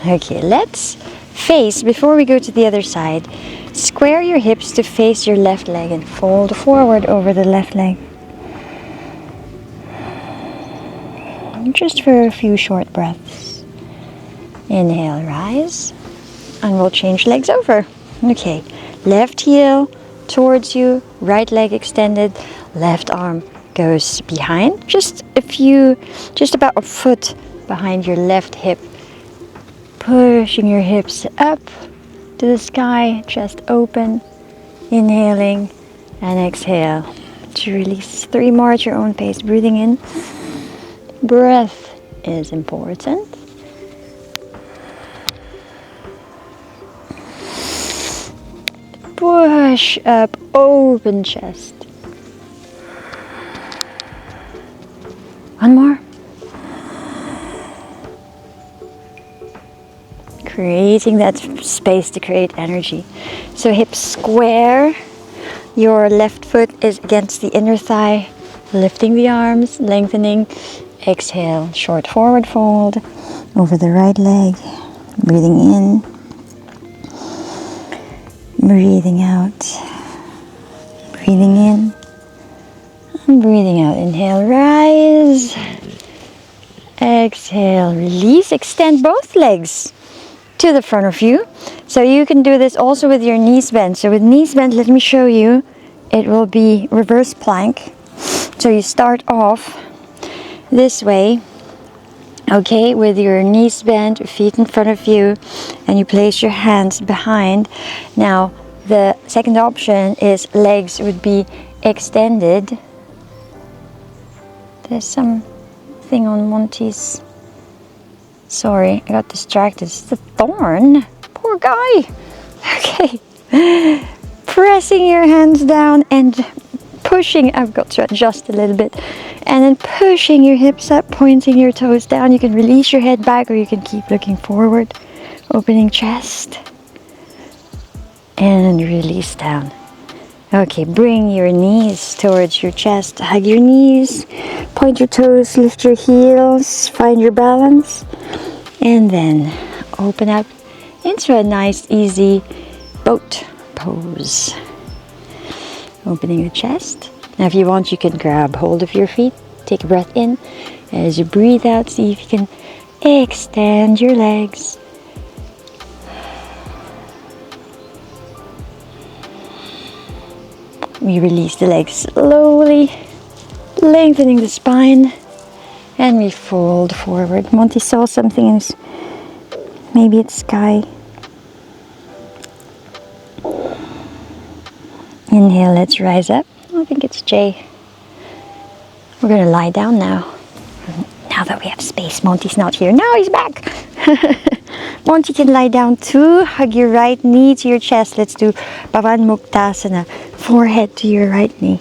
Okay, let's face, before we go to the other side, square your hips to face your left leg and fold forward over the left leg. Just for a few short breaths. Inhale, rise, and we'll change legs over. Okay, left heel towards you, right leg extended, left arm goes behind, just about a foot behind your left hip. Pushing your hips up to the sky, chest open, inhaling and exhale to release. 3 more at your own pace, breathing in. Breath is important. Push up, open chest. One more. Creating that space to create energy. So hips square. Your left foot is against the inner thigh. Lifting the arms, lengthening. Exhale, short forward fold over the right leg. Breathing in. Breathing out. Breathing in. And breathing out. Inhale, rise. Exhale, release. Extend both legs to the front of you. So you can do this also with your knees bent. So with knees bent, let me show you. it will be reverse plank. So you start off this way, okay, with your knees bent, feet in front of you, and you place your hands behind. Now, the second option is legs would be extended. There's something on Monty's. Sorry, I got distracted. It's the thorn. Poor guy. Okay. Pressing your hands down and pushing. I've got to adjust a little bit. And then pushing your hips up, pointing your toes down. You can release your head back or you can keep looking forward. Opening chest. And release down. Okay, bring your knees towards your chest. Hug your knees. Point your toes, lift your heels. Find your balance. And then open up into a nice, easy boat pose. Opening the chest. Now if you want, you can grab hold of your feet. Take a breath in. As you breathe out, see if you can extend your legs. We release the legs slowly, lengthening the spine, and we fold forward. Monty saw something in his, maybe it's sky. Inhale, let's rise up. I think it's Jay. We're going to lie down now. Now that we have space, Monty's not here. Now he's back. Monty can lie down too. Hug your right knee to your chest. Let's do Bhavan Muktasana. Forehead to your right knee.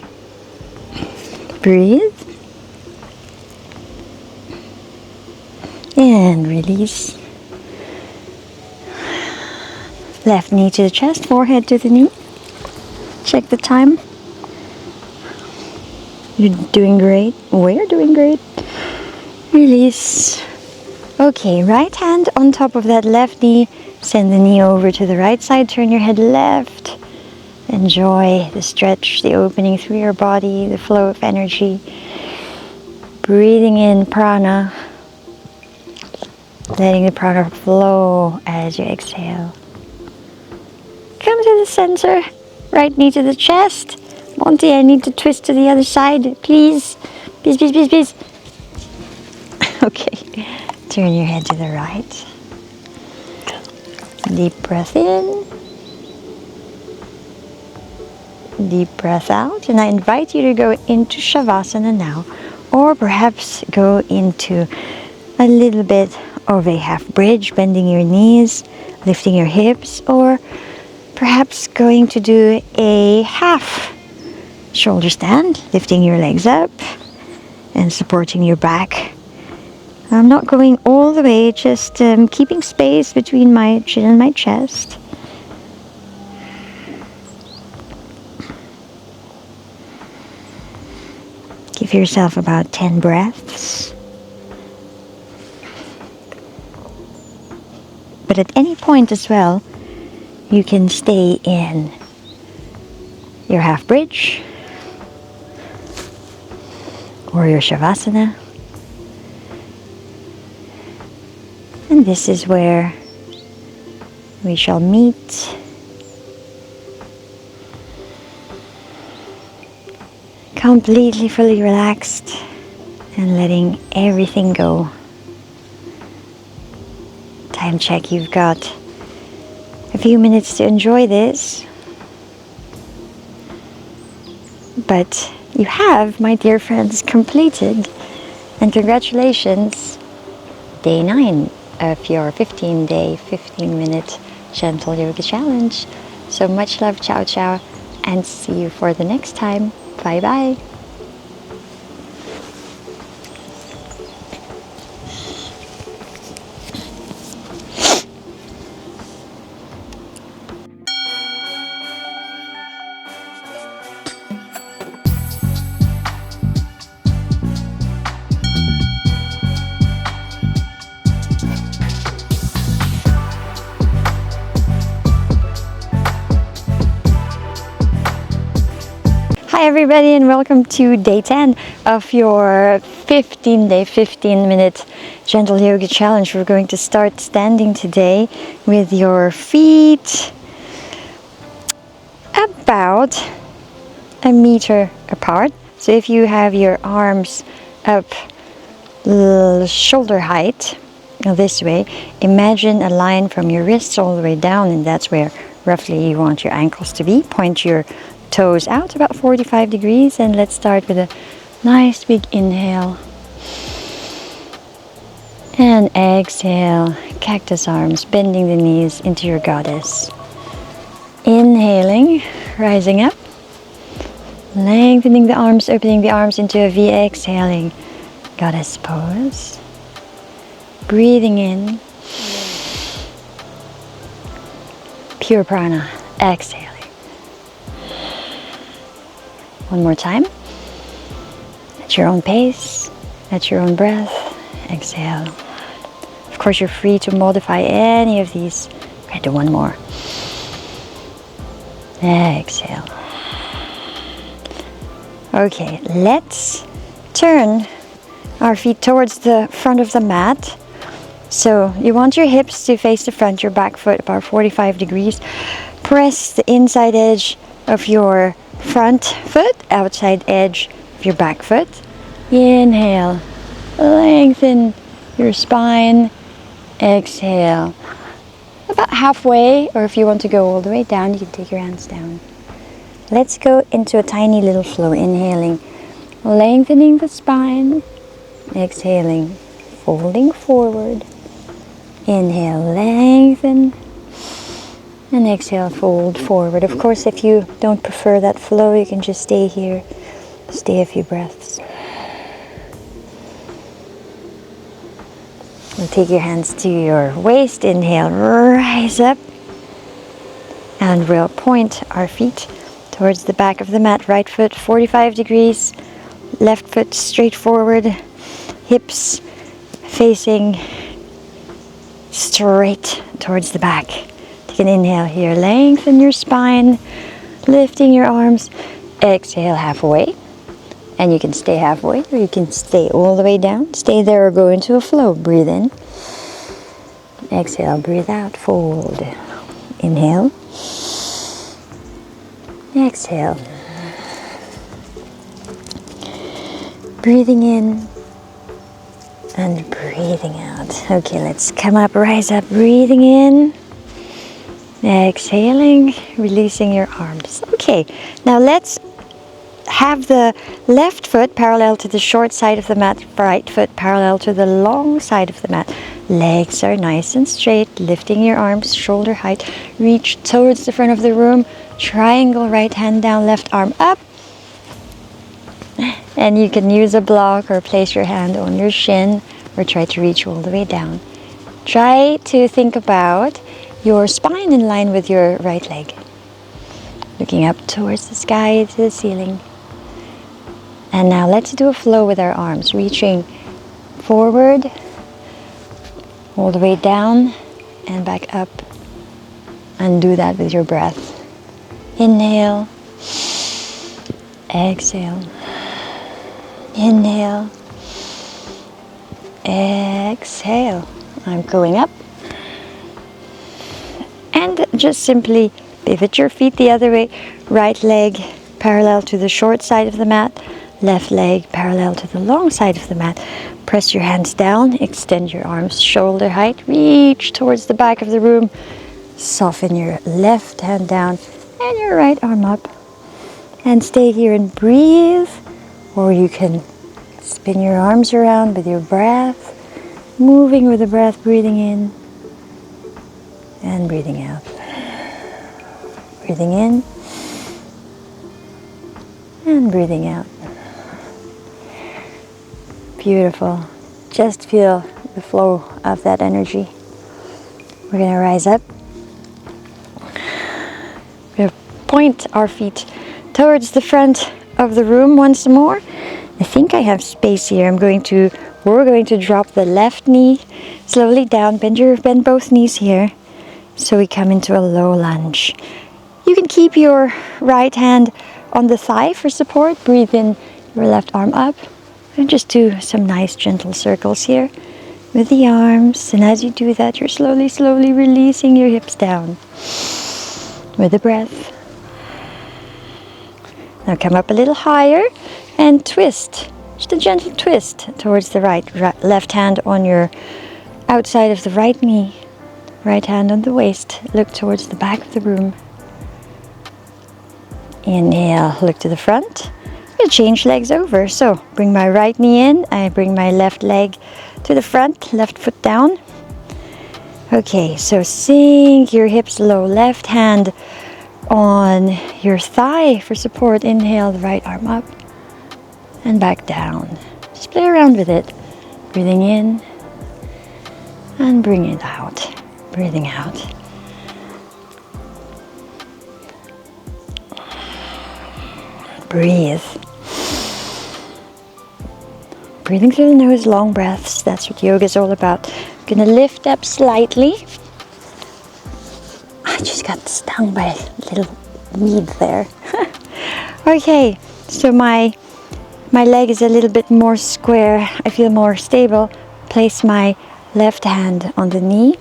Breathe. And release. Left knee to the chest, forehead to the knee. Check the time. You're doing great. We're doing great. Release. Okay, right hand on top of that left knee. Send the knee over to the right side. Turn your head left. Enjoy the stretch, the opening through your body, the flow of energy. Breathing in prana. Letting the prana flow as you exhale. Come to the center. Right knee to the chest. Monty, I need to twist to the other side. Please. Please, please, please, please. Okay. Turn your head to the right. Deep breath in. Deep breath out. And I invite you to go into Shavasana now. Or perhaps go into a little bit of a half bridge, bending your knees, lifting your hips, or perhaps going to do a half shoulder stand, lifting your legs up and supporting your back. I'm not going all the way, just keeping space between my chin and my chest. Give yourself about 10 breaths. But at any point as well, you can stay in your half bridge or your Shavasana. And this is where we shall meet. Completely fully relaxed and letting everything go. Time check, you've got a few minutes to enjoy this. But you have, my dear friends, completed. And congratulations, day 9 of your 15-day, 15-minute gentle yoga challenge. So much love, ciao ciao, and see you for the next time. Bye bye. Hi everybody, and welcome to day 10 of your 15-day, 15-minute gentle yoga challenge. We're going to start standing today with your feet about a meter apart. So if you have your arms up shoulder height this way, imagine a line from your wrists all the way down, and that's where roughly you want your ankles to be. Point your toes out about 45 degrees, and let's start with a nice big inhale. And exhale, cactus arms, bending the knees into your goddess. Inhaling, rising up, lengthening the arms, opening the arms into a V, exhaling, goddess pose. Breathing in, pure prana, exhaling. One more time, at your own pace, at your own breath, exhale. Of course, you're free to modify any of these. Okay, do one more. Exhale. Okay, let's turn our feet towards the front of the mat. So you want your hips to face the front, your back foot about 45 degrees. Press the inside edge of your front foot, outside edge of your back foot. Inhale, lengthen your spine. Exhale. About halfway, or if you want to go all the way down, you can take your hands down. Let's go into a tiny little flow. Inhaling, lengthening the spine. Exhaling, folding forward. Inhale, lengthen. And exhale, fold forward. Of course, if you don't prefer that flow, you can just stay here. Stay a few breaths. And take your hands to your waist. Inhale, rise up. And we'll point our feet towards the back of the mat. Right foot 45 degrees. Left foot straight forward. Hips facing straight towards the back. Take an inhale here. Lengthen your spine. Lifting your arms. Exhale halfway. And you can stay halfway, or you can stay all the way down. Stay there or go into a flow. Breathe in. Exhale, breathe out, fold. Inhale. Exhale. Breathing in and breathing out. Okay, let's come up, rise up, breathing in. Exhaling, releasing your arms. Okay, now let's have the left foot parallel to the short side of the mat, right foot parallel to the long side of the mat. Legs are nice and straight, lifting your arms shoulder height. Reach towards the front of the room. Triangle, right hand down, left arm up. And you can use a block or place your hand on your shin or try to reach all the way down. Try to think about your spine in line with your right leg. Looking up towards the sky, to the ceiling. And now let's do a flow with our arms, reaching forward, all the way down and back up. And do that with your breath. Inhale, exhale, inhale, exhale. I'm going up. And just simply pivot your feet the other way. Right leg parallel to the short side of the mat. Left leg parallel to the long side of the mat. Press your hands down. Extend your arms shoulder height. Reach towards the back of the room. Soften your left hand down and your right arm up. And stay here and breathe. Or you can spin your arms around with your breath. Moving with the breath, breathing in and breathing out. Breathing in and breathing out. Beautiful. Just feel the flow of that energy. We're going to rise up. We're going to point our feet towards the front of the room once more. I think I have space here. We're going to drop the left knee slowly down. Bend both knees here. So we come into a low lunge. You can keep your right hand on the thigh for support. Breathe in your left arm up. And just do some nice gentle circles here with the arms. And as you do that, you're slowly, slowly releasing your hips down with the breath. Now come up a little higher and twist. Just a gentle twist towards the right. Left hand on your outside of the right knee. Right hand on the waist. Look towards the back of the room. Inhale, look to the front. I'm going to change legs over. So bring my right knee in. I bring my left leg to the front. Left foot down. Okay, so sink your hips low. Left hand on your thigh for support. Inhale, the right arm up and back down. Just play around with it. Breathing in and bring it out. Breathing out. Breathe. Breathing through the nose, long breaths. That's what yoga is all about. Gonna lift up slightly. I just got stung by a little weed there. Okay, so my leg is a little bit more square. I feel more stable. Place my left hand on the knee.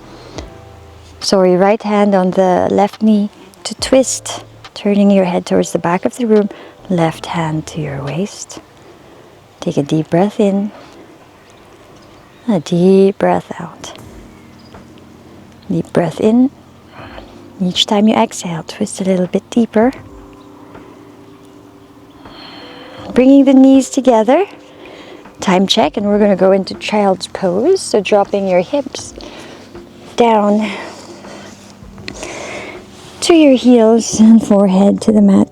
Sorry, right hand on the left knee to twist, turning your head towards the back of the room. Left hand to your waist. Take a deep breath in. A deep breath out. Deep breath in. Each time you exhale, twist a little bit deeper. Bringing the knees together. Time check, and we're going to go into child's pose. So dropping your hips down to your heels and forehead to the mat.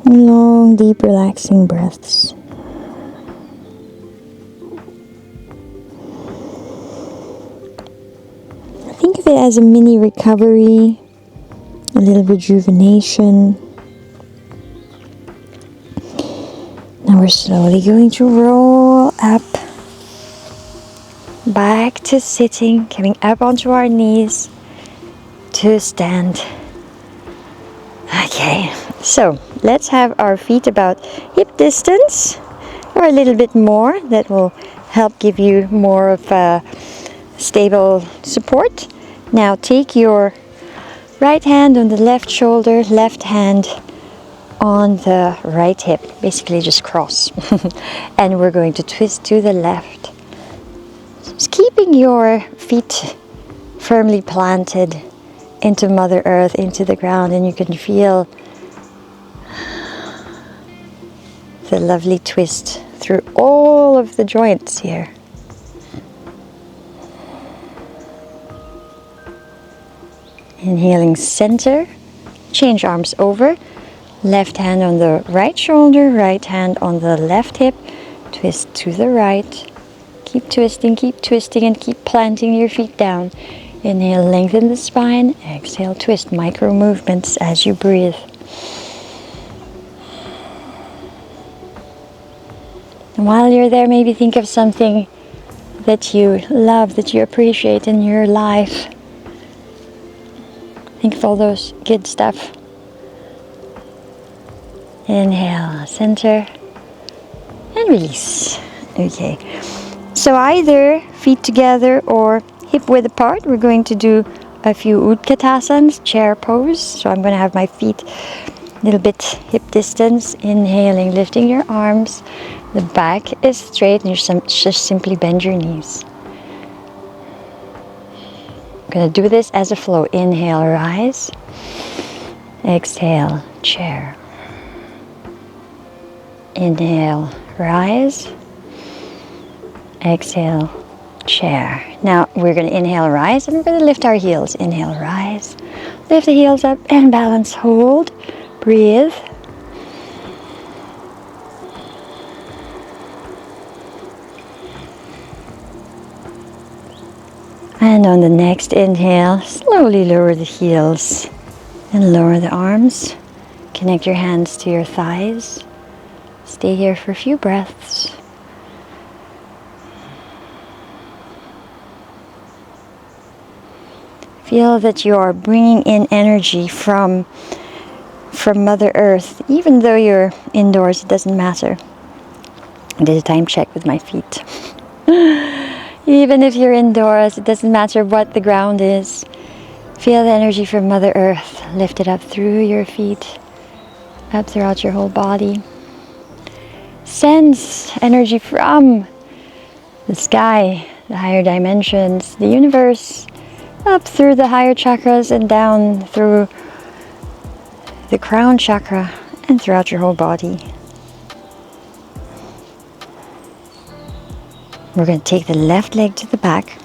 Long, deep, relaxing breaths. Think of it as a mini recovery, a little rejuvenation. Now we're slowly going to roll up, back to sitting, coming up onto our knees to stand. Okay, so let's have our feet about hip distance or a little bit more. That will help give you more of a stable support. Now take your right hand on the left shoulder, left hand on the right hip. Basically just cross. And we're going to twist to the left. Just keeping your feet firmly planted into Mother Earth, into the ground, and you can feel the lovely twist through all of the joints here. Inhaling center, change arms over, left hand on the right shoulder, right hand on the left hip, twist to the right, keep twisting, and keep planting your feet down. Inhale, lengthen the spine, exhale, twist, micro movements as you breathe. And while you're there, maybe think of something that you love, that you appreciate in your life. Think of all those good stuff. Inhale, center, and release. Okay, so either feet together or hip width apart. We're going to do a few Utkatasans, chair pose. So I'm going to have my feet a little bit hip distance. Inhaling, lifting your arms. The back is straight and you just simply bend your knees. I'm going to do this as a flow. Inhale, rise. Exhale, chair. Inhale, rise. Exhale, chair. Now we're going to inhale, rise, and we're going to lift our heels. Inhale, rise. Lift the heels up and balance. Hold. Breathe. And on the next inhale, slowly lower the heels and lower the arms. Connect your hands to your thighs. Stay here for a few breaths. Feel that you are bringing in energy from Mother Earth. Even though you're indoors, it doesn't matter. I did a time check with my feet. Even if you're indoors, it doesn't matter what the ground is. Feel the energy from Mother Earth lifted up through your feet, up throughout your whole body. Sense energy from the sky, the higher dimensions, the universe, up through the higher chakras and down through the crown chakra and throughout your whole body. We're going to take the left leg to the back,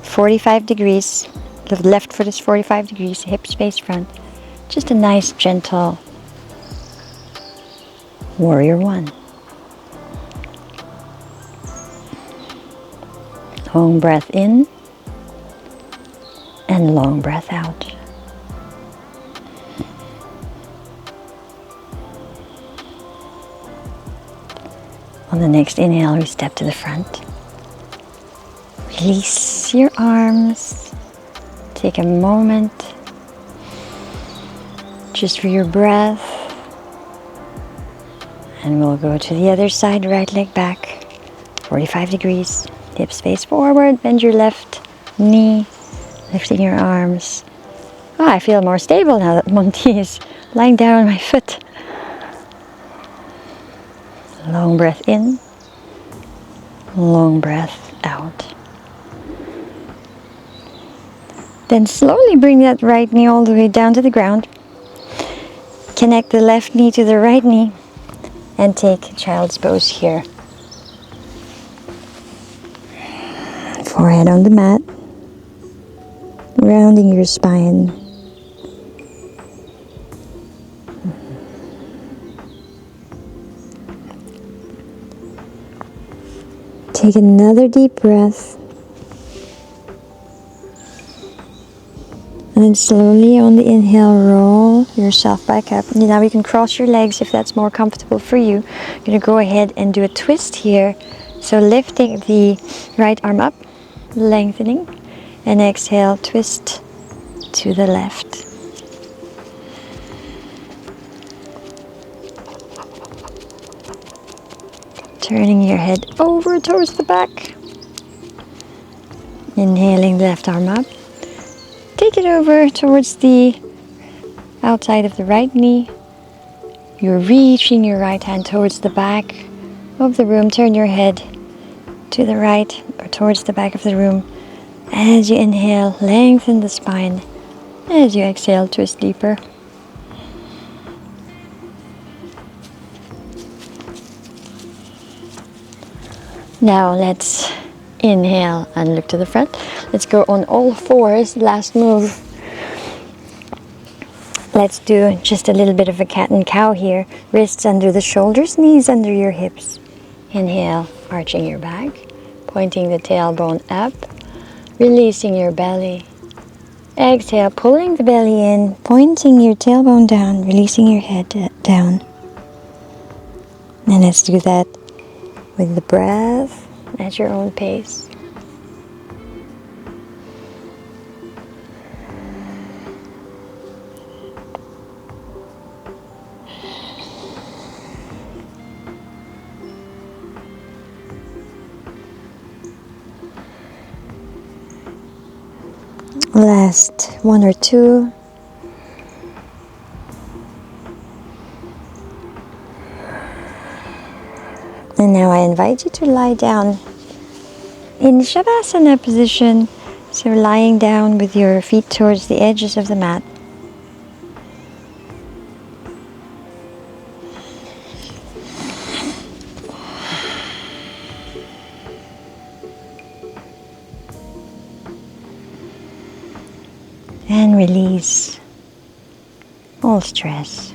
45 degrees. The left foot is 45 degrees, hips face front. Just a nice, gentle warrior one. Long breath in and long breath out. On the next inhale, we step to the front. Release your arms. Take a moment just for your breath. And we'll go to the other side, right leg back, 45 degrees. Hips face forward, bend your left knee, lifting your arms. Oh, I feel more stable now that Monty is lying down on my foot. Long breath in, long breath out. Then slowly bring that right knee all the way down to the ground. Connect the left knee to the right knee and take child's pose here. Forehead on the mat, rounding your spine. Take another deep breath. And then slowly on the inhale, roll yourself back up. And now you can cross your legs if that's more comfortable for you. You're going to go ahead and do a twist here. So lifting the right arm up, lengthening, and exhale, twist to the left. Turning your head over towards the back. Inhaling the left arm up. Take it over towards the outside of the right knee. You're reaching your right hand towards the back of the room. Turn your head to the right or towards the back of the room. As you inhale, lengthen the spine. As you exhale, twist deeper. Now let's inhale and look to the front. Let's go on all fours. Last move. Let's do just a little bit of a cat and cow here. Wrists under the shoulders, knees under your hips. Inhale, arching your back, pointing the tailbone up, releasing your belly. Exhale, pulling the belly in, pointing your tailbone down, releasing your head down. And let's do that with the breath at your own pace. Last one or two. And now I invite you to lie down in Shavasana position. So lying down with your feet towards the edges of the mat. And release all stress.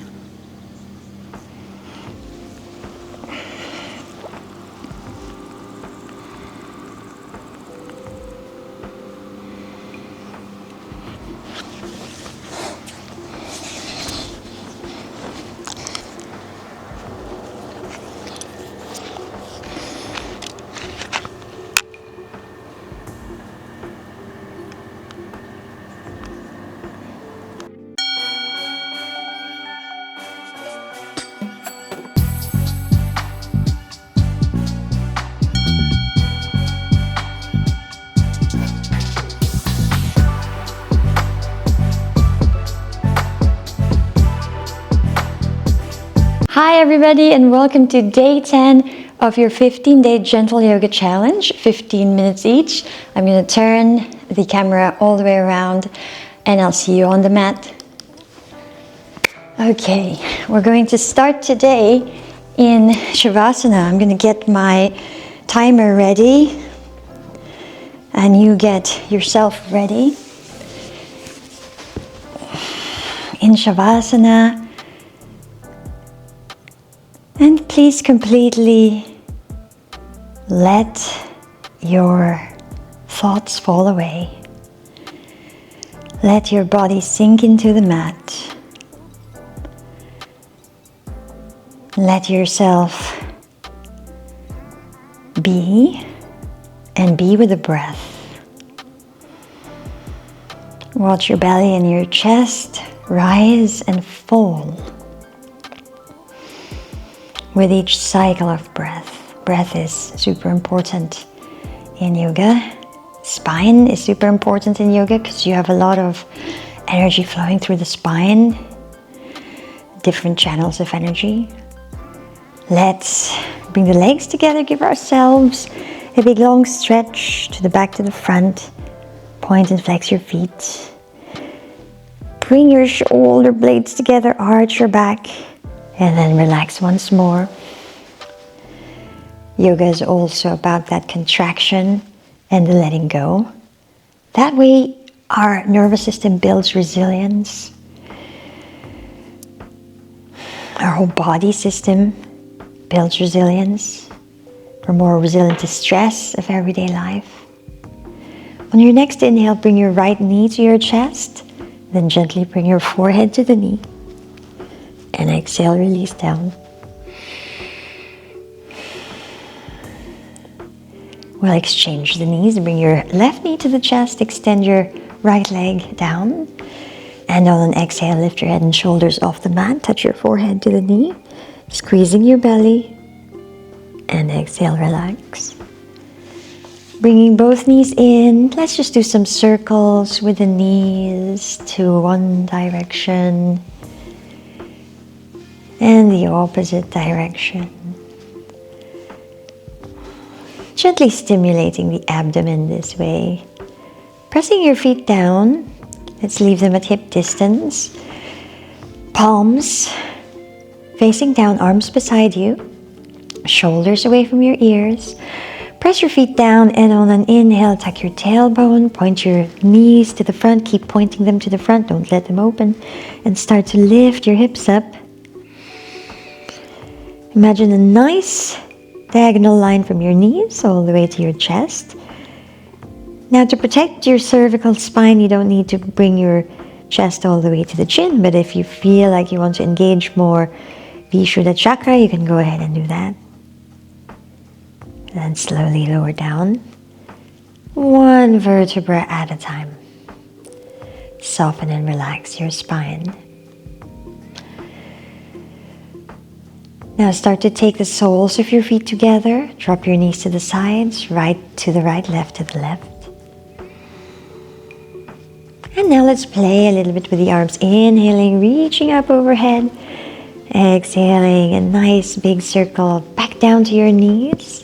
Hi everybody, and welcome to day 10 of your 15-day gentle yoga challenge, 15 minutes each. I'm going to turn the camera all the way around and I'll see you on the mat. Okay, we're going to start today in Shavasana. I'm going to get my timer ready and you get yourself ready. In Shavasana, and please completely let your thoughts fall away. Let your body sink into the mat. Let yourself be and be with the breath. Watch your belly and your chest rise and fall with each cycle of breath. Breath is super important in yoga. Spine is super important in yoga because you have a lot of energy flowing through the spine, different channels of energy. Let's bring the legs together, give ourselves a big long stretch to the back, to the front. Point and flex your feet. Bring your shoulder blades together, arch your back. And then relax once more. Yoga is also about that contraction and the letting go. That way our nervous system builds resilience. Our whole body system builds resilience. We're more resilient to stress of everyday life. On your next inhale, bring your right knee to your chest. Then gently bring your forehead to the knee. And exhale, release down. We'll exchange the knees. Bring your left knee to the chest. Extend your right leg down. And on an exhale, lift your head and shoulders off the mat. Touch your forehead to the knee. Squeezing your belly. And exhale, relax. Bringing both knees in. Let's just do some circles with the knees to one direction. And the opposite direction. Gently stimulating the abdomen this way. Pressing your feet down. Let's leave them at hip distance. Palms facing down, arms beside you. Shoulders away from your ears. Press your feet down and on an inhale, tuck your tailbone. Point your knees to the front. Keep pointing them to the front. Don't let them open. And start to lift your hips up. Imagine a nice diagonal line from your knees all the way to your chest. Now to protect your cervical spine, you don't need to bring your chest all the way to the chin, but if you feel like you want to engage more Vishuddha chakra, you can go ahead and do that. Then slowly lower down, one vertebra at a time. Soften and relax your spine. Now start to take the soles of your feet together. Drop your knees to the sides, right to the right, left to the left. And now let's play a little bit with the arms. Inhaling, reaching up overhead. Exhaling, a nice big circle back down to your knees.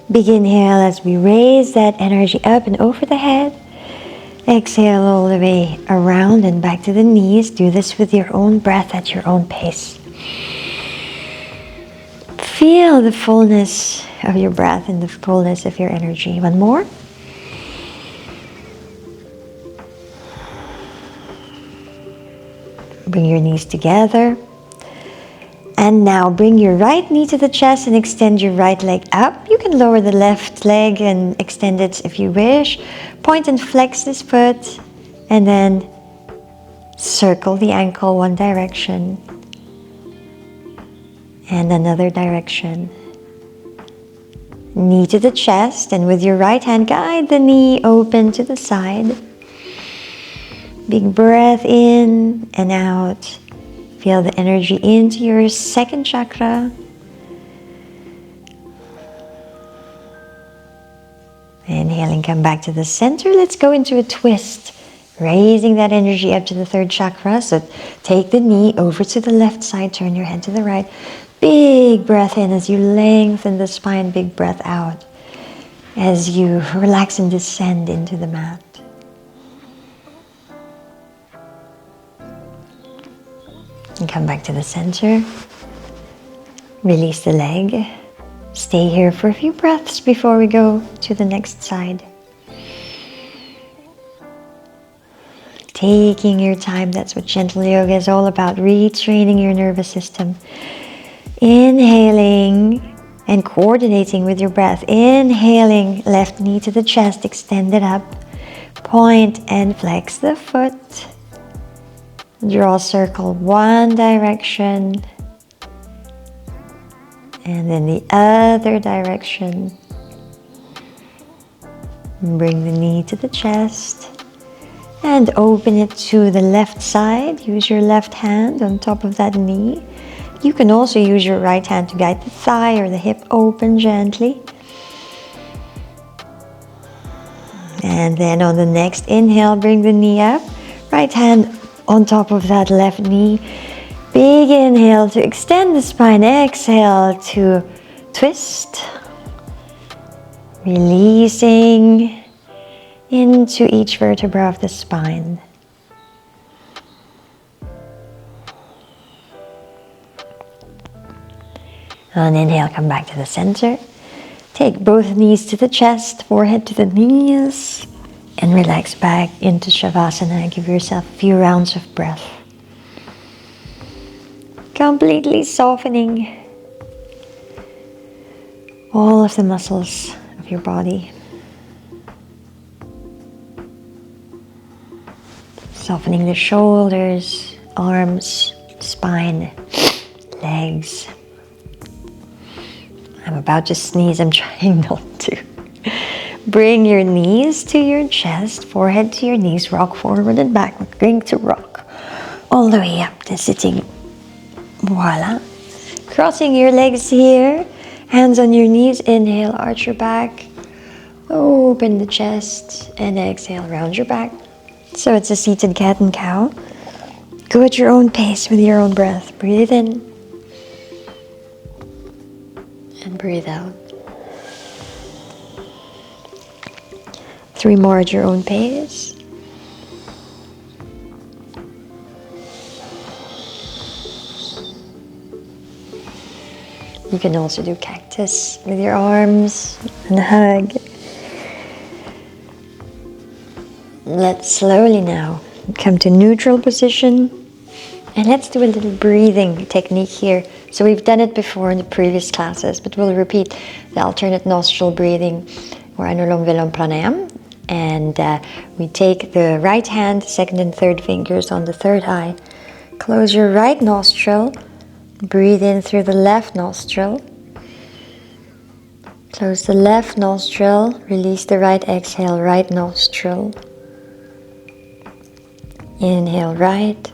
Big inhale as we raise that energy up and over the head. Exhale all the way around and back to the knees. Do this with your own breath at your own pace. Feel the fullness of your breath and the fullness of your energy. One more. Bring your knees together. And now bring your right knee to the chest and extend your right leg up. You can lower the left leg and extend it if you wish. Point and flex this foot. And then circle the ankle one direction. And another direction. Knee to the chest, and with your right hand, guide the knee open to the side. Big breath in and out. Feel the energy into your second chakra. Inhaling, come back to the center. Let's go into a twist. Raising that energy up to the third chakra. So take the knee over to the left side, turn your head to the right. Big breath in as you lengthen the spine, big breath out as you relax and descend into the mat. And come back to the center. Release the leg. Stay here for a few breaths before we go to the next side. Taking your time, that's what gentle yoga is all about, retraining your nervous system. Inhaling and coordinating with your breath. Inhaling, left knee to the chest, extend it up. Point and flex the foot. Draw a circle one direction. And then the other direction. Bring the knee to the chest. And open it to the left side. Use your left hand on top of that knee. You can also use your right hand to guide the thigh or the hip open gently. And then on the next inhale, bring the knee up. Right hand on top of that left knee. Big inhale to extend the spine. Exhale to twist. Releasing into each vertebra of the spine. On inhale, come back to the center. Take both knees to the chest, forehead to the knees, and relax back into Shavasana. Give yourself a few rounds of breath. Completely softening all of the muscles of your body. Softening the shoulders, arms, spine, legs. I'm about to sneeze, I'm trying not to. Bring your knees to your chest, forehead to your knees, rock forward and back. We're going to rock all the way up to sitting. Voila. Crossing your legs here, hands on your knees, inhale, arch your back, open the chest, and exhale, round your back. So it's a seated cat and cow. Go at your own pace with your own breath. Breathe in and breathe out. 3 more at your own pace. You can also do cactus with your arms and hug. Let's slowly now come to neutral position, and let's do a little breathing technique here. So we've done it before in the previous classes, but we'll repeat the alternate nostril breathing or Anulom Vilom Pranayam. And we take the right hand, second and third fingers on the third eye. Close your right nostril, breathe in through the left nostril. Close the left nostril, release the right exhale, right nostril. Inhale right.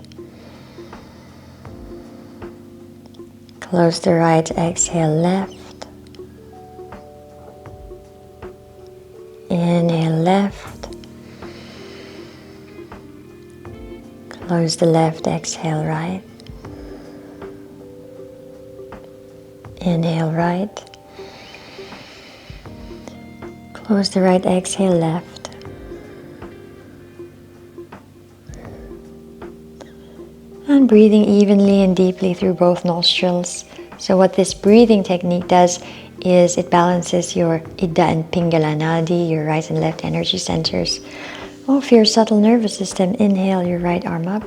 Close the right, exhale left. Inhale left. Close the left, exhale right. Inhale right. Close the right, exhale left. And breathing evenly and deeply through both nostrils. So what this breathing technique does is it balances your Ida and Pingala Nadi, your right and left energy centers of your subtle nervous system. Inhale your right arm up,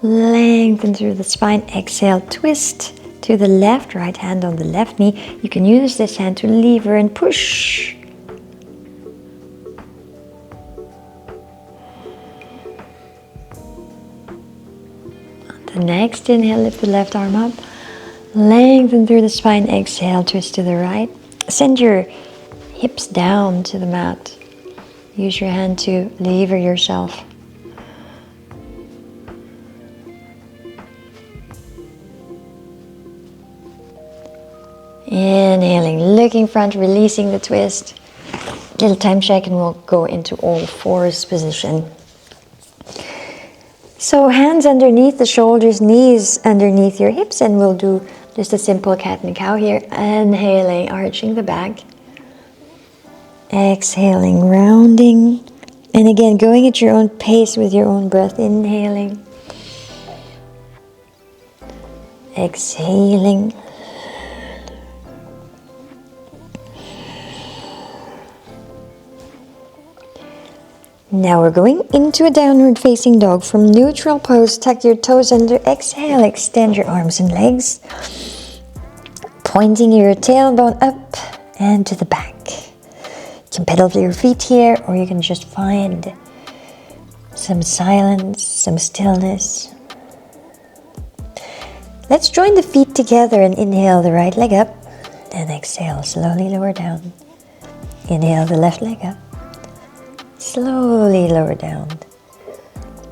lengthen through the spine. Exhale, twist to the left, right hand on the left knee. You can use this hand to lever and push. The next inhale, lift the left arm up, lengthen through the spine. Exhale, twist to the right. Send your hips down to the mat. Use your hand to lever yourself. Inhaling, looking front, releasing the twist. Little time check and we'll go into all fours position. So hands underneath the shoulders, knees underneath your hips, and we'll do just a simple cat and cow here. Inhaling, arching the back. Exhaling, rounding. And again, going at your own pace with your own breath. Inhaling. Exhaling. Now we're going into a downward facing dog. From neutral pose, tuck your toes under. Exhale, extend your arms and legs. Pointing your tailbone up and to the back. You can pedal your feet here, or you can just find some silence, some stillness. Let's join the feet together and inhale the right leg up. And exhale, slowly lower down. Inhale the left leg up. Slowly lower down.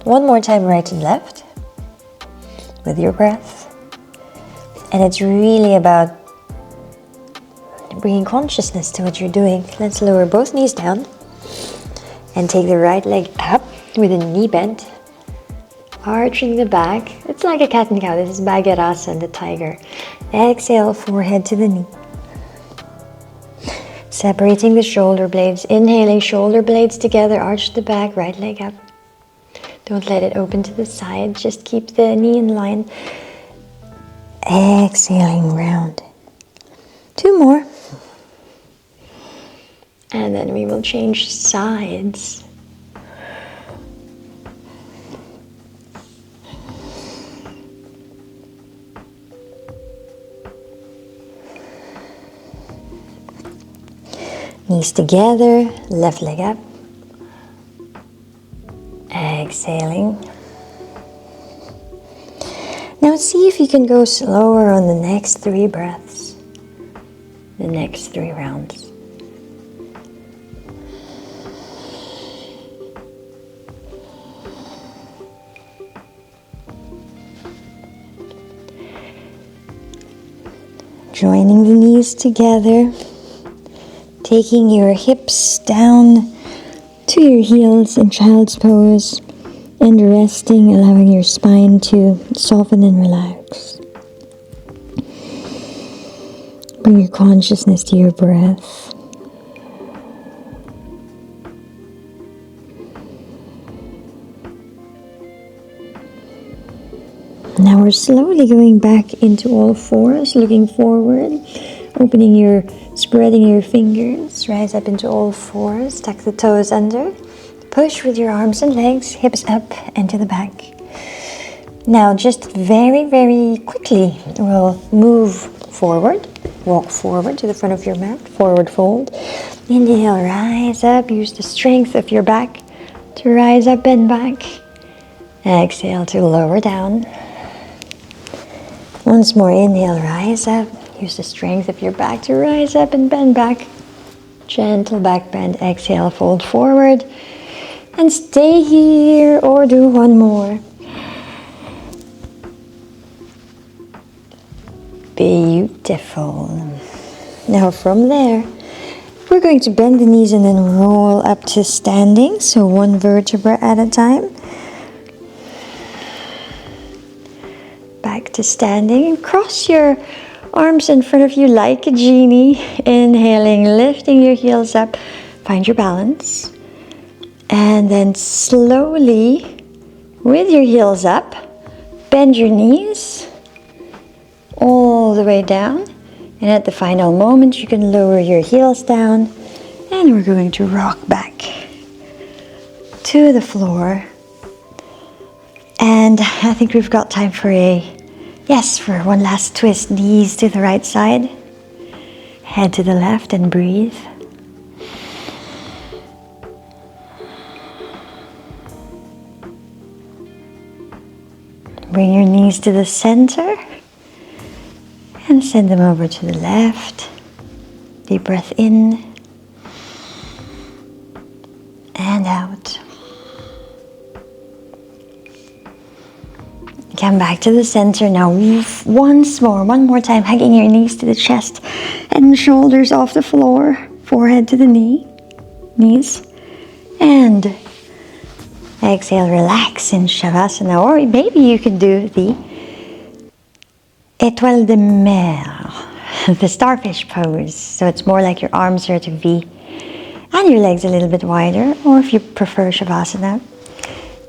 One more time, right and left with your breath. And it's really about bringing consciousness to what you're doing. Let's lower both knees down and take the right leg up with a knee bend, arching the back. It's like a cat and cow. This is Bhagerasana, the tiger. Exhale, forehead to the knee. Separating the shoulder blades, inhaling shoulder blades together, arch the back, right leg up. Don't let it open to the side, just keep the knee in line. Exhaling, round. 2 more. And then we will change sides. Knees together, left leg up. Exhaling. Now see if you can go slower on the next 3 breaths, the next 3 rounds. Joining the knees together. Taking your hips down to your heels in child's pose and resting, allowing your spine to soften and relax. Bring your consciousness to your breath. Now we're slowly going back into all fours, looking forward, spreading your fingers, rise up into all fours, tuck the toes under, push with your arms and legs, hips up and to the back. Now just very, very quickly, we'll move forward, walk forward to the front of your mat, forward fold. Inhale, rise up, use the strength of your back to rise up, bend back. Exhale to lower down. Once more, inhale, rise up. Use the strength of your back to rise up and bend back. Gentle back bend. Exhale, fold forward. And stay here or do 1 more. Beautiful. Now from there, we're going to bend the knees and then roll up to standing. So 1 vertebra at a time. Back to standing. And cross your arms in front of you like a genie. Inhaling, lifting your heels up. Find your balance. And then slowly, with your heels up, bend your knees all the way down. And at the final moment, you can lower your heels down. And we're going to rock back to the floor. And I think we've got time for for 1 last twist. Knees to the right side, head to the left, and breathe. Bring your knees to the center and send them over to the left. Deep breath in and out. Come back to the center. Now move one more time, hugging your knees to the chest and shoulders off the floor, forehead to the knees. And Exhale, relax in Shavasana, or maybe you can do the Étoile de Mer, the starfish pose. So it's more like your arms are at a V and your legs a little bit wider, or if you prefer Shavasana.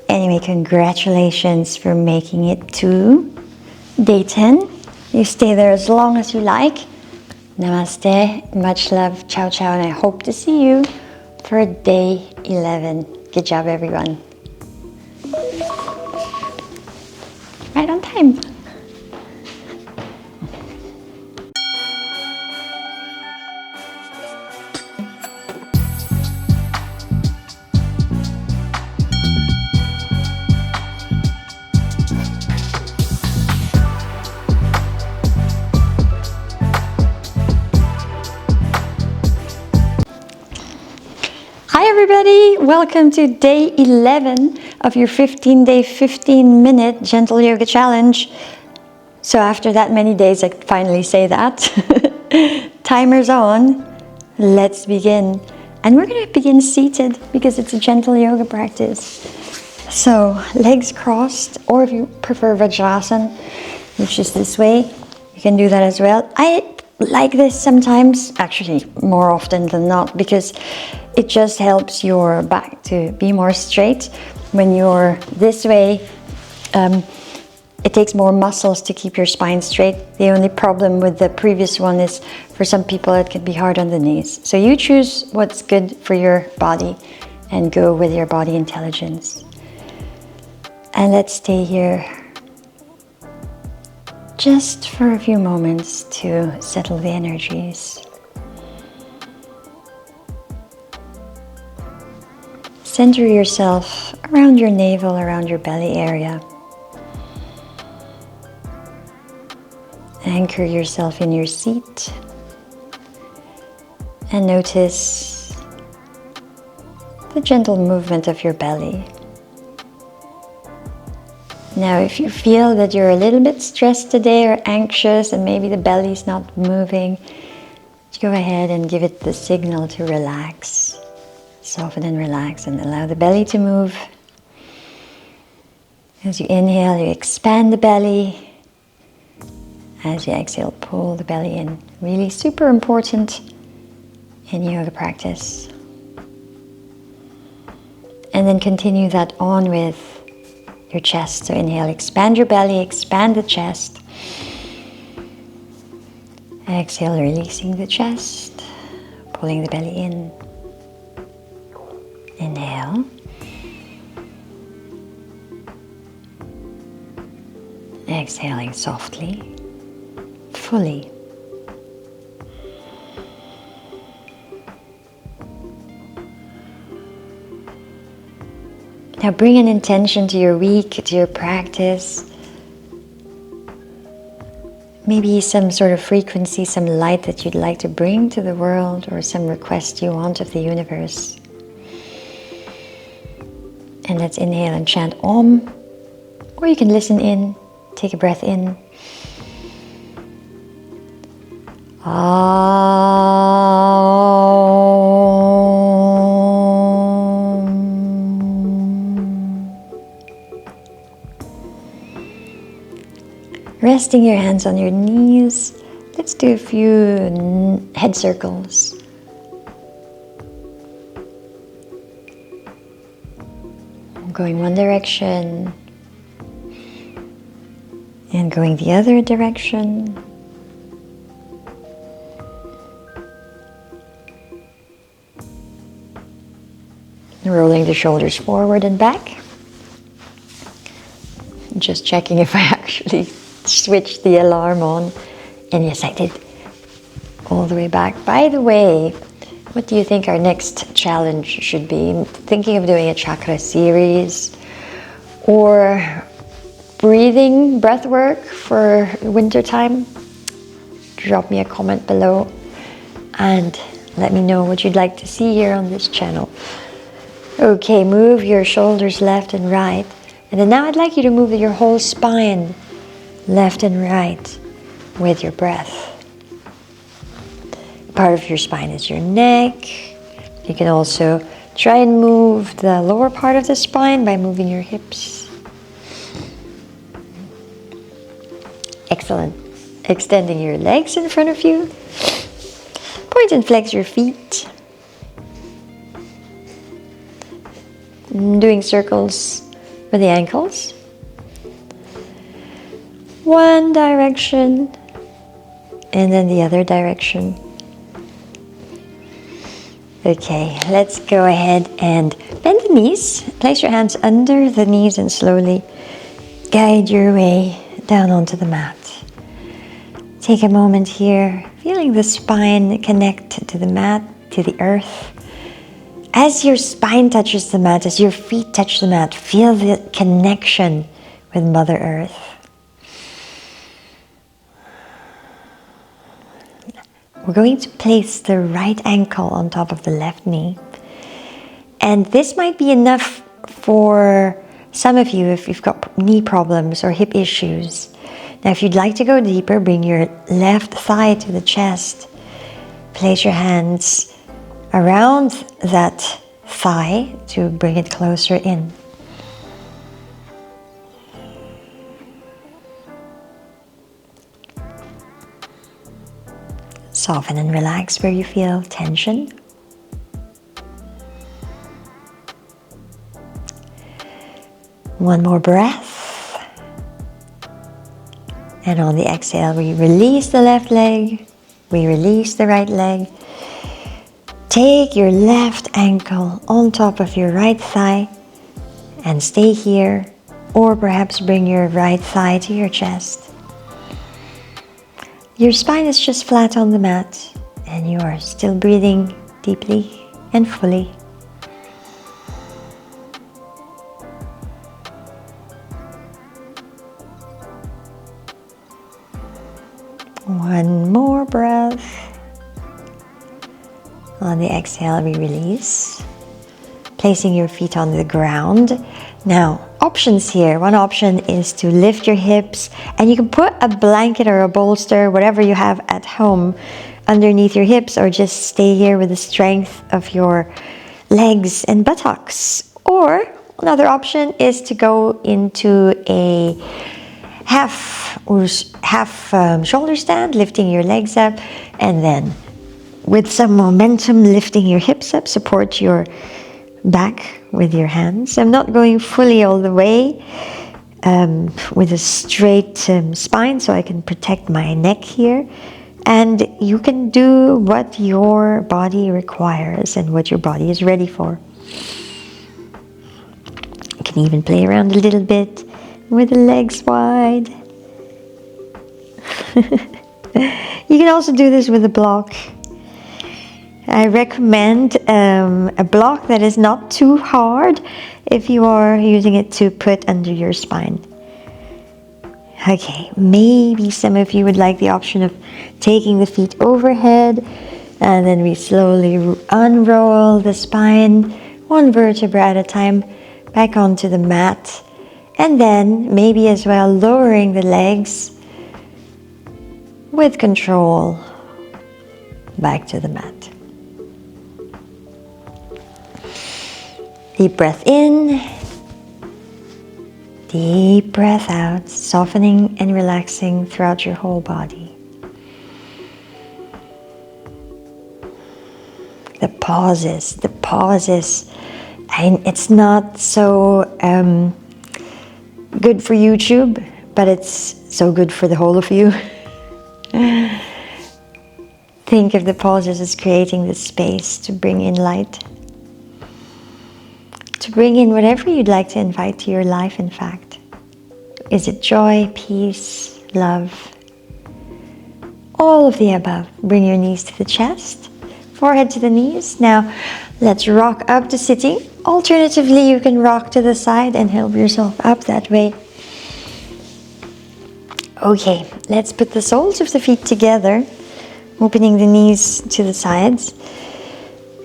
Anyway, congratulations for making it to day 10. You stay there as long as you like. Namaste, much love, ciao ciao, and I hope to see you for day 11. Good job, everyone. Right on time. Hi everybody, welcome to day 11 of your 15-day, 15-minute gentle yoga challenge. So after that many days, I finally say that. Timer's on, let's begin. And we're going to begin seated because it's a gentle yoga practice. So legs crossed, or if you prefer Vajrasana, which is this way, you can do that as well. I like this sometimes, actually more often than not, because it just helps your back to be more straight. When you're this way, it takes more muscles to keep your spine straight. The only problem with the previous one is for some people it can be hard on the knees. So you choose what's good for your body and go with your body intelligence. And let's stay here just for a few moments to settle the energies. Center yourself around your navel, around your belly area. Anchor yourself in your seat and notice the gentle movement of your belly. Now, if you feel that you're a little bit stressed today or anxious and maybe the belly's not moving, go ahead and give it the signal to relax. Soften and relax and allow the belly to move. As you inhale, you expand the belly. As you exhale, pull the belly in. Really super important in yoga practice. And then continue that on with your chest. So inhale, expand your belly, expand the chest. Exhale, releasing the chest, pulling the belly in. Inhale. Exhaling softly, fully. Now bring an intention to your week, to your practice. Maybe some sort of frequency, some light that you'd like to bring to the world, or some request you want of the universe. And let's inhale and chant Om, or you can listen in, take a breath in. Resting your hands on your knees, let's do a few head circles. Going one direction and going the other direction. Rolling the shoulders forward and back. Just checking if I actually switched the alarm on. And yes, I did. All the way back. By the way, what do you think our next challenge should be? I'm thinking of doing a chakra series or breathing, breath work for winter time. Drop me a comment below and let me know what you'd like to see here on this channel. Okay, move your shoulders left and right. And then now I'd like you to move your whole spine left and right with your breath. Part of your spine is your neck. You can also Try and move the lower part of the spine by moving your hips. Excellent. Extending your legs in front of you. Point and flex your feet. Doing circles with the ankles. One direction and then the other direction. Okay, let's go ahead and bend the knees. Place your hands under the knees and slowly guide your way down onto the mat. Take a moment here, feeling the spine connect to the mat, to the earth. As your spine touches the mat, as your feet touch the mat, feel the connection with Mother Earth. We're going to place the right ankle on top of the left knee. And this might be enough for some of you if you've got knee problems or hip issues. Now, if you'd like to go deeper, bring your left thigh to the chest. Place your hands around that thigh to bring it closer in. Soften and relax where you feel tension. One more breath. And on the exhale, we release the left leg. We release the right leg. Take your left ankle on top of your right thigh and stay here, or perhaps bring your right thigh to your chest. Your spine is just flat on the mat and you are still breathing deeply and fully. One more breath. On the exhale, we release. Placing your feet on the ground. Now, options here. One option is to lift your hips, and you can put a blanket or a bolster, whatever you have at home, underneath your hips, or just stay here with the strength of your legs and buttocks. Or another option is to go into a half shoulder stand, lifting your legs up, and then with some momentum lifting your hips up, support your back with your hands. I'm not going fully all the way with a straight spine, so I can protect my neck here. And you can do what your body requires and what your body is ready for. You can even play around a little bit with the legs wide. You can also do this with a block. I recommend a block that is not too hard if you are using it to put under your spine. Okay, maybe some of you would like the option of taking the feet overhead, and then we slowly unroll the spine, one vertebra at a time, back onto the mat, and then maybe as well lowering the legs with control back to the mat. Deep breath in, deep breath out, softening and relaxing throughout your whole body. The pauses, and it's not so good for YouTube, but it's so good for the whole of you. Think of the pauses as creating the space to bring in light. To bring in whatever you'd like to invite to your life, in fact. Is it joy, peace, love? All of the above. Bring your knees to the chest, forehead to the knees. Now, let's rock up to sitting. Alternatively, you can rock to the side and help yourself up that way. Okay, let's put the soles of the feet together, opening the knees to the sides.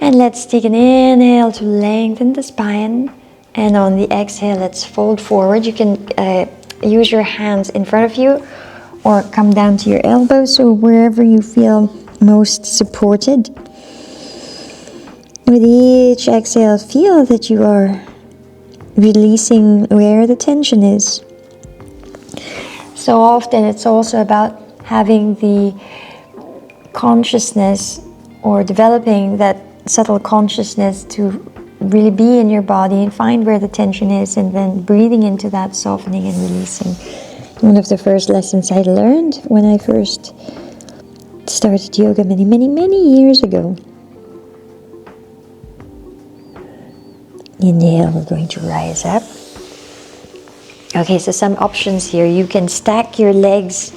And let's take an inhale to lengthen the spine. And on the exhale, let's fold forward. You can use your hands in front of you or come down to your elbows, so wherever you feel most supported. With each exhale, feel that you are releasing where the tension is. So often it's also about having the consciousness or developing that subtle consciousness to really be in your body and find where the tension is, and then breathing into that, softening and releasing. One of the first lessons I learned when I first started yoga many years ago. Inhale, we're going to rise up. Okay, so some options here. You can stack your legs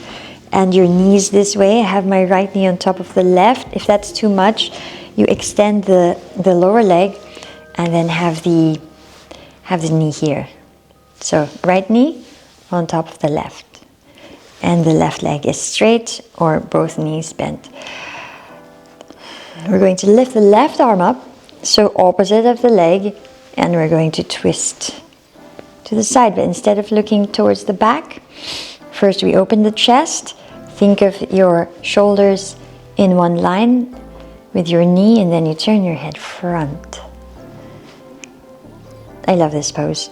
and your knees this way. I have my right knee on top of the left. If that's too much, you extend the lower leg and then have the knee here. So right knee on top of the left. And the left leg is straight or both knees bent. We're going to lift the left arm up, so opposite of the leg, and we're going to twist to the side. But instead of looking towards the back, first we open the chest. Think of your shoulders in one line with your knee, and then you turn your head front. I love this pose.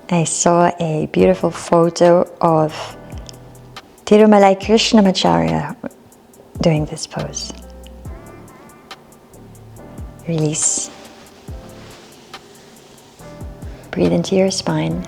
I saw a beautiful photo of Tirumalai Krishnamacharya doing this pose. Release. Breathe into your spine.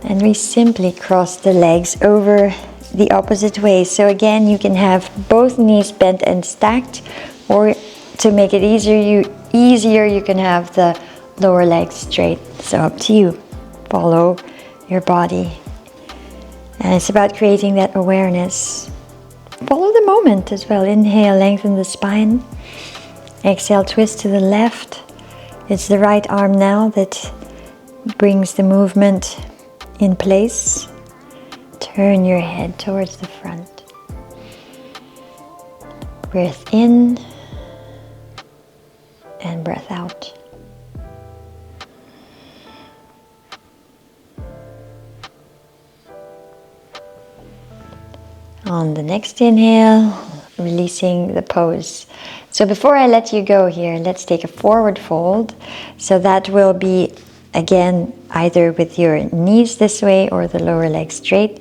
And we simply cross the legs over the opposite way. So again, you can have both knees bent and stacked, or to make it easier, you can have the lower leg straight. So up to you. Follow your body. And it's about creating that awareness. Follow the moment as well. Inhale, lengthen the spine. Exhale, twist to the left. It's the right arm now that brings the movement in place. Turn your head towards the front. Breath in and breath out. On the next inhale, releasing the pose. So before I let you go here, let's take a forward fold. So that will be, again, either with your knees this way or the lower leg straight.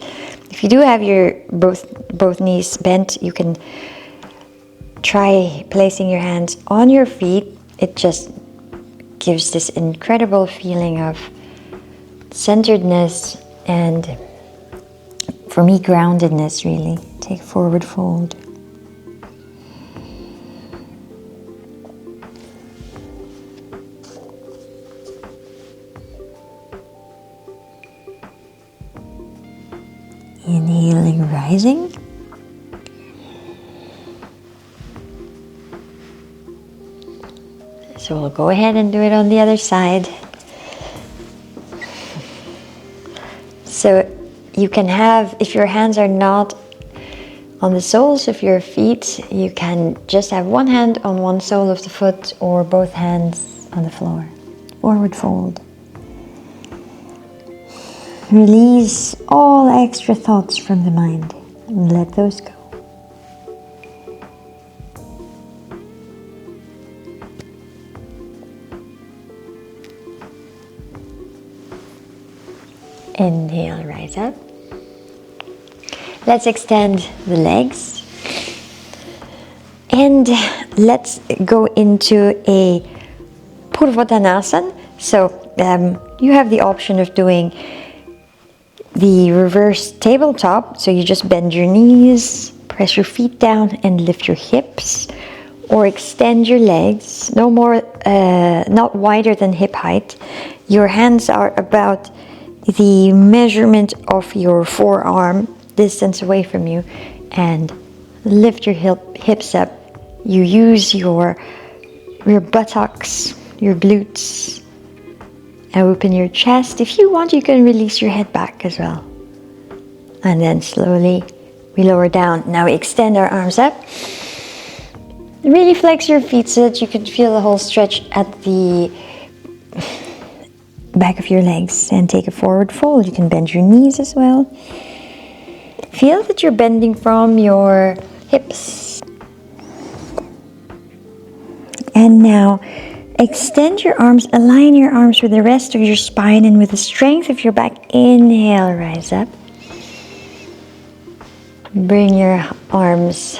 If you do have your both knees bent, you can try placing your hands on your feet. It just gives this incredible feeling of centeredness and, for me, groundedness, really. Take forward fold. Inhaling, rising. So we'll go ahead and do it on the other side. So you can have, if your hands are not on the soles of your feet, you can just have one hand on one sole of the foot or both hands on the floor. Forward fold. Release all extra thoughts from the mind and let those go. Inhale, rise up. Let's extend the legs. And let's go into a Purvottanasana. So you have the option of doing the reverse tabletop. So you just bend your knees, press your feet down and lift your hips. Or extend your legs, no more, not wider than hip height. Your hands are about the measurement of your forearm distance away from you, and lift your hips up. You use your buttocks, your glutes, and open your chest. If you want, you can release your head back as well. And then slowly we lower down. Now we extend our arms up. Really flex your feet so that you can feel the whole stretch at the back of your legs, and take a forward fold. You can bend your knees as well. Feel that you're bending from your hips. And now extend your arms, align your arms with the rest of your spine, and with the strength of your back, inhale, rise up. Bring your arms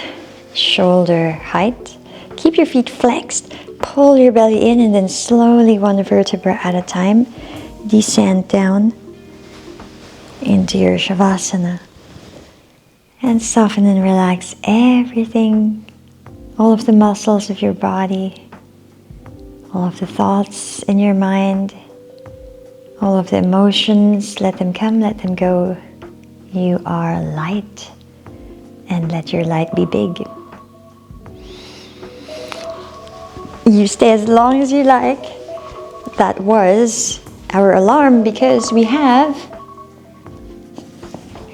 shoulder height. Keep your feet flexed. Pull your belly in, and then slowly, one vertebra at a time, descend down into your Shavasana. And soften and relax everything, all of the muscles of your body, all of the thoughts in your mind, all of the emotions. Let them come, let them go. You are light, and let your light be big. You stay as long as you like. That was our alarm, because we have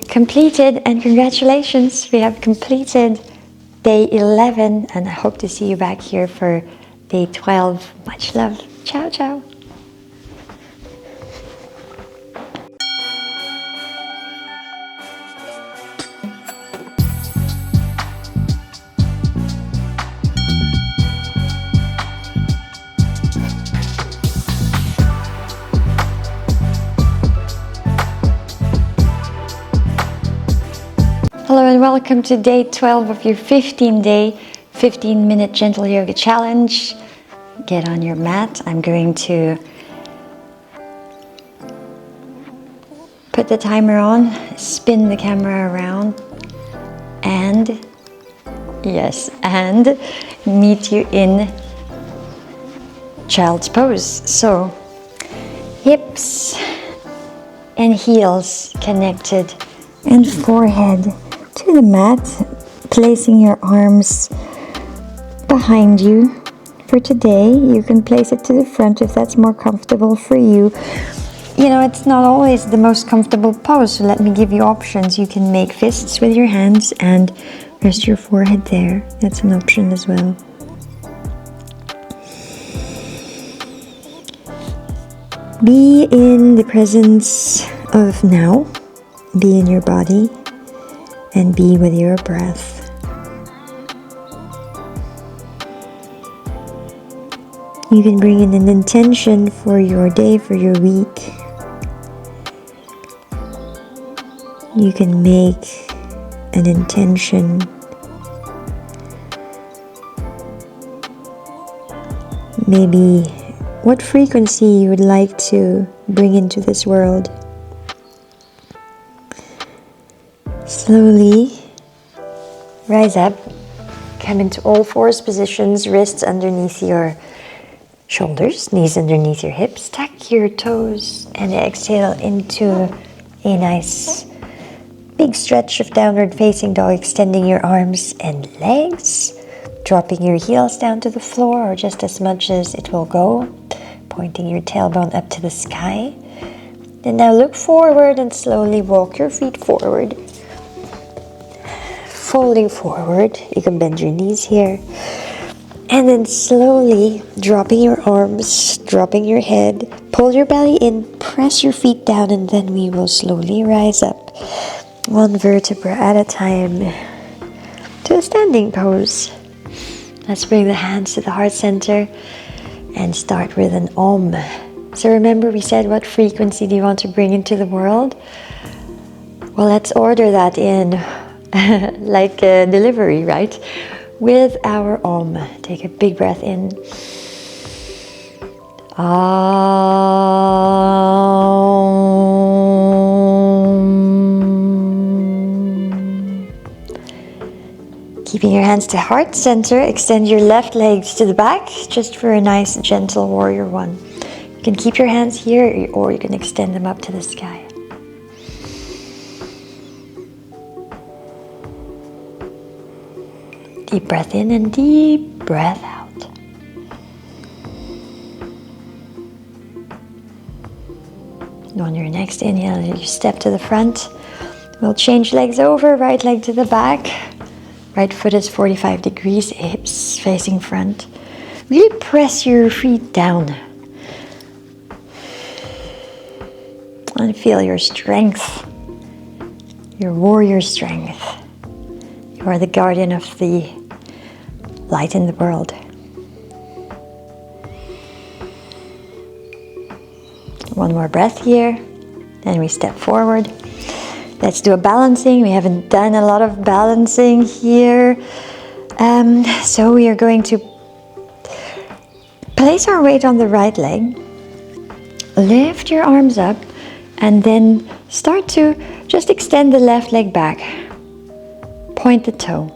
completed, and congratulations, we have completed day 11, and I hope to see you back here for day 12. Much love. Ciao, ciao. Hello and welcome to day 12 of your 15-day, 15-minute gentle yoga challenge. Get on your mat. I'm going to put the timer on, spin the camera around, and meet you in child's pose. So, hips and heels connected, and forehead to the mat, placing your arms behind you. For today, you can place it to the front if that's more comfortable for you. You know, it's not always the most comfortable pose, so let me give you options. You can make fists with your hands and rest your forehead there. That's an option as well. Be in the presence of now. Be in your body. And be with your breath. You can bring in an intention for your day, for your week. You can make an intention. Maybe what frequency you would like to bring into this world. Slowly rise up, come into all fours positions, wrists underneath your shoulders, knees underneath your hips. Tuck your toes and exhale into a nice big stretch of downward facing dog, extending your arms and legs, dropping your heels down to the floor or just as much as it will go, pointing your tailbone up to the sky. And now look forward and slowly walk your feet forward. Folding forward, you can bend your knees here, and then slowly dropping your arms, dropping your head, pull your belly in, press your feet down, and then we will slowly rise up, one vertebra at a time, to a standing pose. Let's bring the hands to the heart center and start with an Om. So remember, we said, what frequency do you want to bring into the world? Well, let's order that in like a delivery, right? With our Om. Take a big breath in. Om. Keeping your hands to heart center, extend your left legs to the back, just for a nice gentle warrior one. You can keep your hands here, or you can extend them up to the sky. Deep breath in and deep breath out. On your next inhale, you step to the front. We'll change legs over, right leg to the back. Right foot is 45 degrees, hips facing front. Really press your feet down. And feel your strength, your warrior strength. You are the guardian of the light in the world. One more breath here, then we step forward. Let's do a balancing. We haven't done a lot of balancing here. So we are going to place our weight on the right leg, lift your arms up, and then start to just extend the left leg back. Point the toe.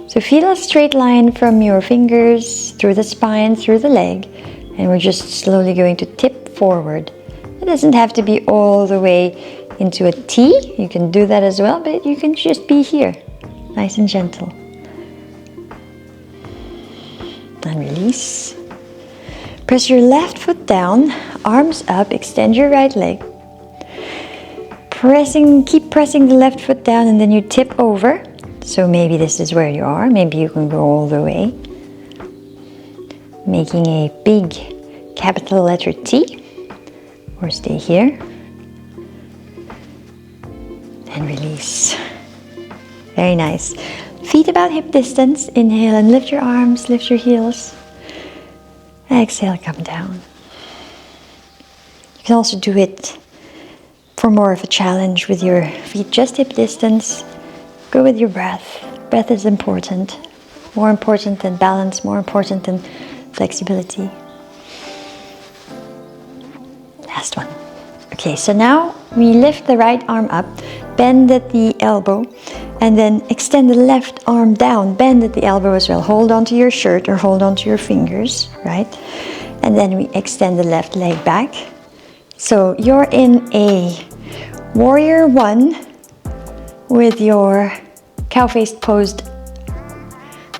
So feel a straight line from your fingers through the spine, through the leg, and we're just slowly going to tip forward. It doesn't have to be all the way into a T. You can do that as well, but you can just be here, nice and gentle. And release. Press your left foot down, arms up, extend your right leg. Keep pressing the left foot down, and then you tip over. So maybe this is where you are. Maybe you can go all the way, making a big capital letter T, or stay here. And release. Very nice. Feet about hip distance. Inhale and lift your arms, lift your heels. Exhale, come down. You can also do it for more of a challenge with your feet just hip distance. Go with your breath. Breath is important. More important than balance, more important than flexibility. Last one. Okay, so now we lift the right arm up, bend at the elbow, and then extend the left arm down, bend at the elbow as well. Hold onto your shirt or hold onto your fingers, right? And then we extend the left leg back. So you're in a warrior one with your cow-faced posed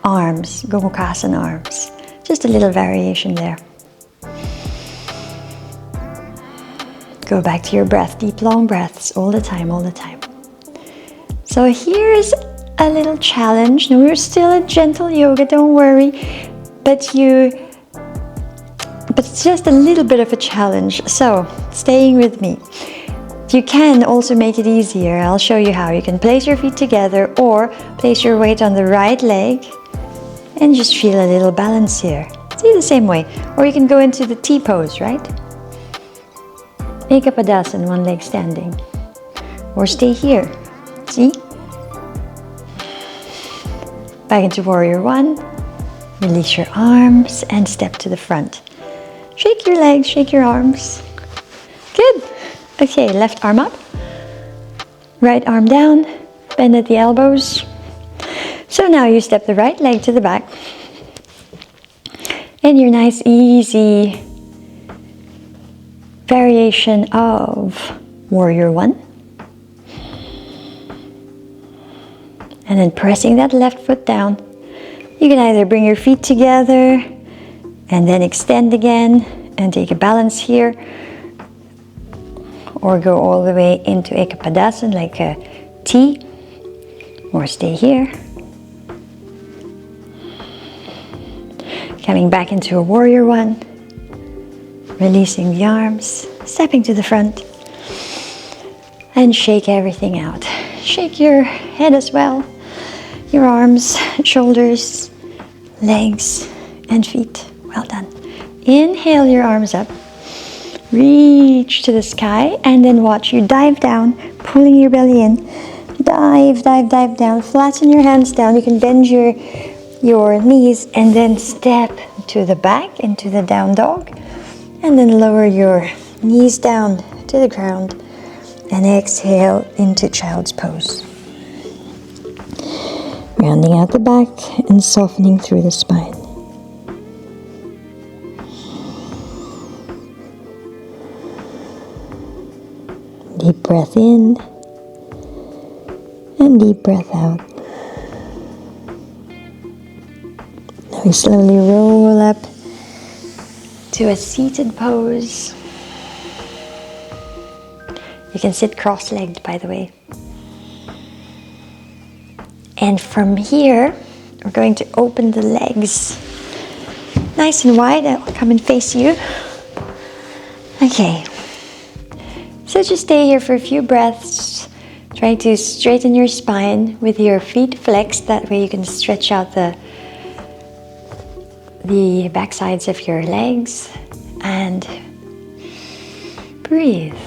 arms, Gomukhasana arms. Just a little variation there. Go back to your breath, deep long breaths all the time, all the time. So here's a little challenge. Now we're still in gentle yoga, don't worry, but it's just a little bit of a challenge. So staying with me. You can also make it easier. I'll show you how. You can place your feet together or place your weight on the right leg and just feel a little balance here. See, the same way. Or you can go into the T pose, right? Ekapadasana, one leg standing. Or stay here. See? Back into warrior one. Release your arms and step to the front. Shake your legs, shake your arms. Good. Okay, left arm up. Right arm down. Bend at the elbows. So now you step the right leg to the back. And your nice, easy variation of warrior one. And then pressing that left foot down. You can either bring your feet together and then extend again and take a balance here, or go all the way into Ekapadasana like a T, or stay here. Coming back into a warrior one, releasing the arms, stepping to the front, and shake everything out. Shake your head as well, your arms, shoulders, legs, and feet. Well done. Inhale your arms up, reach to the sky, and then watch you dive down, pulling your belly in. Dive, dive, dive down, flatten your hands down. You can bend your knees and then step to the back into the down dog, and then lower your knees down to the ground and exhale into child's pose. Rounding out the back and softening through the spine. Deep breath in and deep breath out. Now we slowly roll up to a seated pose. You can sit cross-legged, by the way. And from here, we're going to open the legs nice and wide. I'll come and face you. Okay. So just stay here for a few breaths. Try to straighten your spine with your feet flexed. That way you can stretch out the backsides of your legs. And breathe.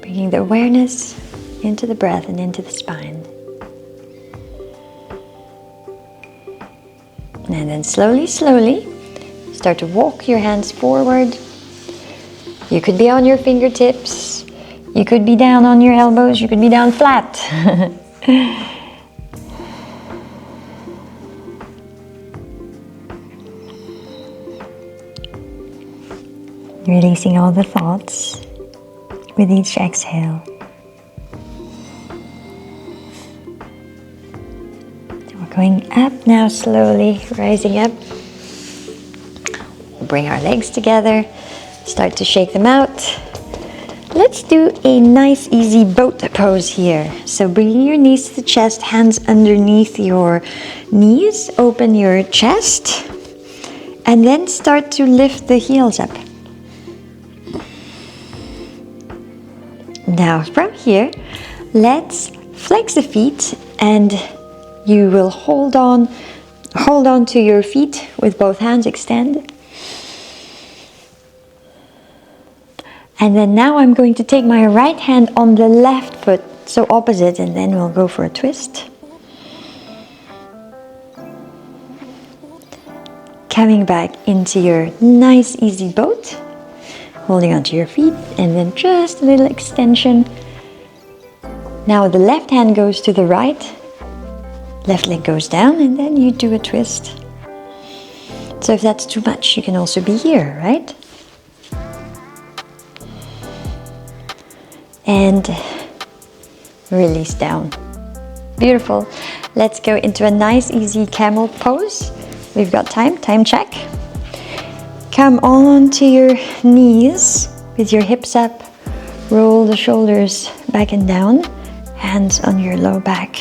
Bringing the awareness into the breath and into the spine. And then slowly, slowly, start to walk your hands forward. You could be on your fingertips. You could be down on your elbows. You could be down flat. Releasing all the thoughts with each exhale. We're going up now, slowly rising up. We'll bring our legs together, start to shake them out. Let's do a nice easy boat pose here. So bringing your knees to the chest, hands underneath your knees, open your chest, and then start to lift the heels up. Now from here, let's flex the feet, and you will hold on to your feet with both hands, extend. And then now I'm going to take my right hand on the left foot, so opposite, and then we'll go for a twist. Coming back into your nice easy boat, holding onto your feet, and then just a little extension. Now the left hand goes to the right, left leg goes down, and then you do a twist. So if that's too much, you can also be here, right? And release down. Beautiful. Let's go into a nice easy camel pose. We've got time check. Come on to your knees with your hips up. Roll the shoulders back and down. Hands on your low back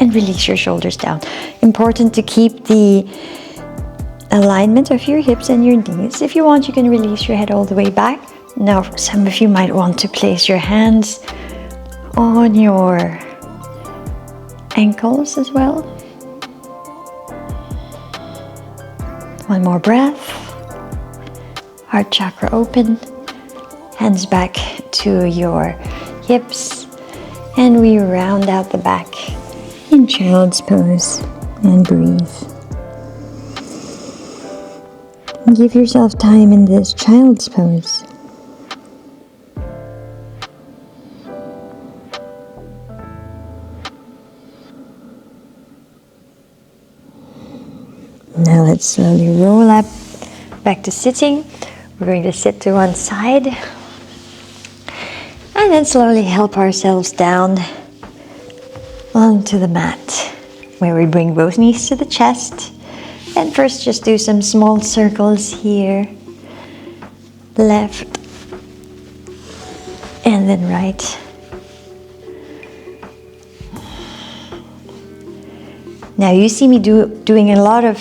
and release your shoulders down. Important to keep the alignment of your hips and your knees. If you want, you can release your head all the way back. Now, some of you might want to place your hands on your ankles as well. One more breath. Heart chakra open. Hands back to your hips. And we round out the back in child's pose and breathe. Give yourself time in this child's pose. Now let's slowly roll up back to sitting. We're going to sit to one side. And then slowly help ourselves down onto the mat, where we bring both knees to the chest. And first just do some small circles here. Left. And then right. Now you see me doing a lot of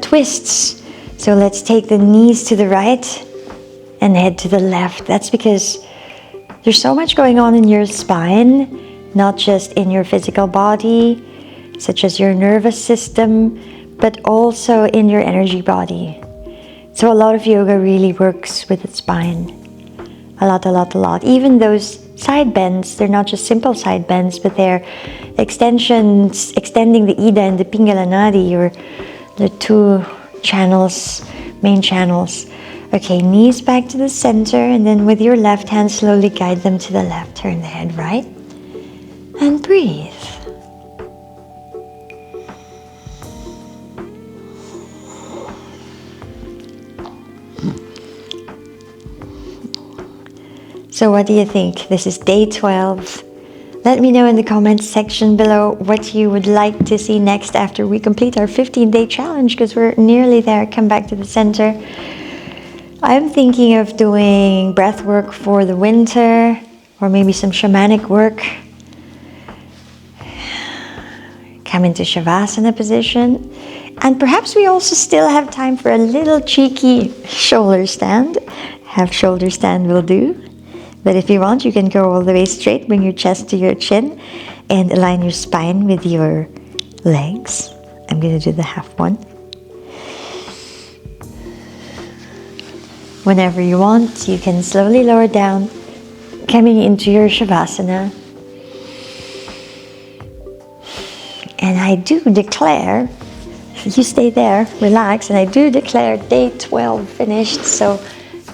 twists. So let's take the knees to the right and head to the left. That's because there's so much going on in your spine, not just in your physical body, such as your nervous system, but also in your energy body. So a lot of yoga really works with the spine. A lot. Even those side bends, they're not just simple side bends, but they're extensions, extending the Ida and the Pingala Nadi, or the two channels, main channels. Okay, knees back to the center, and then with your left hand, slowly guide them to the left. Turn the head right, and breathe. So what do you think? This is day 12. Let me know in the comments section below what you would like to see next after we complete our 15-day challenge, because we're nearly there. Come back to the center. I'm thinking of doing breath work for the winter, or maybe some shamanic work. Come into Shavasana position. And perhaps we also still have time for a little cheeky shoulder stand. Half shoulder stand will do. But if you want, you can go all the way straight, bring your chest to your chin, and align your spine with your legs. I'm going to do the half one. Whenever you want, you can slowly lower down, coming into your Shavasana. And I do declare, you stay there, relax, and I do declare day 12 finished. So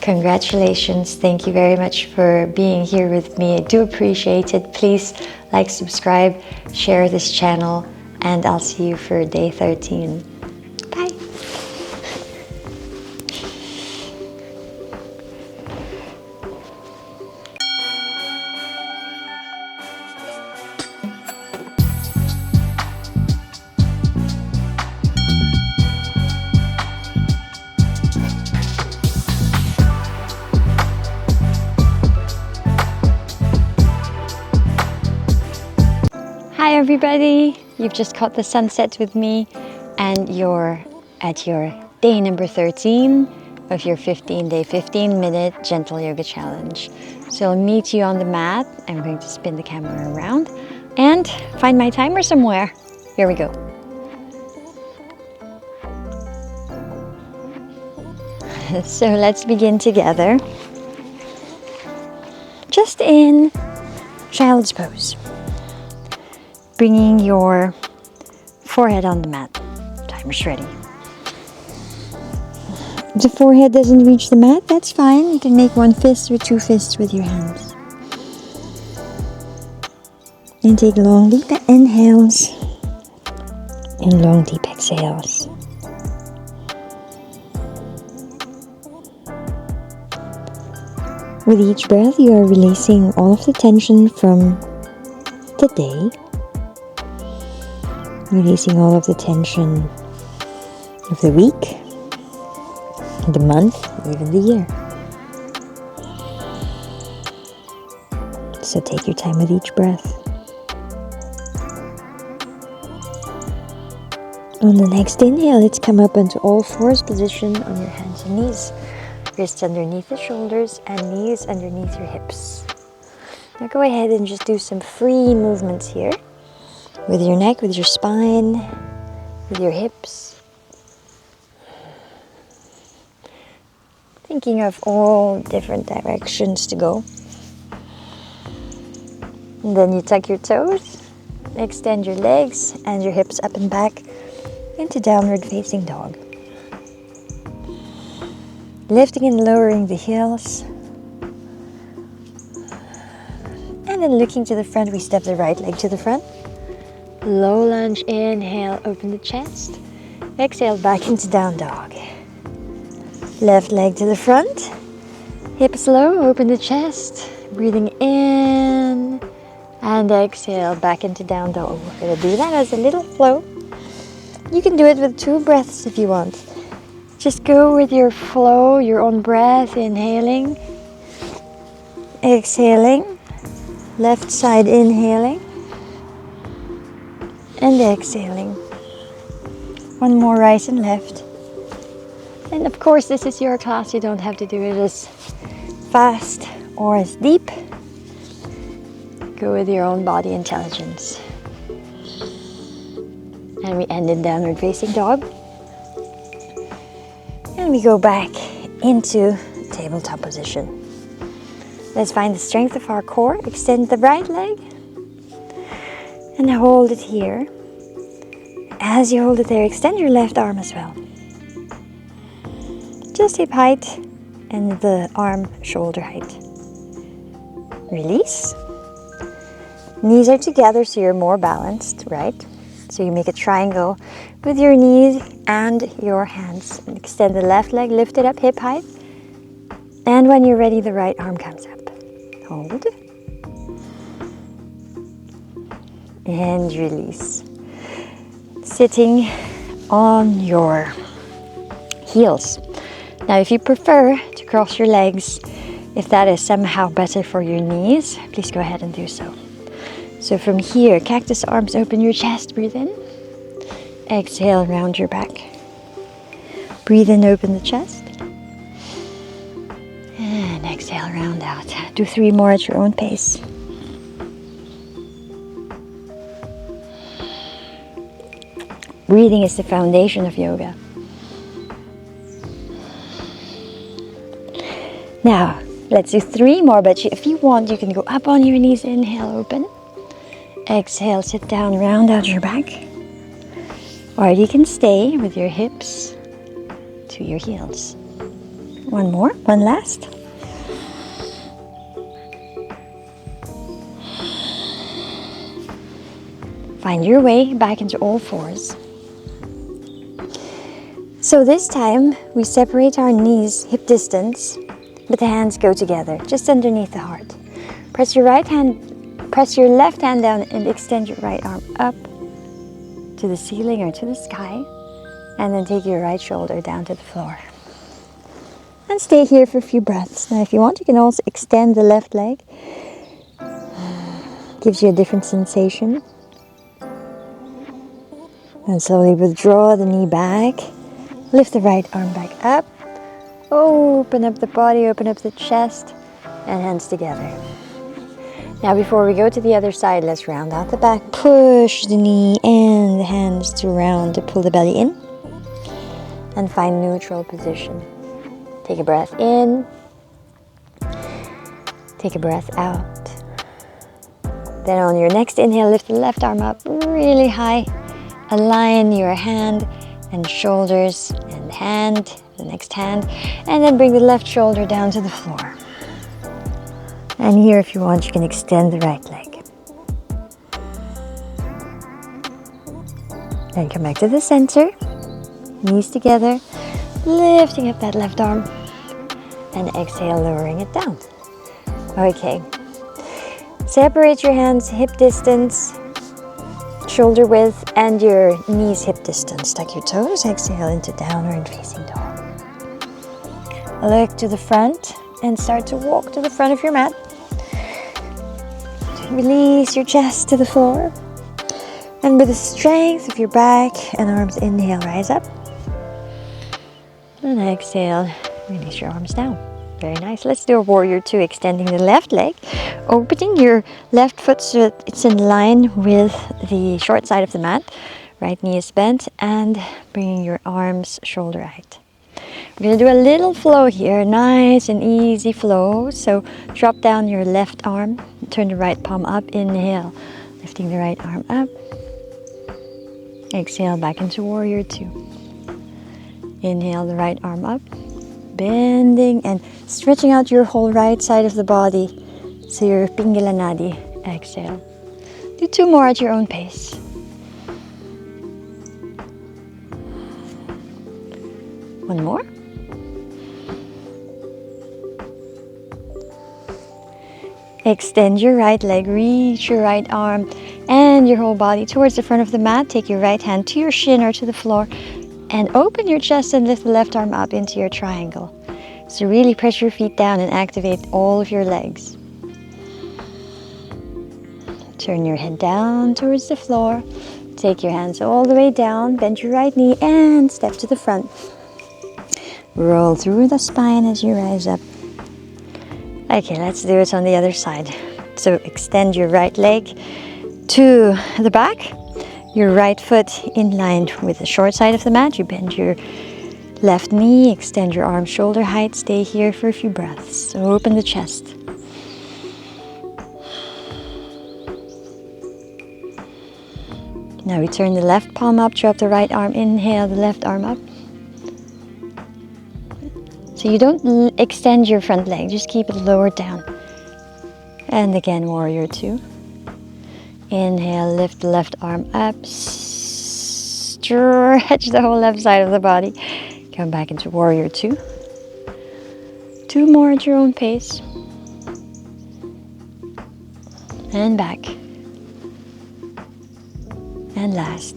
congratulations. Thank you very much for being here with me. I do appreciate it. Please like, subscribe, share this channel, and I'll see you for day 13. Bye. Hi everybody, you've just caught the sunset with me and you're at your day number 13 of your 15-day, 15-minute gentle yoga challenge. So I'll meet you on the mat. I'm going to spin the camera around and find my timer somewhere. Here we go. So let's begin together. Just in child's pose. Bringing your forehead on the mat. Timer's ready. If the forehead doesn't reach the mat, that's fine. You can make one fist or two fists with your hands. And take long, deep inhales and long, deep exhales. With each breath, you are releasing all of the tension from the day. Releasing all of the tension of the week, the month, even the year. So take your time with each breath. On the next inhale, let's come up into all fours position on your hands and knees. Wrists underneath the shoulders and knees underneath your hips. Now go ahead and just do some free movements here. With your neck, with your spine, with your hips. Thinking of all different directions to go. And then you tuck your toes, extend your legs and your hips up and back into downward facing dog. Lifting and lowering the heels. And then looking to the front, we step the right leg to the front. Low lunge, inhale, open the chest. Exhale, back into down dog. Left leg to the front. Hips low, open the chest. Breathing in and exhale, back into down dog. We're going to do that as a little flow. You can do it with 2 breaths if you want. Just go with your flow, your own breath, inhaling, exhaling, left side inhaling, and exhaling. One more right and left. And of course, this is your class. You don't have to do it as fast or as deep. Go with your own body intelligence. And we end in downward facing dog. And we go back into tabletop position. Let's find the strength of our core. Extend the right leg. And hold it here. As you hold it there, extend your left arm as well. Just hip height and the arm shoulder height. Release. Knees are together so you're more balanced, right? So you make a triangle with your knees and your hands. And extend the left leg, lift it up hip height. And when you're ready, the right arm comes up. Hold. And release. Sitting on your heels. Now, if you prefer to cross your legs, if that is somehow better for your knees, please go ahead and do so. So from here, cactus arms, open your chest, breathe in. Exhale, round your back. Breathe in, open the chest. And exhale, round out. Do 3 more at your own pace. Breathing is the foundation of yoga. Now, let's do 3 more, but if you want, you can go up on your knees. Inhale, open. Exhale, sit down, round out your back. Or you can stay with your hips to your heels. 1 more, 1 last. Find your way back into all 4s. So this time we separate our knees hip distance, but the hands go together, just underneath the heart. Press your left hand down and extend your right arm up to the ceiling or to the sky, and then take your right shoulder down to the floor. And stay here for a few breaths. Now if you want, you can also extend the left leg. Gives you a different sensation. And slowly withdraw the knee back. Lift the right arm back up. Open up the body, open up the chest, and hands together. Now before we go to the other side, let's round out the back. Push the knee and the hands to round to pull the belly in. And find neutral position. Take a breath in. Take a breath out. Then on your next inhale, lift the left arm up really high. Align your hand and shoulders and hand, the next hand, and then bring the left shoulder down to the floor. And here, if you want, you can extend the right leg. Then come back to the center, knees together, lifting up that left arm, and exhale, lowering it down. Okay, separate your hands hip distance, shoulder width, and your knees hip distance. Tuck your toes, exhale into downward facing dog. Look to the front and start to walk to the front of your mat. Release your chest to the floor. And with the strength of your back and arms, inhale, rise up. And exhale, release your arms down. Very nice. Let's do a warrior 2, extending the left leg, opening your left foot so that it's in line with the short side of the mat. Right knee is bent, and bringing your arms shoulder height. We're going to do a little flow here, nice and easy flow. So drop down your left arm, turn the right palm up, inhale, lifting the right arm up. Exhale, back into warrior 2. Inhale the right arm up, bending and stretching out your whole right side of the body. So your Pingala Nadi. Exhale. Do 2 more at your own pace. One more. Extend your right leg, reach your right arm and your whole body towards the front of the mat. Take your right hand to your shin or to the floor and open your chest and lift the left arm up into your triangle. So really press your feet down and activate all of your legs. Turn your head down towards the floor. Take your hands all the way down, bend your right knee and step to the front. Roll through the spine as you rise up. Okay, let's do it on the other side. So extend your right leg to the back. Your right foot in line with the short side of the mat. You bend your left knee, extend your arm shoulder height. Stay here for a few breaths. So open the chest. Now we turn the left palm up, drop the right arm, inhale the left arm up. So you don't extend your front leg, just keep it lowered down. And again, warrior 2. Inhale, lift the left arm up, stretch the whole left side of the body. Come back into warrior 2. 2 more at your own pace. And back. And last.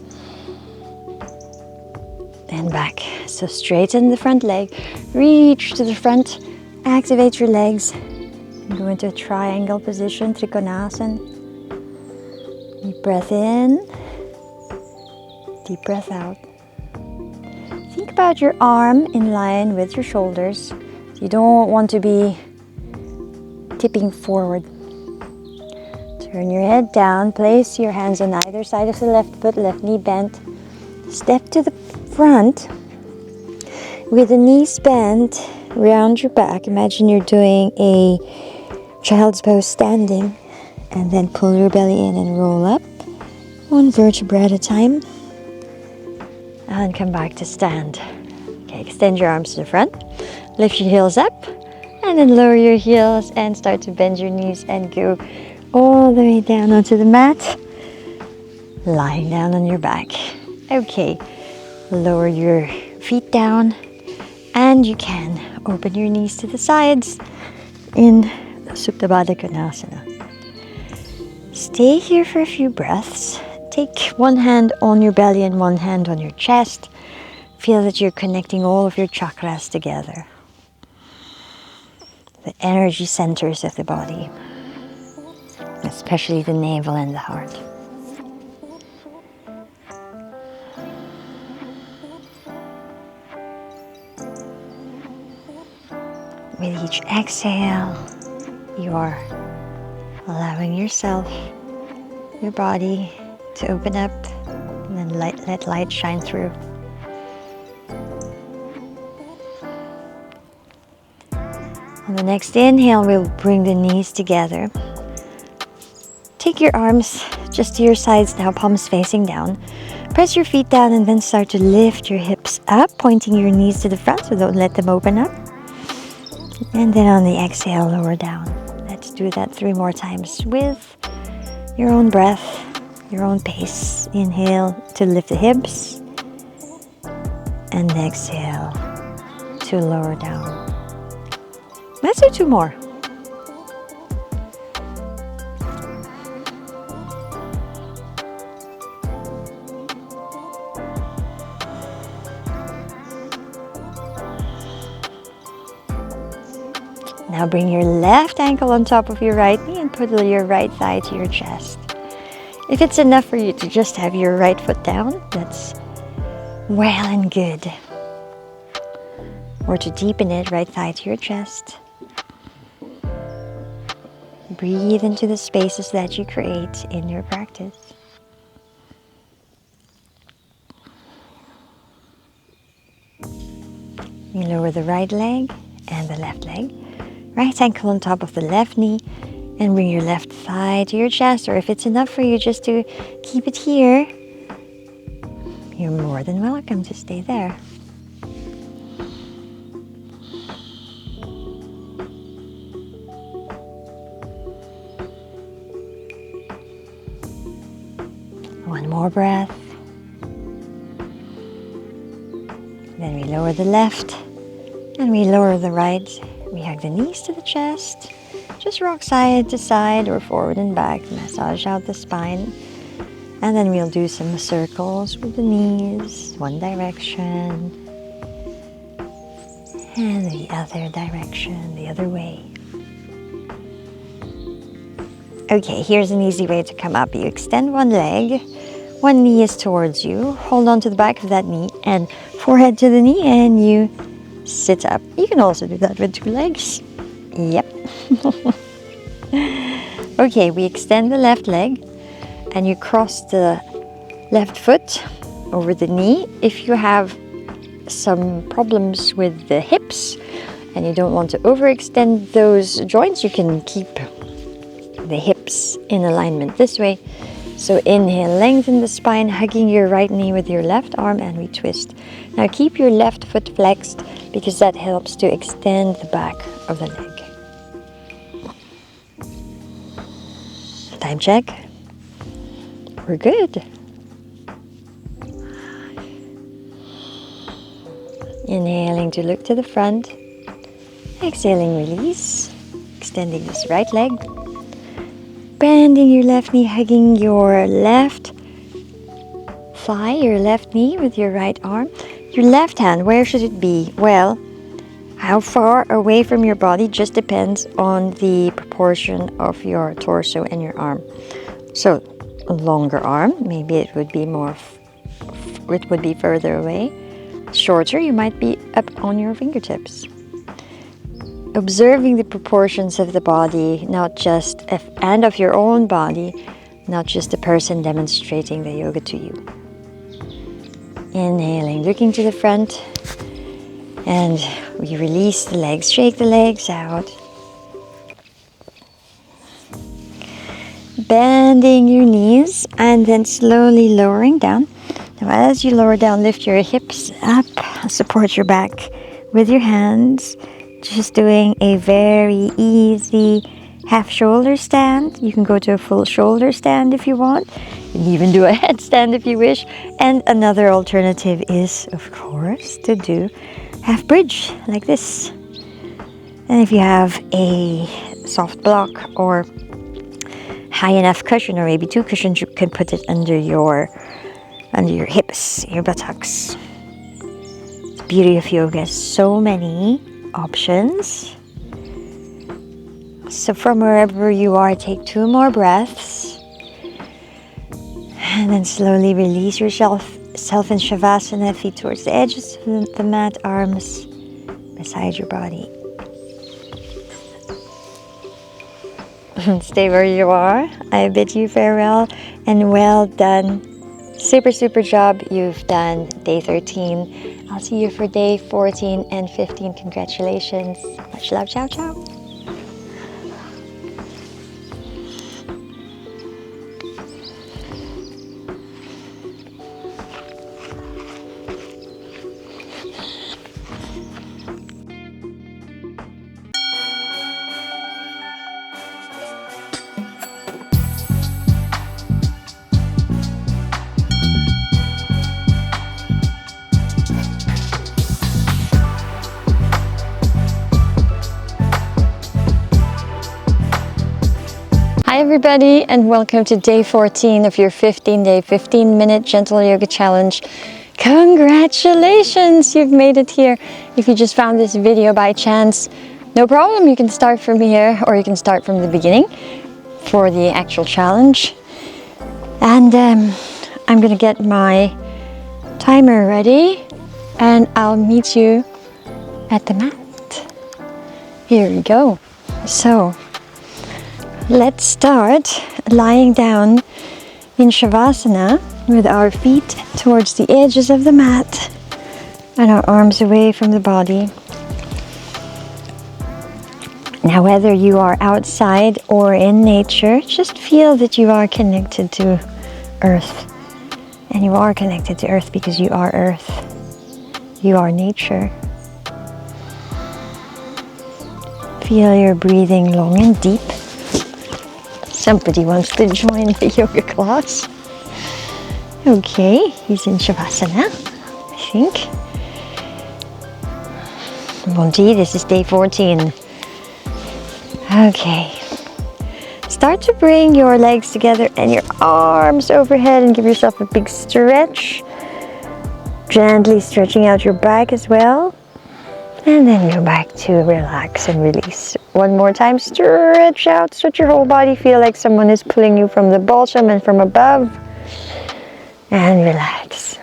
And back. So straighten the front leg, reach to the front, activate your legs, and go into a triangle position, Trikonasana. Deep breath in, deep breath out. Think about your arm in line with your shoulders. You don't want to be tipping forward. Turn your head down, place your hands on either side of the left foot, left knee bent. Step to the front with the knees bent, round your back. Imagine you're doing a child's pose standing, and then pull your belly in and roll up, one vertebra at a time, and come back to stand. Okay, extend your arms to the front, lift your heels up, and then lower your heels and start to bend your knees and go all the way down onto the mat, lying down on your back. Okay, lower your feet down, and you can open your knees to the sides in Supta Baddha Konasana. Stay here for a few breaths. Take one hand on your belly and one hand on your chest. Feel that you're connecting all of your chakras together, the energy centers of the body, especially the navel and the heart. With each exhale, you are allowing yourself, your body, to open up and then let light shine through. On the next inhale, we'll bring the knees together. Take your arms just to your sides now, palms facing down. Press your feet down and then start to lift your hips up, pointing your knees to the front, so don't let them open up. And then on the exhale, lower down. Let's do that 3 more times with your own breath, your own pace. Inhale to lift the hips, and exhale to lower down. Let's do 2 more. Now bring your left ankle on top of your right knee and put your right thigh to your chest. If it's enough for you to just have your right foot down, that's well and good. Or to deepen it, right thigh to your chest. Breathe into the spaces that you create in your practice. You lower the right leg and the left leg. Right ankle on top of the left knee, and bring your left thigh to your chest, or if it's enough for you just to keep it here, you're more than welcome to stay there. One more breath. Then we lower the left and we lower the right. We hug the knees to the chest. Just rock side to side or forward and back. Massage out the spine. And then we'll do some circles with the knees. One direction. And the other direction, the other way. Okay, here's an easy way to come up. You extend one leg. One knee is towards you. Hold on to the back of that knee and forehead to the knee, and you sit up. You can also do that with 2 legs. Yep. Okay, we extend the left leg and you cross the left foot over the knee. If you have some problems with the hips and you don't want to overextend those joints, you can keep the hips in alignment this way. So inhale, lengthen the spine, hugging your right knee with your left arm, and we twist. Now keep your left foot flexed because that helps to extend the back of the leg. Time check. We're good. Inhaling to look to the front. Exhaling, release. Extending this right leg. Bending your left knee, hugging your left thigh, your left knee with your right arm. Your left hand, where should it be? Well, how far away from your body just depends on the proportion of your torso and your arm. So, a longer arm, maybe it would be further away. Shorter, you might be up on your fingertips. observing the proportions of the body, not just and of your own body, not just the person demonstrating the yoga to you. Inhaling, looking to the front, and we release the legs, shake the legs out. Bending your knees and then slowly lowering down. Now as you lower down, lift your hips up, support your back with your hands. Just doing a very easy half shoulder stand. You can go to a full shoulder stand if you want. You can even do a headstand if you wish. And another alternative is, of course, to do half bridge like this. And if you have a soft block or high enough cushion, or maybe two cushions, you can put it under your hips, your buttocks. The beauty of yoga is so many options. So from wherever you are, take 2 more breaths. And then slowly release yourself in Shavasana, feet towards the edges of the mat, arms beside your body. Stay where you are. I bid you farewell and well done. Super, super job. You've done day 13. I'll see you for day 14 and 15. Congratulations. Much love. Ciao, ciao. Hi everybody, and welcome to day 14 of your 15-day, 15-minute gentle yoga challenge. Congratulations, you've made it here. If you just found this video by chance, no problem, you can start from here or you can start from the beginning for the actual challenge. And I'm gonna get my timer ready and I'll meet you at the mat. Here we go. So let's start lying down in Shavasana with our feet towards the edges of the mat and our arms away from the body. Now, whether you are outside or in nature, just feel that you are connected to Earth. And you are connected to Earth because you are Earth. You are nature. Feel your breathing long and deep. Somebody wants to join the yoga class. Okay, he's in Shavasana, I think. Bonji, this is day 14. Okay. Start to bring your legs together and your arms overhead and give yourself a big stretch. Gently stretching out your back as well. And then go back to relax and release. One more time, stretch out, stretch your whole body. Feel like someone is pulling you from the bottom and from above. And relax.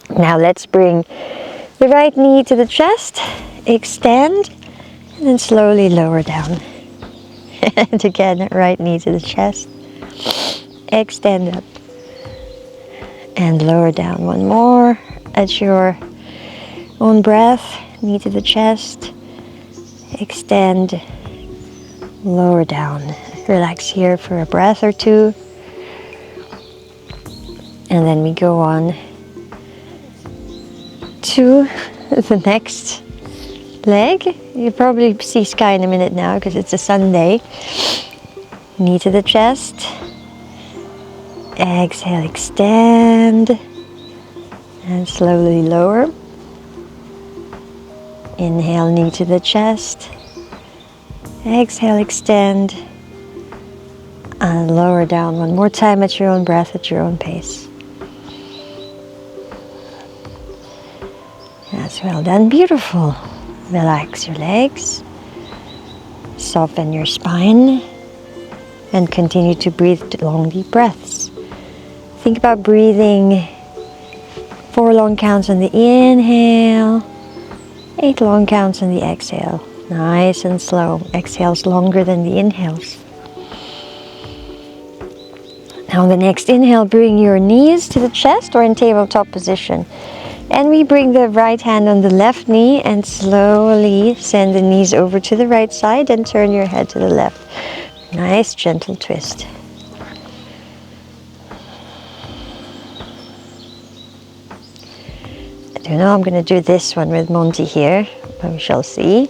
Now let's bring the right knee to the chest, extend, and then slowly lower down. And again, right knee to the chest, extend up, and lower down. One more at your own breath. Knee to the chest, extend, lower down. Relax here for a breath or two. And then we go on to the next leg. You'll probably see sky in a minute now because it's a Sunday. Knee to the chest. Exhale, extend. And slowly lower. Inhale, knee to the chest. Exhale, extend. And lower down one more time at your own breath, at your own pace. That's well done, beautiful. Relax your legs. Soften your spine. And continue to breathe long, deep breaths. Think about breathing 4 long counts on the inhale. 8 long counts on the exhale. Nice and slow. Exhales longer than the inhales. Now the next inhale, bring your knees to the chest or in tabletop position. And we bring the right hand on the left knee and slowly send the knees over to the right side and turn your head to the left. Nice gentle twist. I don't know, I'm going to do this one with Monty here, but we shall see.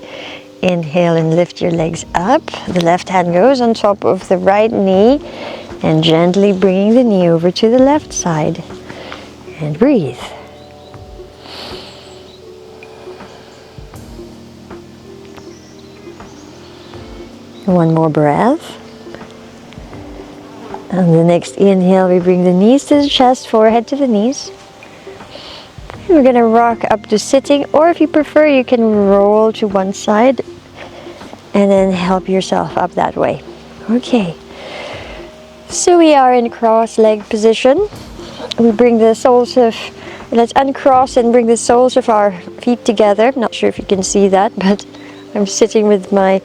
Inhale and lift your legs up. The left hand goes on top of the right knee and gently bringing the knee over to the left side. And breathe. One more breath. And the next inhale, we bring the knees to the chest, forehead to the knees. And we're going to rock up to sitting, or if you prefer, you can roll to one side and then help yourself up that way. Okay. So we are in cross-legged position. We bring the soles of, let's uncross and bring the soles of our feet together. Not sure if you can see that, but I'm sitting with my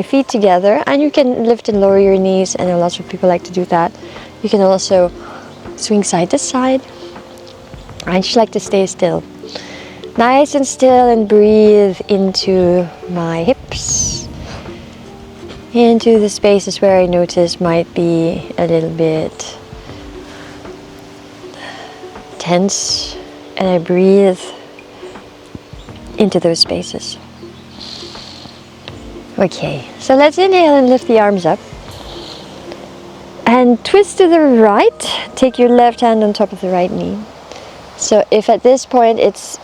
feet together, and you can lift and lower your knees. I know lots of people like to do that. You can also swing side to side. I just like to stay still. Nice and still, and breathe into my hips. Into the spaces where I notice might be a little bit tense, and I breathe into those spaces. Okay, so let's inhale and lift the arms up. And twist to the right. Take your left hand on top of the right knee. So if at this point it's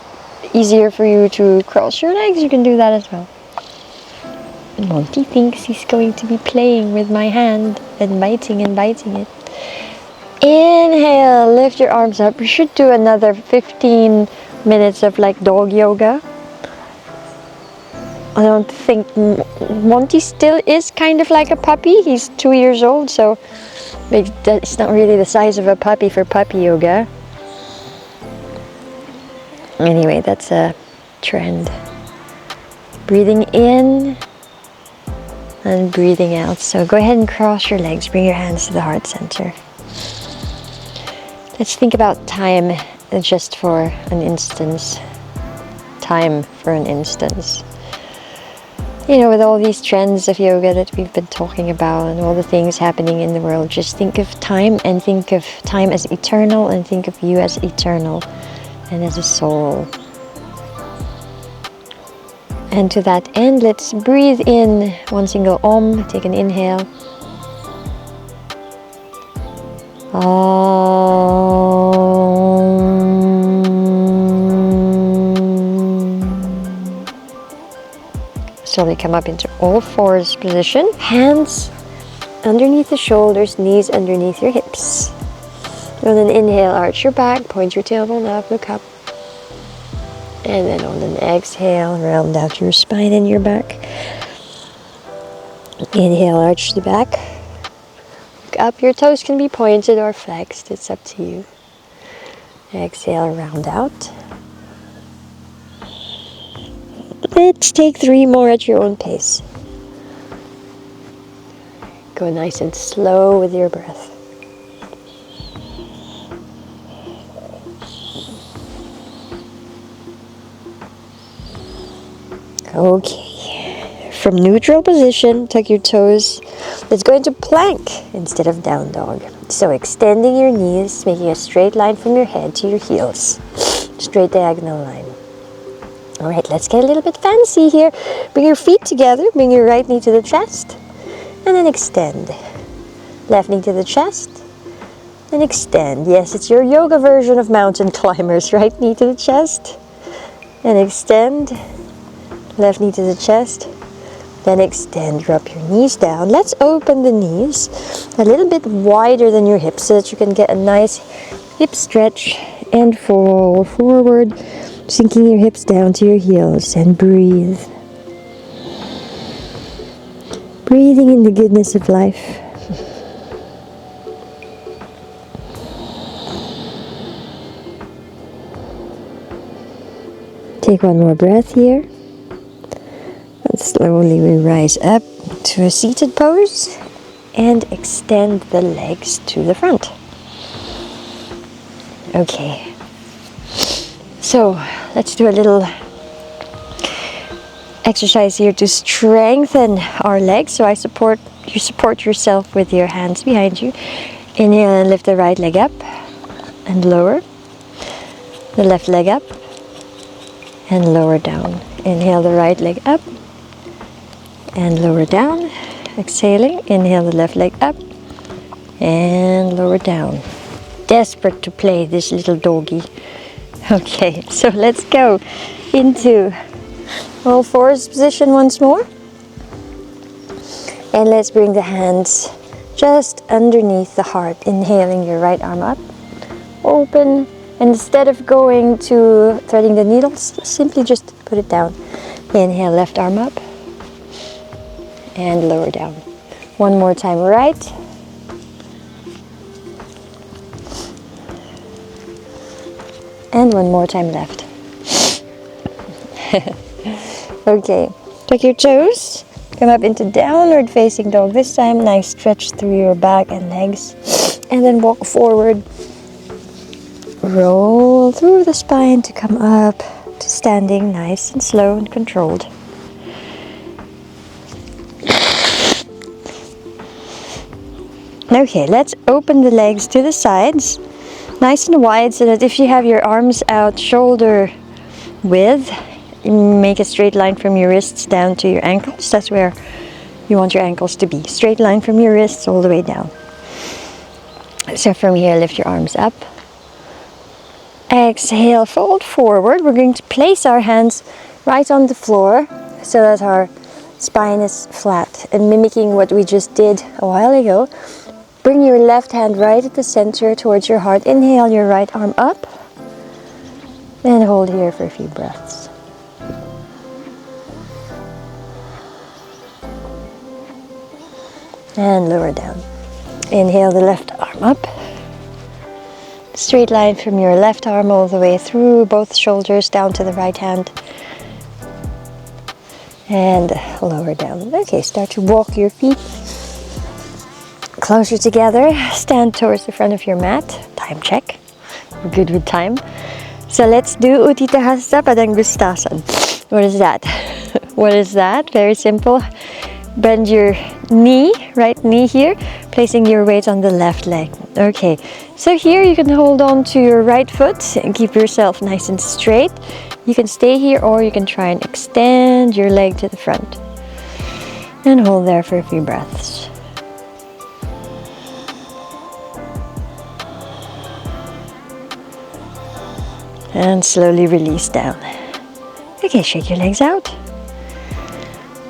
easier for you to cross your legs, you can do that as well. Monty thinks he's going to be playing with my hand and biting it. Inhale, lift your arms up. We should do another 15 minutes of like dog yoga. I don't think Monty still is kind of like a puppy. He's 2 years old, so it's not really the size of a puppy for puppy yoga. Anyway, that's a trend. Breathing in and breathing out. So go ahead and cross your legs. Bring your hands to the heart center. Let's think about time just for an instance. Time for an instance. You know, with all these trends of yoga that we've been talking about and all the things happening in the world, just think of time and think of time as eternal and think of you as eternal and as a soul. And to that end, let's breathe in one single Om. Take an inhale. Slowly come up into all fours position. Hands underneath the shoulders, knees underneath your hips. On an inhale, arch your back, point your tailbone up, look up. And then on an exhale, round out your spine and your back. Inhale, arch the back. Look up, your toes can be pointed or flexed, it's up to you. Exhale, round out. Let's take 3 more at your own pace. Go nice and slow with your breath. Okay, from neutral position, tuck your toes. Let's go into plank instead of down dog. So extending your knees, making a straight line from your head to your heels. Straight diagonal line. All right, let's get a little bit fancy here. Bring your feet together, bring your right knee to the chest, and then extend. Left knee to the chest, and extend. Yes, it's your yoga version of mountain climbers. Right knee to the chest, and extend. Left knee to the chest, then extend. Drop your knees down. Let's open the knees a little bit wider than your hips so that you can get a nice hip stretch and fall forward, sinking your hips down to your heels, and breathe. Breathing in the goodness of life. Take one more breath here. slowly we rise up to a seated pose and extend the legs to the front. Okay, so let's do a little exercise here to strengthen our legs. So you support yourself with your hands behind you. Inhale and lift the right leg up and lower. The left leg up and lower down. Inhale the right leg up and lower down. Exhaling, inhale the left leg up and lower down. Desperate to play this little doggy. Okay, so let's go into all fours position once more. And let's bring the hands just underneath the heart. Inhaling your right arm up, open. And instead of going to threading the needles, simply just put it down. Inhale, left arm up and lower down. One more time, right. And one more time, left. Okay, tuck your toes, come up into downward facing dog this time. Nice stretch through your back and legs. And then walk forward. Roll through the spine to come up to standing, nice and slow and controlled. Okay, let's open the legs to the sides, nice and wide, so that if you have your arms out shoulder width, make a straight line from your wrists down to your ankles. That's where you want your ankles to be. Straight line from your wrists all the way down. So from here, lift your arms up. Exhale, fold forward. We're going to place our hands right on the floor so that our spine is flat, and mimicking what we just did a while ago. Bring your left hand right at the center towards your heart. Inhale your right arm up and hold here for a few breaths. And lower down. Inhale the left arm up. Straight line from your left arm all the way through both shoulders down to the right hand. And lower down. Okay, start to walk your feet closer together. Stand towards the front of your mat. Time check. We're good with time. So let's do Utthita Hasta Padangusthasana. What is that? What is that? Very simple. Bend your knee, right knee here, placing your weight on the left leg. Okay, so here you can hold on to your right foot and keep yourself nice and straight. You can stay here, or you can try and extend your leg to the front. And hold there for a few breaths. And slowly release down. Okay, shake your legs out.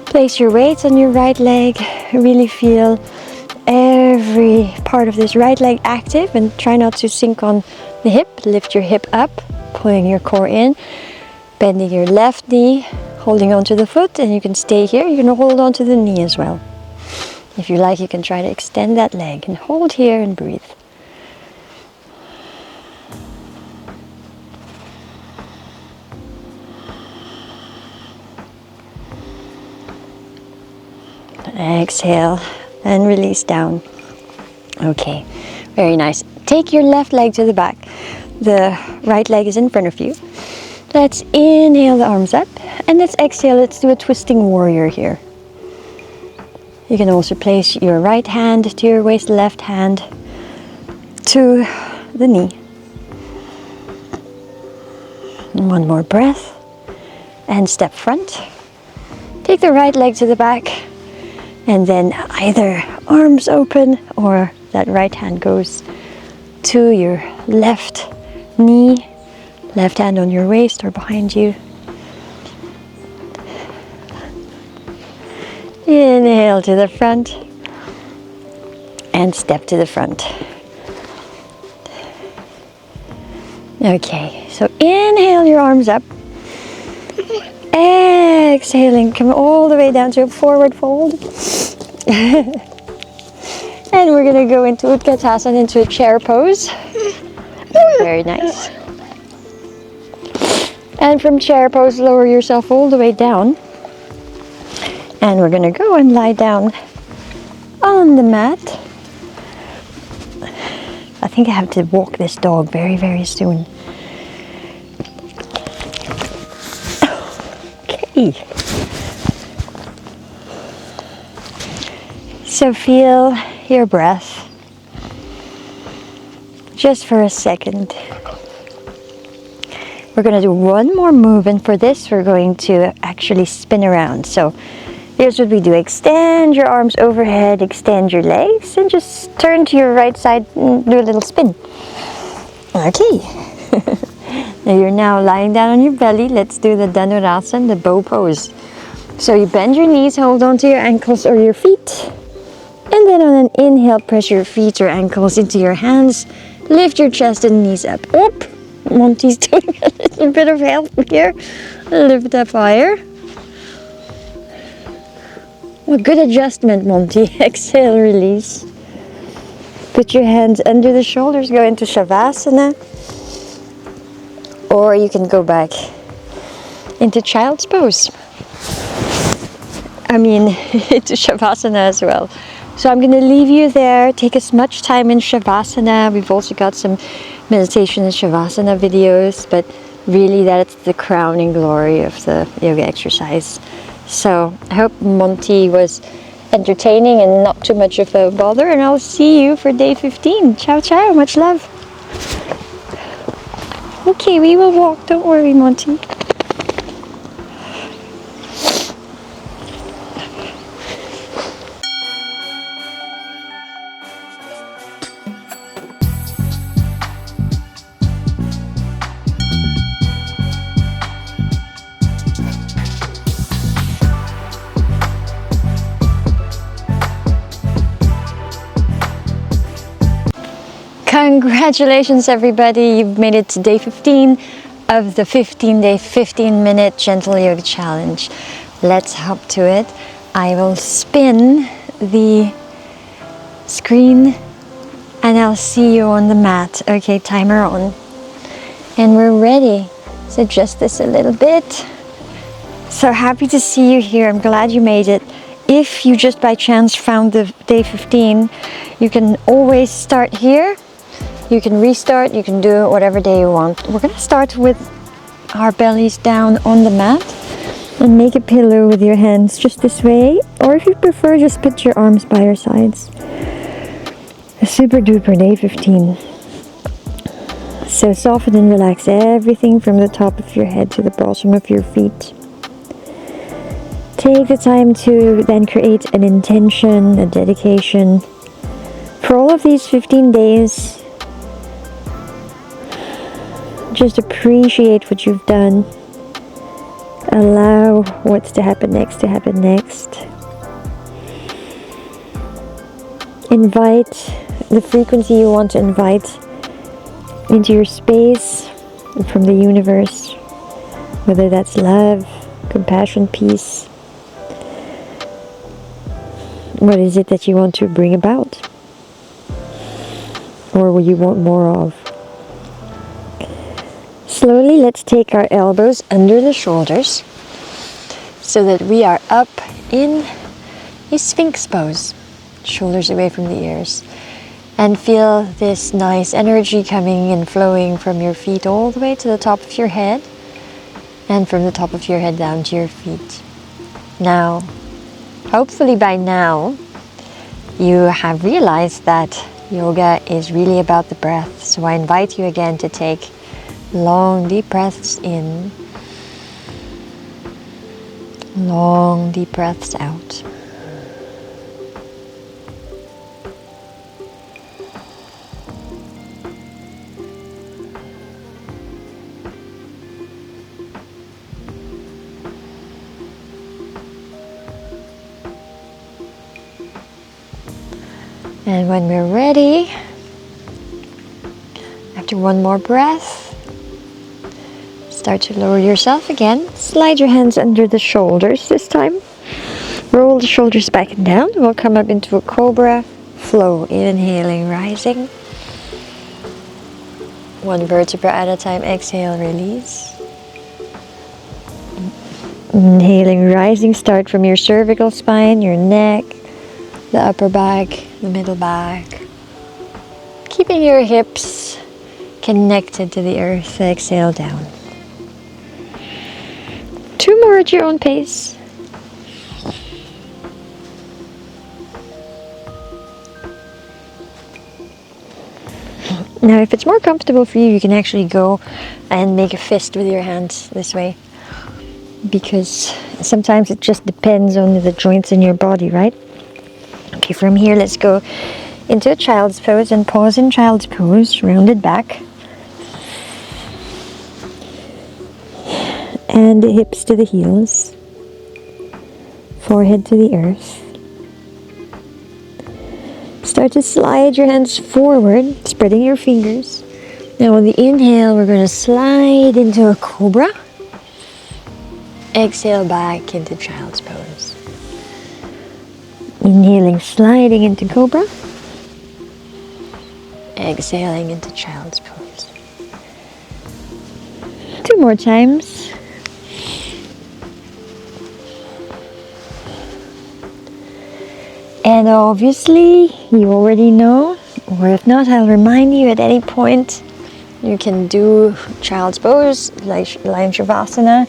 Place your weight on your right leg. Really feel every part of this right leg active, and try not to sink on the hip. Lift your hip up, pulling your core in, bending your left knee, holding onto the foot, and you can stay here. You can hold onto the knee as well. If you like, you can try to extend that leg and hold here and breathe. Exhale and release down. Okay, very nice. Take your left leg to the back. The right leg is in front of you. Let's inhale the arms up, and let's exhale. Let's do a twisting warrior here. You can also place your right hand to your waist, left hand to the knee. And one more breath, and step front. Take the right leg to the back, and then either arms open or that right hand goes to your left knee, left hand on your waist or behind you. Inhale to the front and step to the front. Okay, so inhale your arms up. Exhaling, come all the way down to a forward fold. And we're going to go into Utkatasana, into a chair pose. Very nice. And from chair pose, lower yourself all the way down. And we're gonna go and lie down on the mat. I think I have to walk this dog very, very soon. Okay. So feel your breath just for a second. We're going to do one more move, and for this we're going to actually spin around. So here's what we do. Extend your arms overhead, extend your legs, and just turn to your right side and do a little spin. Okay. Now you're now lying down on your belly. Let's do the Dhanurasana, the bow pose. So you bend your knees, hold on to your ankles or your feet. And then on an inhale, press your feet or ankles into your hands. Lift your chest and knees up. Oop! Monty's doing a little bit of help here. Lift up higher. Well, good adjustment, Monty. Exhale, release. Put your hands under the shoulders, go into Shavasana. Or you can go back into Child's Pose. Into Shavasana as well. So I'm going to leave you there. Take as much time in Shavasana. We've also got some meditation and Shavasana videos, but really that's the crowning glory of the yoga exercise. So I hope Monty was entertaining and not too much of a bother, and I'll see you for day 15. Ciao, ciao. Much love. Okay, we will walk. Don't worry, Monty. Congratulations, everybody. You've made it to day 15 of the 15-day, 15-minute gentle yoga challenge. Let's hop to it. I will spin the screen and I'll see you on the mat. Okay, timer on. And we're ready. So adjust this a little bit. So happy to see you here. I'm glad you made it. If you just by chance found the day 15, you can always start here. You can restart, you can do whatever day you want. We're going to start with our bellies down on the mat and make a pillow with your hands just this way. Or if you prefer, just put your arms by your sides. A super duper day 15. So soften and relax everything from the top of your head to the bottom of your feet. Take the time to then create an intention, a dedication. For all of these 15 days, just appreciate what you've done. Allow what's to happen next to happen next. Invite the frequency you want to invite into your space from the universe, whether that's love, compassion, peace. What is it that you want to bring about? Or what you want more of? Slowly, let's take our elbows under the shoulders so that we are up in a Sphinx pose, shoulders away from the ears. And feel this nice energy coming and flowing from your feet all the way to the top of your head and from the top of your head down to your feet. Now, hopefully by now, you have realized that yoga is really about the breath. So I invite you again to take long, deep breaths in, long, deep breaths out. And when we're ready, after one more breath, start to lower yourself again. Slide your hands under the shoulders this time. Roll the shoulders back and down. We'll come up into a cobra flow. Inhaling, rising. One vertebra at a time. Exhale, release. Inhaling, rising start from your cervical spine, your neck, the upper back, the middle back. Keeping your hips connected to the earth. Exhale down. 2 more at your own pace. Now, if it's more comfortable for you, you can actually go and make a fist with your hands this way. Because sometimes it just depends on the joints in your body, right? Okay, from here, let's go into a child's pose and pause in child's pose, rounded back. And the hips to the heels. Forehead to the earth. Start to slide your hands forward, spreading your fingers. Now on the inhale, we're going to slide into a cobra. Exhale back into child's pose. Inhaling, sliding into cobra. Exhaling into child's pose. 2 more times. And obviously, you already know, or if not, I'll remind you at any point, you can do child's pose, like Lion Shavasana,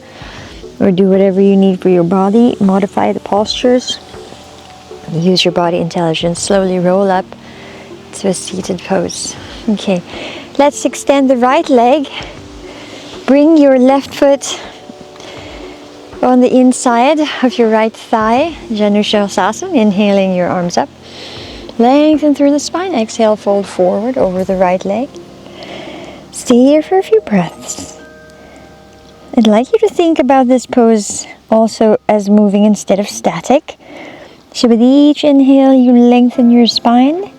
or do whatever you need for your body. Modify the postures. Use your body intelligence. Slowly roll up to a seated pose. Okay, let's extend the right leg. Bring your left foot on the inside of your right thigh, Janushirasana, inhaling your arms up. Lengthen through the spine. Exhale, fold forward over the right leg. Stay here for a few breaths. I'd like you to think about this pose also as moving instead of static. So with each inhale, you lengthen your spine.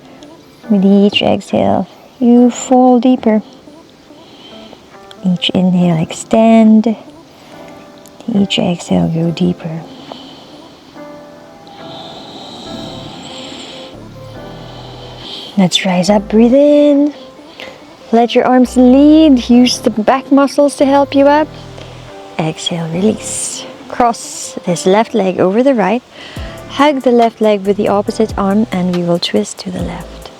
With each exhale, you fall deeper. Each inhale, extend. Each exhale, go deeper. Let's rise up, breathe in. Let your arms lead. Use the back muscles to help you up. Exhale, release. Cross this left leg over the right. Hug the left leg with the opposite arm and we will twist to the left.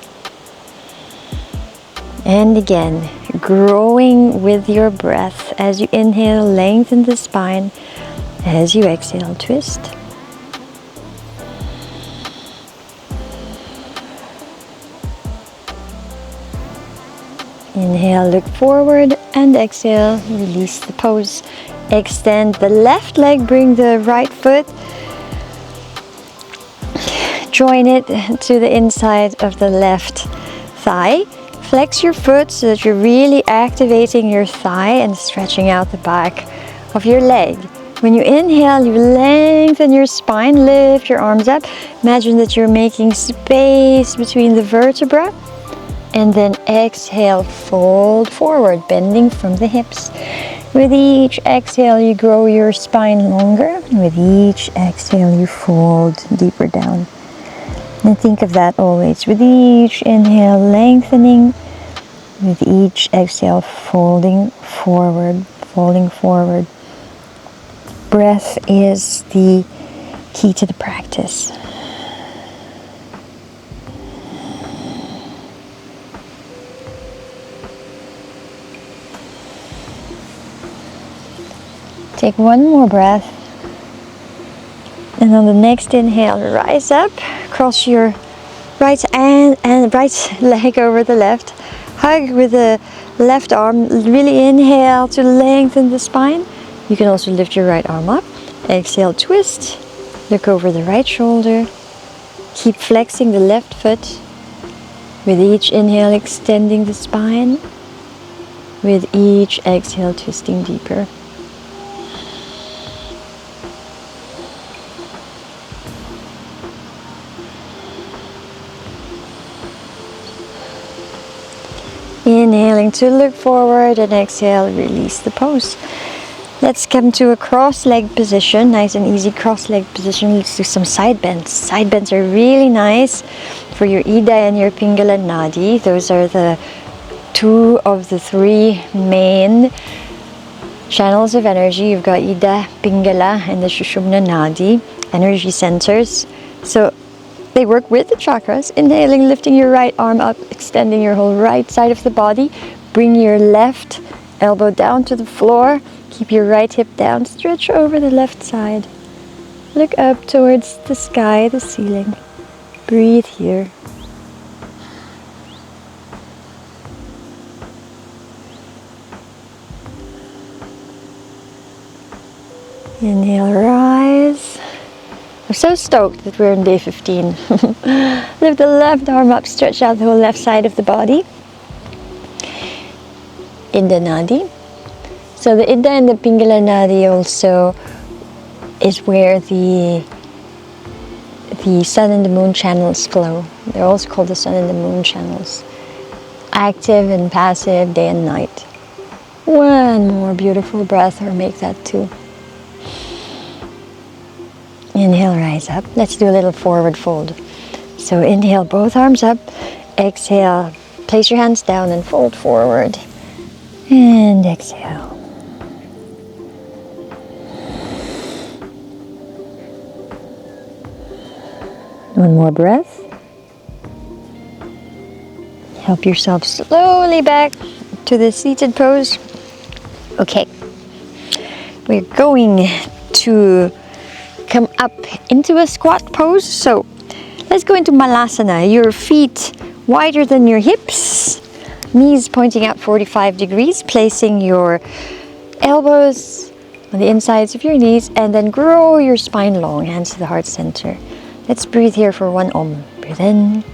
And again, growing with your breath. As you inhale, lengthen the spine. As you exhale, twist. Inhale, look forward, and exhale, release the pose. Extend the left leg, bring the right foot. Join it to the inside of the left thigh. Flex your foot so that you're really activating your thigh and stretching out the back of your leg. When you inhale, you lengthen your spine, lift your arms up. Imagine that you're making space between the vertebrae. And then exhale, fold forward, bending from the hips. With each exhale, you grow your spine longer. With each exhale, you fold deeper down. And think of that always. With each inhale, lengthening. With each exhale, folding forward, folding forward. Breath is the key to the practice. Take one more breath. And on the next inhale, rise up, cross your right hand and right leg over the left. Hug with the left arm. Really inhale to lengthen the spine. You can also lift your right arm up. Exhale, twist. Look over the right shoulder. Keep flexing the left foot. With each inhale, extending the spine. With each exhale, twisting deeper. Inhaling to look forward and exhale, release the pose. Let's come to a cross-legged position, nice and easy cross-legged position. Let's do some side bends. Side bends are really nice for your Ida and your Pingala Nadi. Those are the two of the three main channels of energy. You've got Ida, Pingala, and the Sushumna Nadi, energy centers. So they work with the chakras. Inhaling, lifting your right arm up, extending your whole right side of the body. Bring your left elbow down to the floor. Keep your right hip down. Stretch over the left side. Look up towards the sky, the ceiling. Breathe here. Inhale, rise. I'm so stoked that we're on day 15. Lift the left arm up, stretch out the whole left side of the body. Ida Nadi. So the Ida and the Pingala Nadi also is where the sun and the moon channels flow. They're also called the sun and the moon channels. Active and passive, day and night. One more beautiful breath, or make that 2. Inhale, rise up. Let's do a little forward fold. So inhale, both arms up. Exhale, place your hands down and fold forward. And exhale. One more breath. Help yourself slowly back to the seated pose. Okay. We're going to come up into a squat pose. So let's go into Malasana. Your feet wider than your hips, knees pointing out 45 degrees, placing your elbows on the insides of your knees, and then grow your spine long, hands to the heart center. Let's breathe here for 1 Om. Breathe in.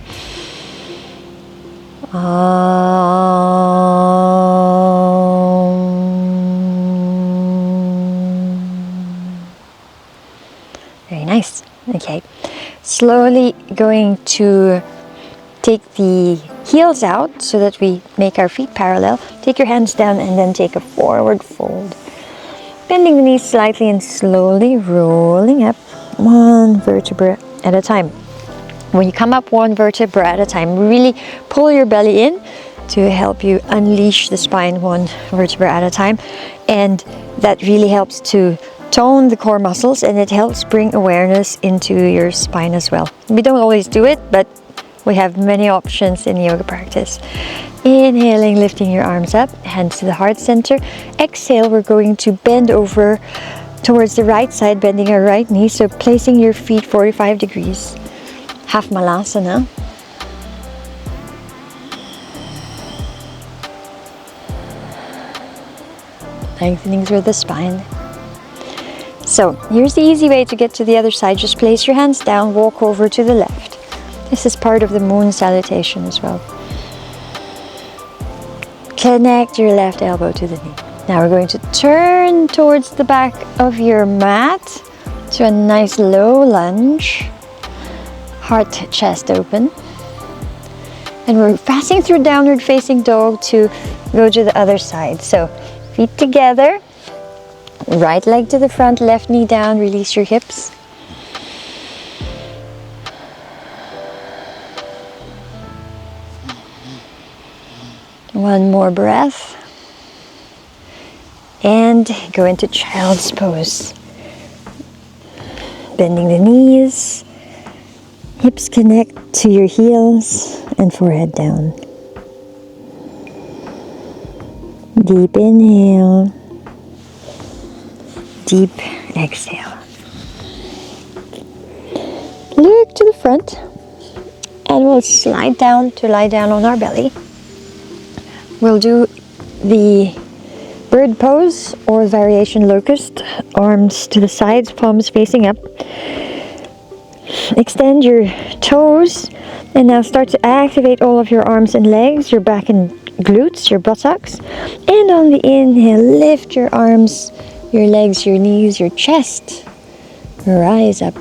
Very nice. Okay. Slowly going to take the heels out so that we make our feet parallel. Take your hands down and then take a forward fold. Bending the knees slightly and slowly rolling up 1 vertebra at a time. When you come up 1 vertebra at a time, really pull your belly in to help you unleash the spine 1 vertebra at a time. And that really helps to tone the core muscles, and it helps bring awareness into your spine as well. We don't always do it, but we have many options in yoga practice. Inhaling, lifting your arms up, hands to the heart center. Exhale, we're going to bend over towards the right side, bending our right knee. So placing your feet 45 degrees. Half Malasana. Lengthening through the spine. So here's the easy way to get to the other side. Just place your hands down, walk over to the left. This is part of the moon salutation as well. Connect your left elbow to the knee. Now we're going to turn towards the back of your mat to a nice low lunge. Heart, chest open. And we're passing through downward facing dog to go to the other side. So feet together. Right leg to the front, left knee down, release your hips. One more breath. And go into child's pose. Bending the knees, hips connect to your heels and forehead down. Deep inhale. Deep exhale. Look to the front and we'll slide down to lie down on our belly. We'll do the bird pose or variation locust, arms to the sides, palms facing up. Extend your toes and now start to activate all of your arms and legs, your back and glutes, your buttocks. And on the inhale, lift your arms, your legs, your knees, your chest. Rise up.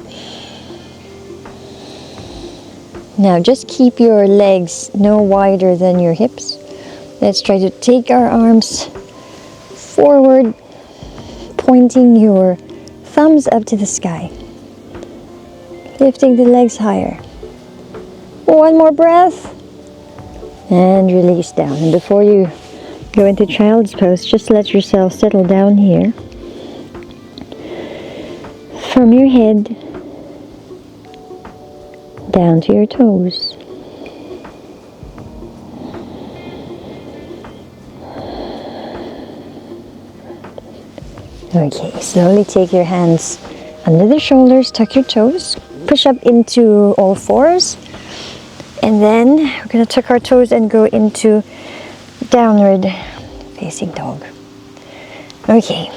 Now just keep your legs no wider than your hips. Let's try to take our arms forward, pointing your thumbs up to the sky. Lifting the legs higher. One more breath. And release down. And before you Go into child's pose. Just let yourself settle down here. From your head down to your toes. Okay, slowly take your hands under the shoulders, tuck your toes, push up into all fours, and then we're going to tuck our toes and go into downward facing dog. Okay.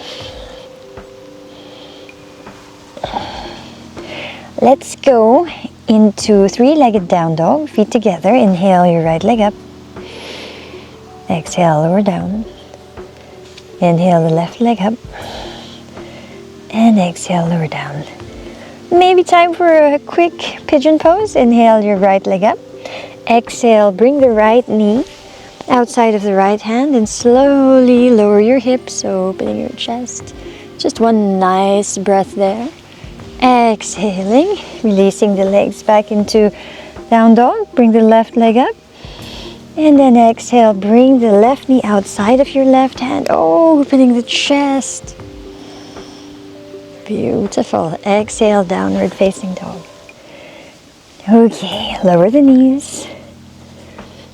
Let's go into three-legged down dog, feet together. Inhale your right leg up. Exhale, lower down. Inhale the left leg up. And exhale, lower down. Maybe time for a quick pigeon pose. Inhale your right leg up. Exhale, bring the right knee outside of the right hand and slowly lower your hips, opening your chest. Just one nice breath there. Exhaling, releasing the legs back into down dog. Bring the left leg up. And then exhale, bring the left knee outside of your left hand, opening the chest. Beautiful. Exhale, downward facing dog. Okay, lower the knees,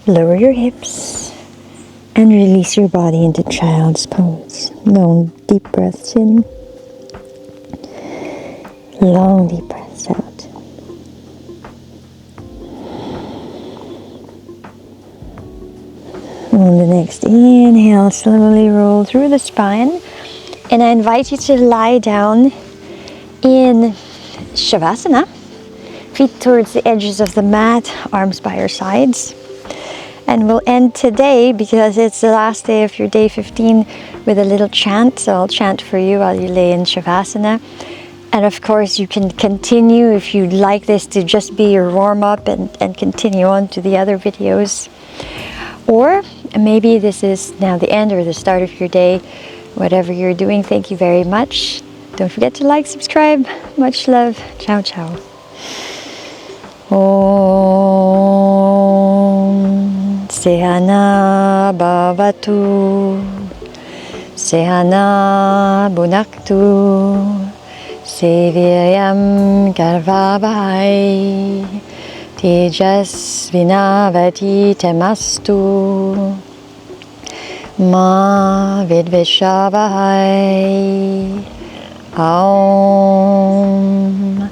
lower your hips, and release your body into child's pose. Long deep breaths in, long deep breaths out. On the next inhale, slowly roll through the spine, and I invite you to lie down in Shavasana, feet towards the edges of the mat, arms by your sides. And we'll end today, because it's the last day of your day 15, with a little chant. So I'll chant for you while you lay in Shavasana. And of course, you can continue if you'd like this to just be your warm-up and continue on to the other videos. Or maybe this is now the end or the start of your day. Whatever you're doing, thank you very much. Don't forget to like, subscribe. Much love. Ciao, ciao. Om Sehana Bhavatu Sehana Bhunaktu Seviryam Karvavahai Tejasvinavati Tamastu Ma Vidvishavahai Aum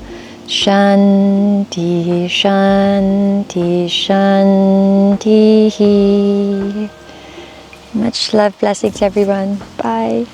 Shanti Shanti Shanti. Much love, blessings everyone. Bye.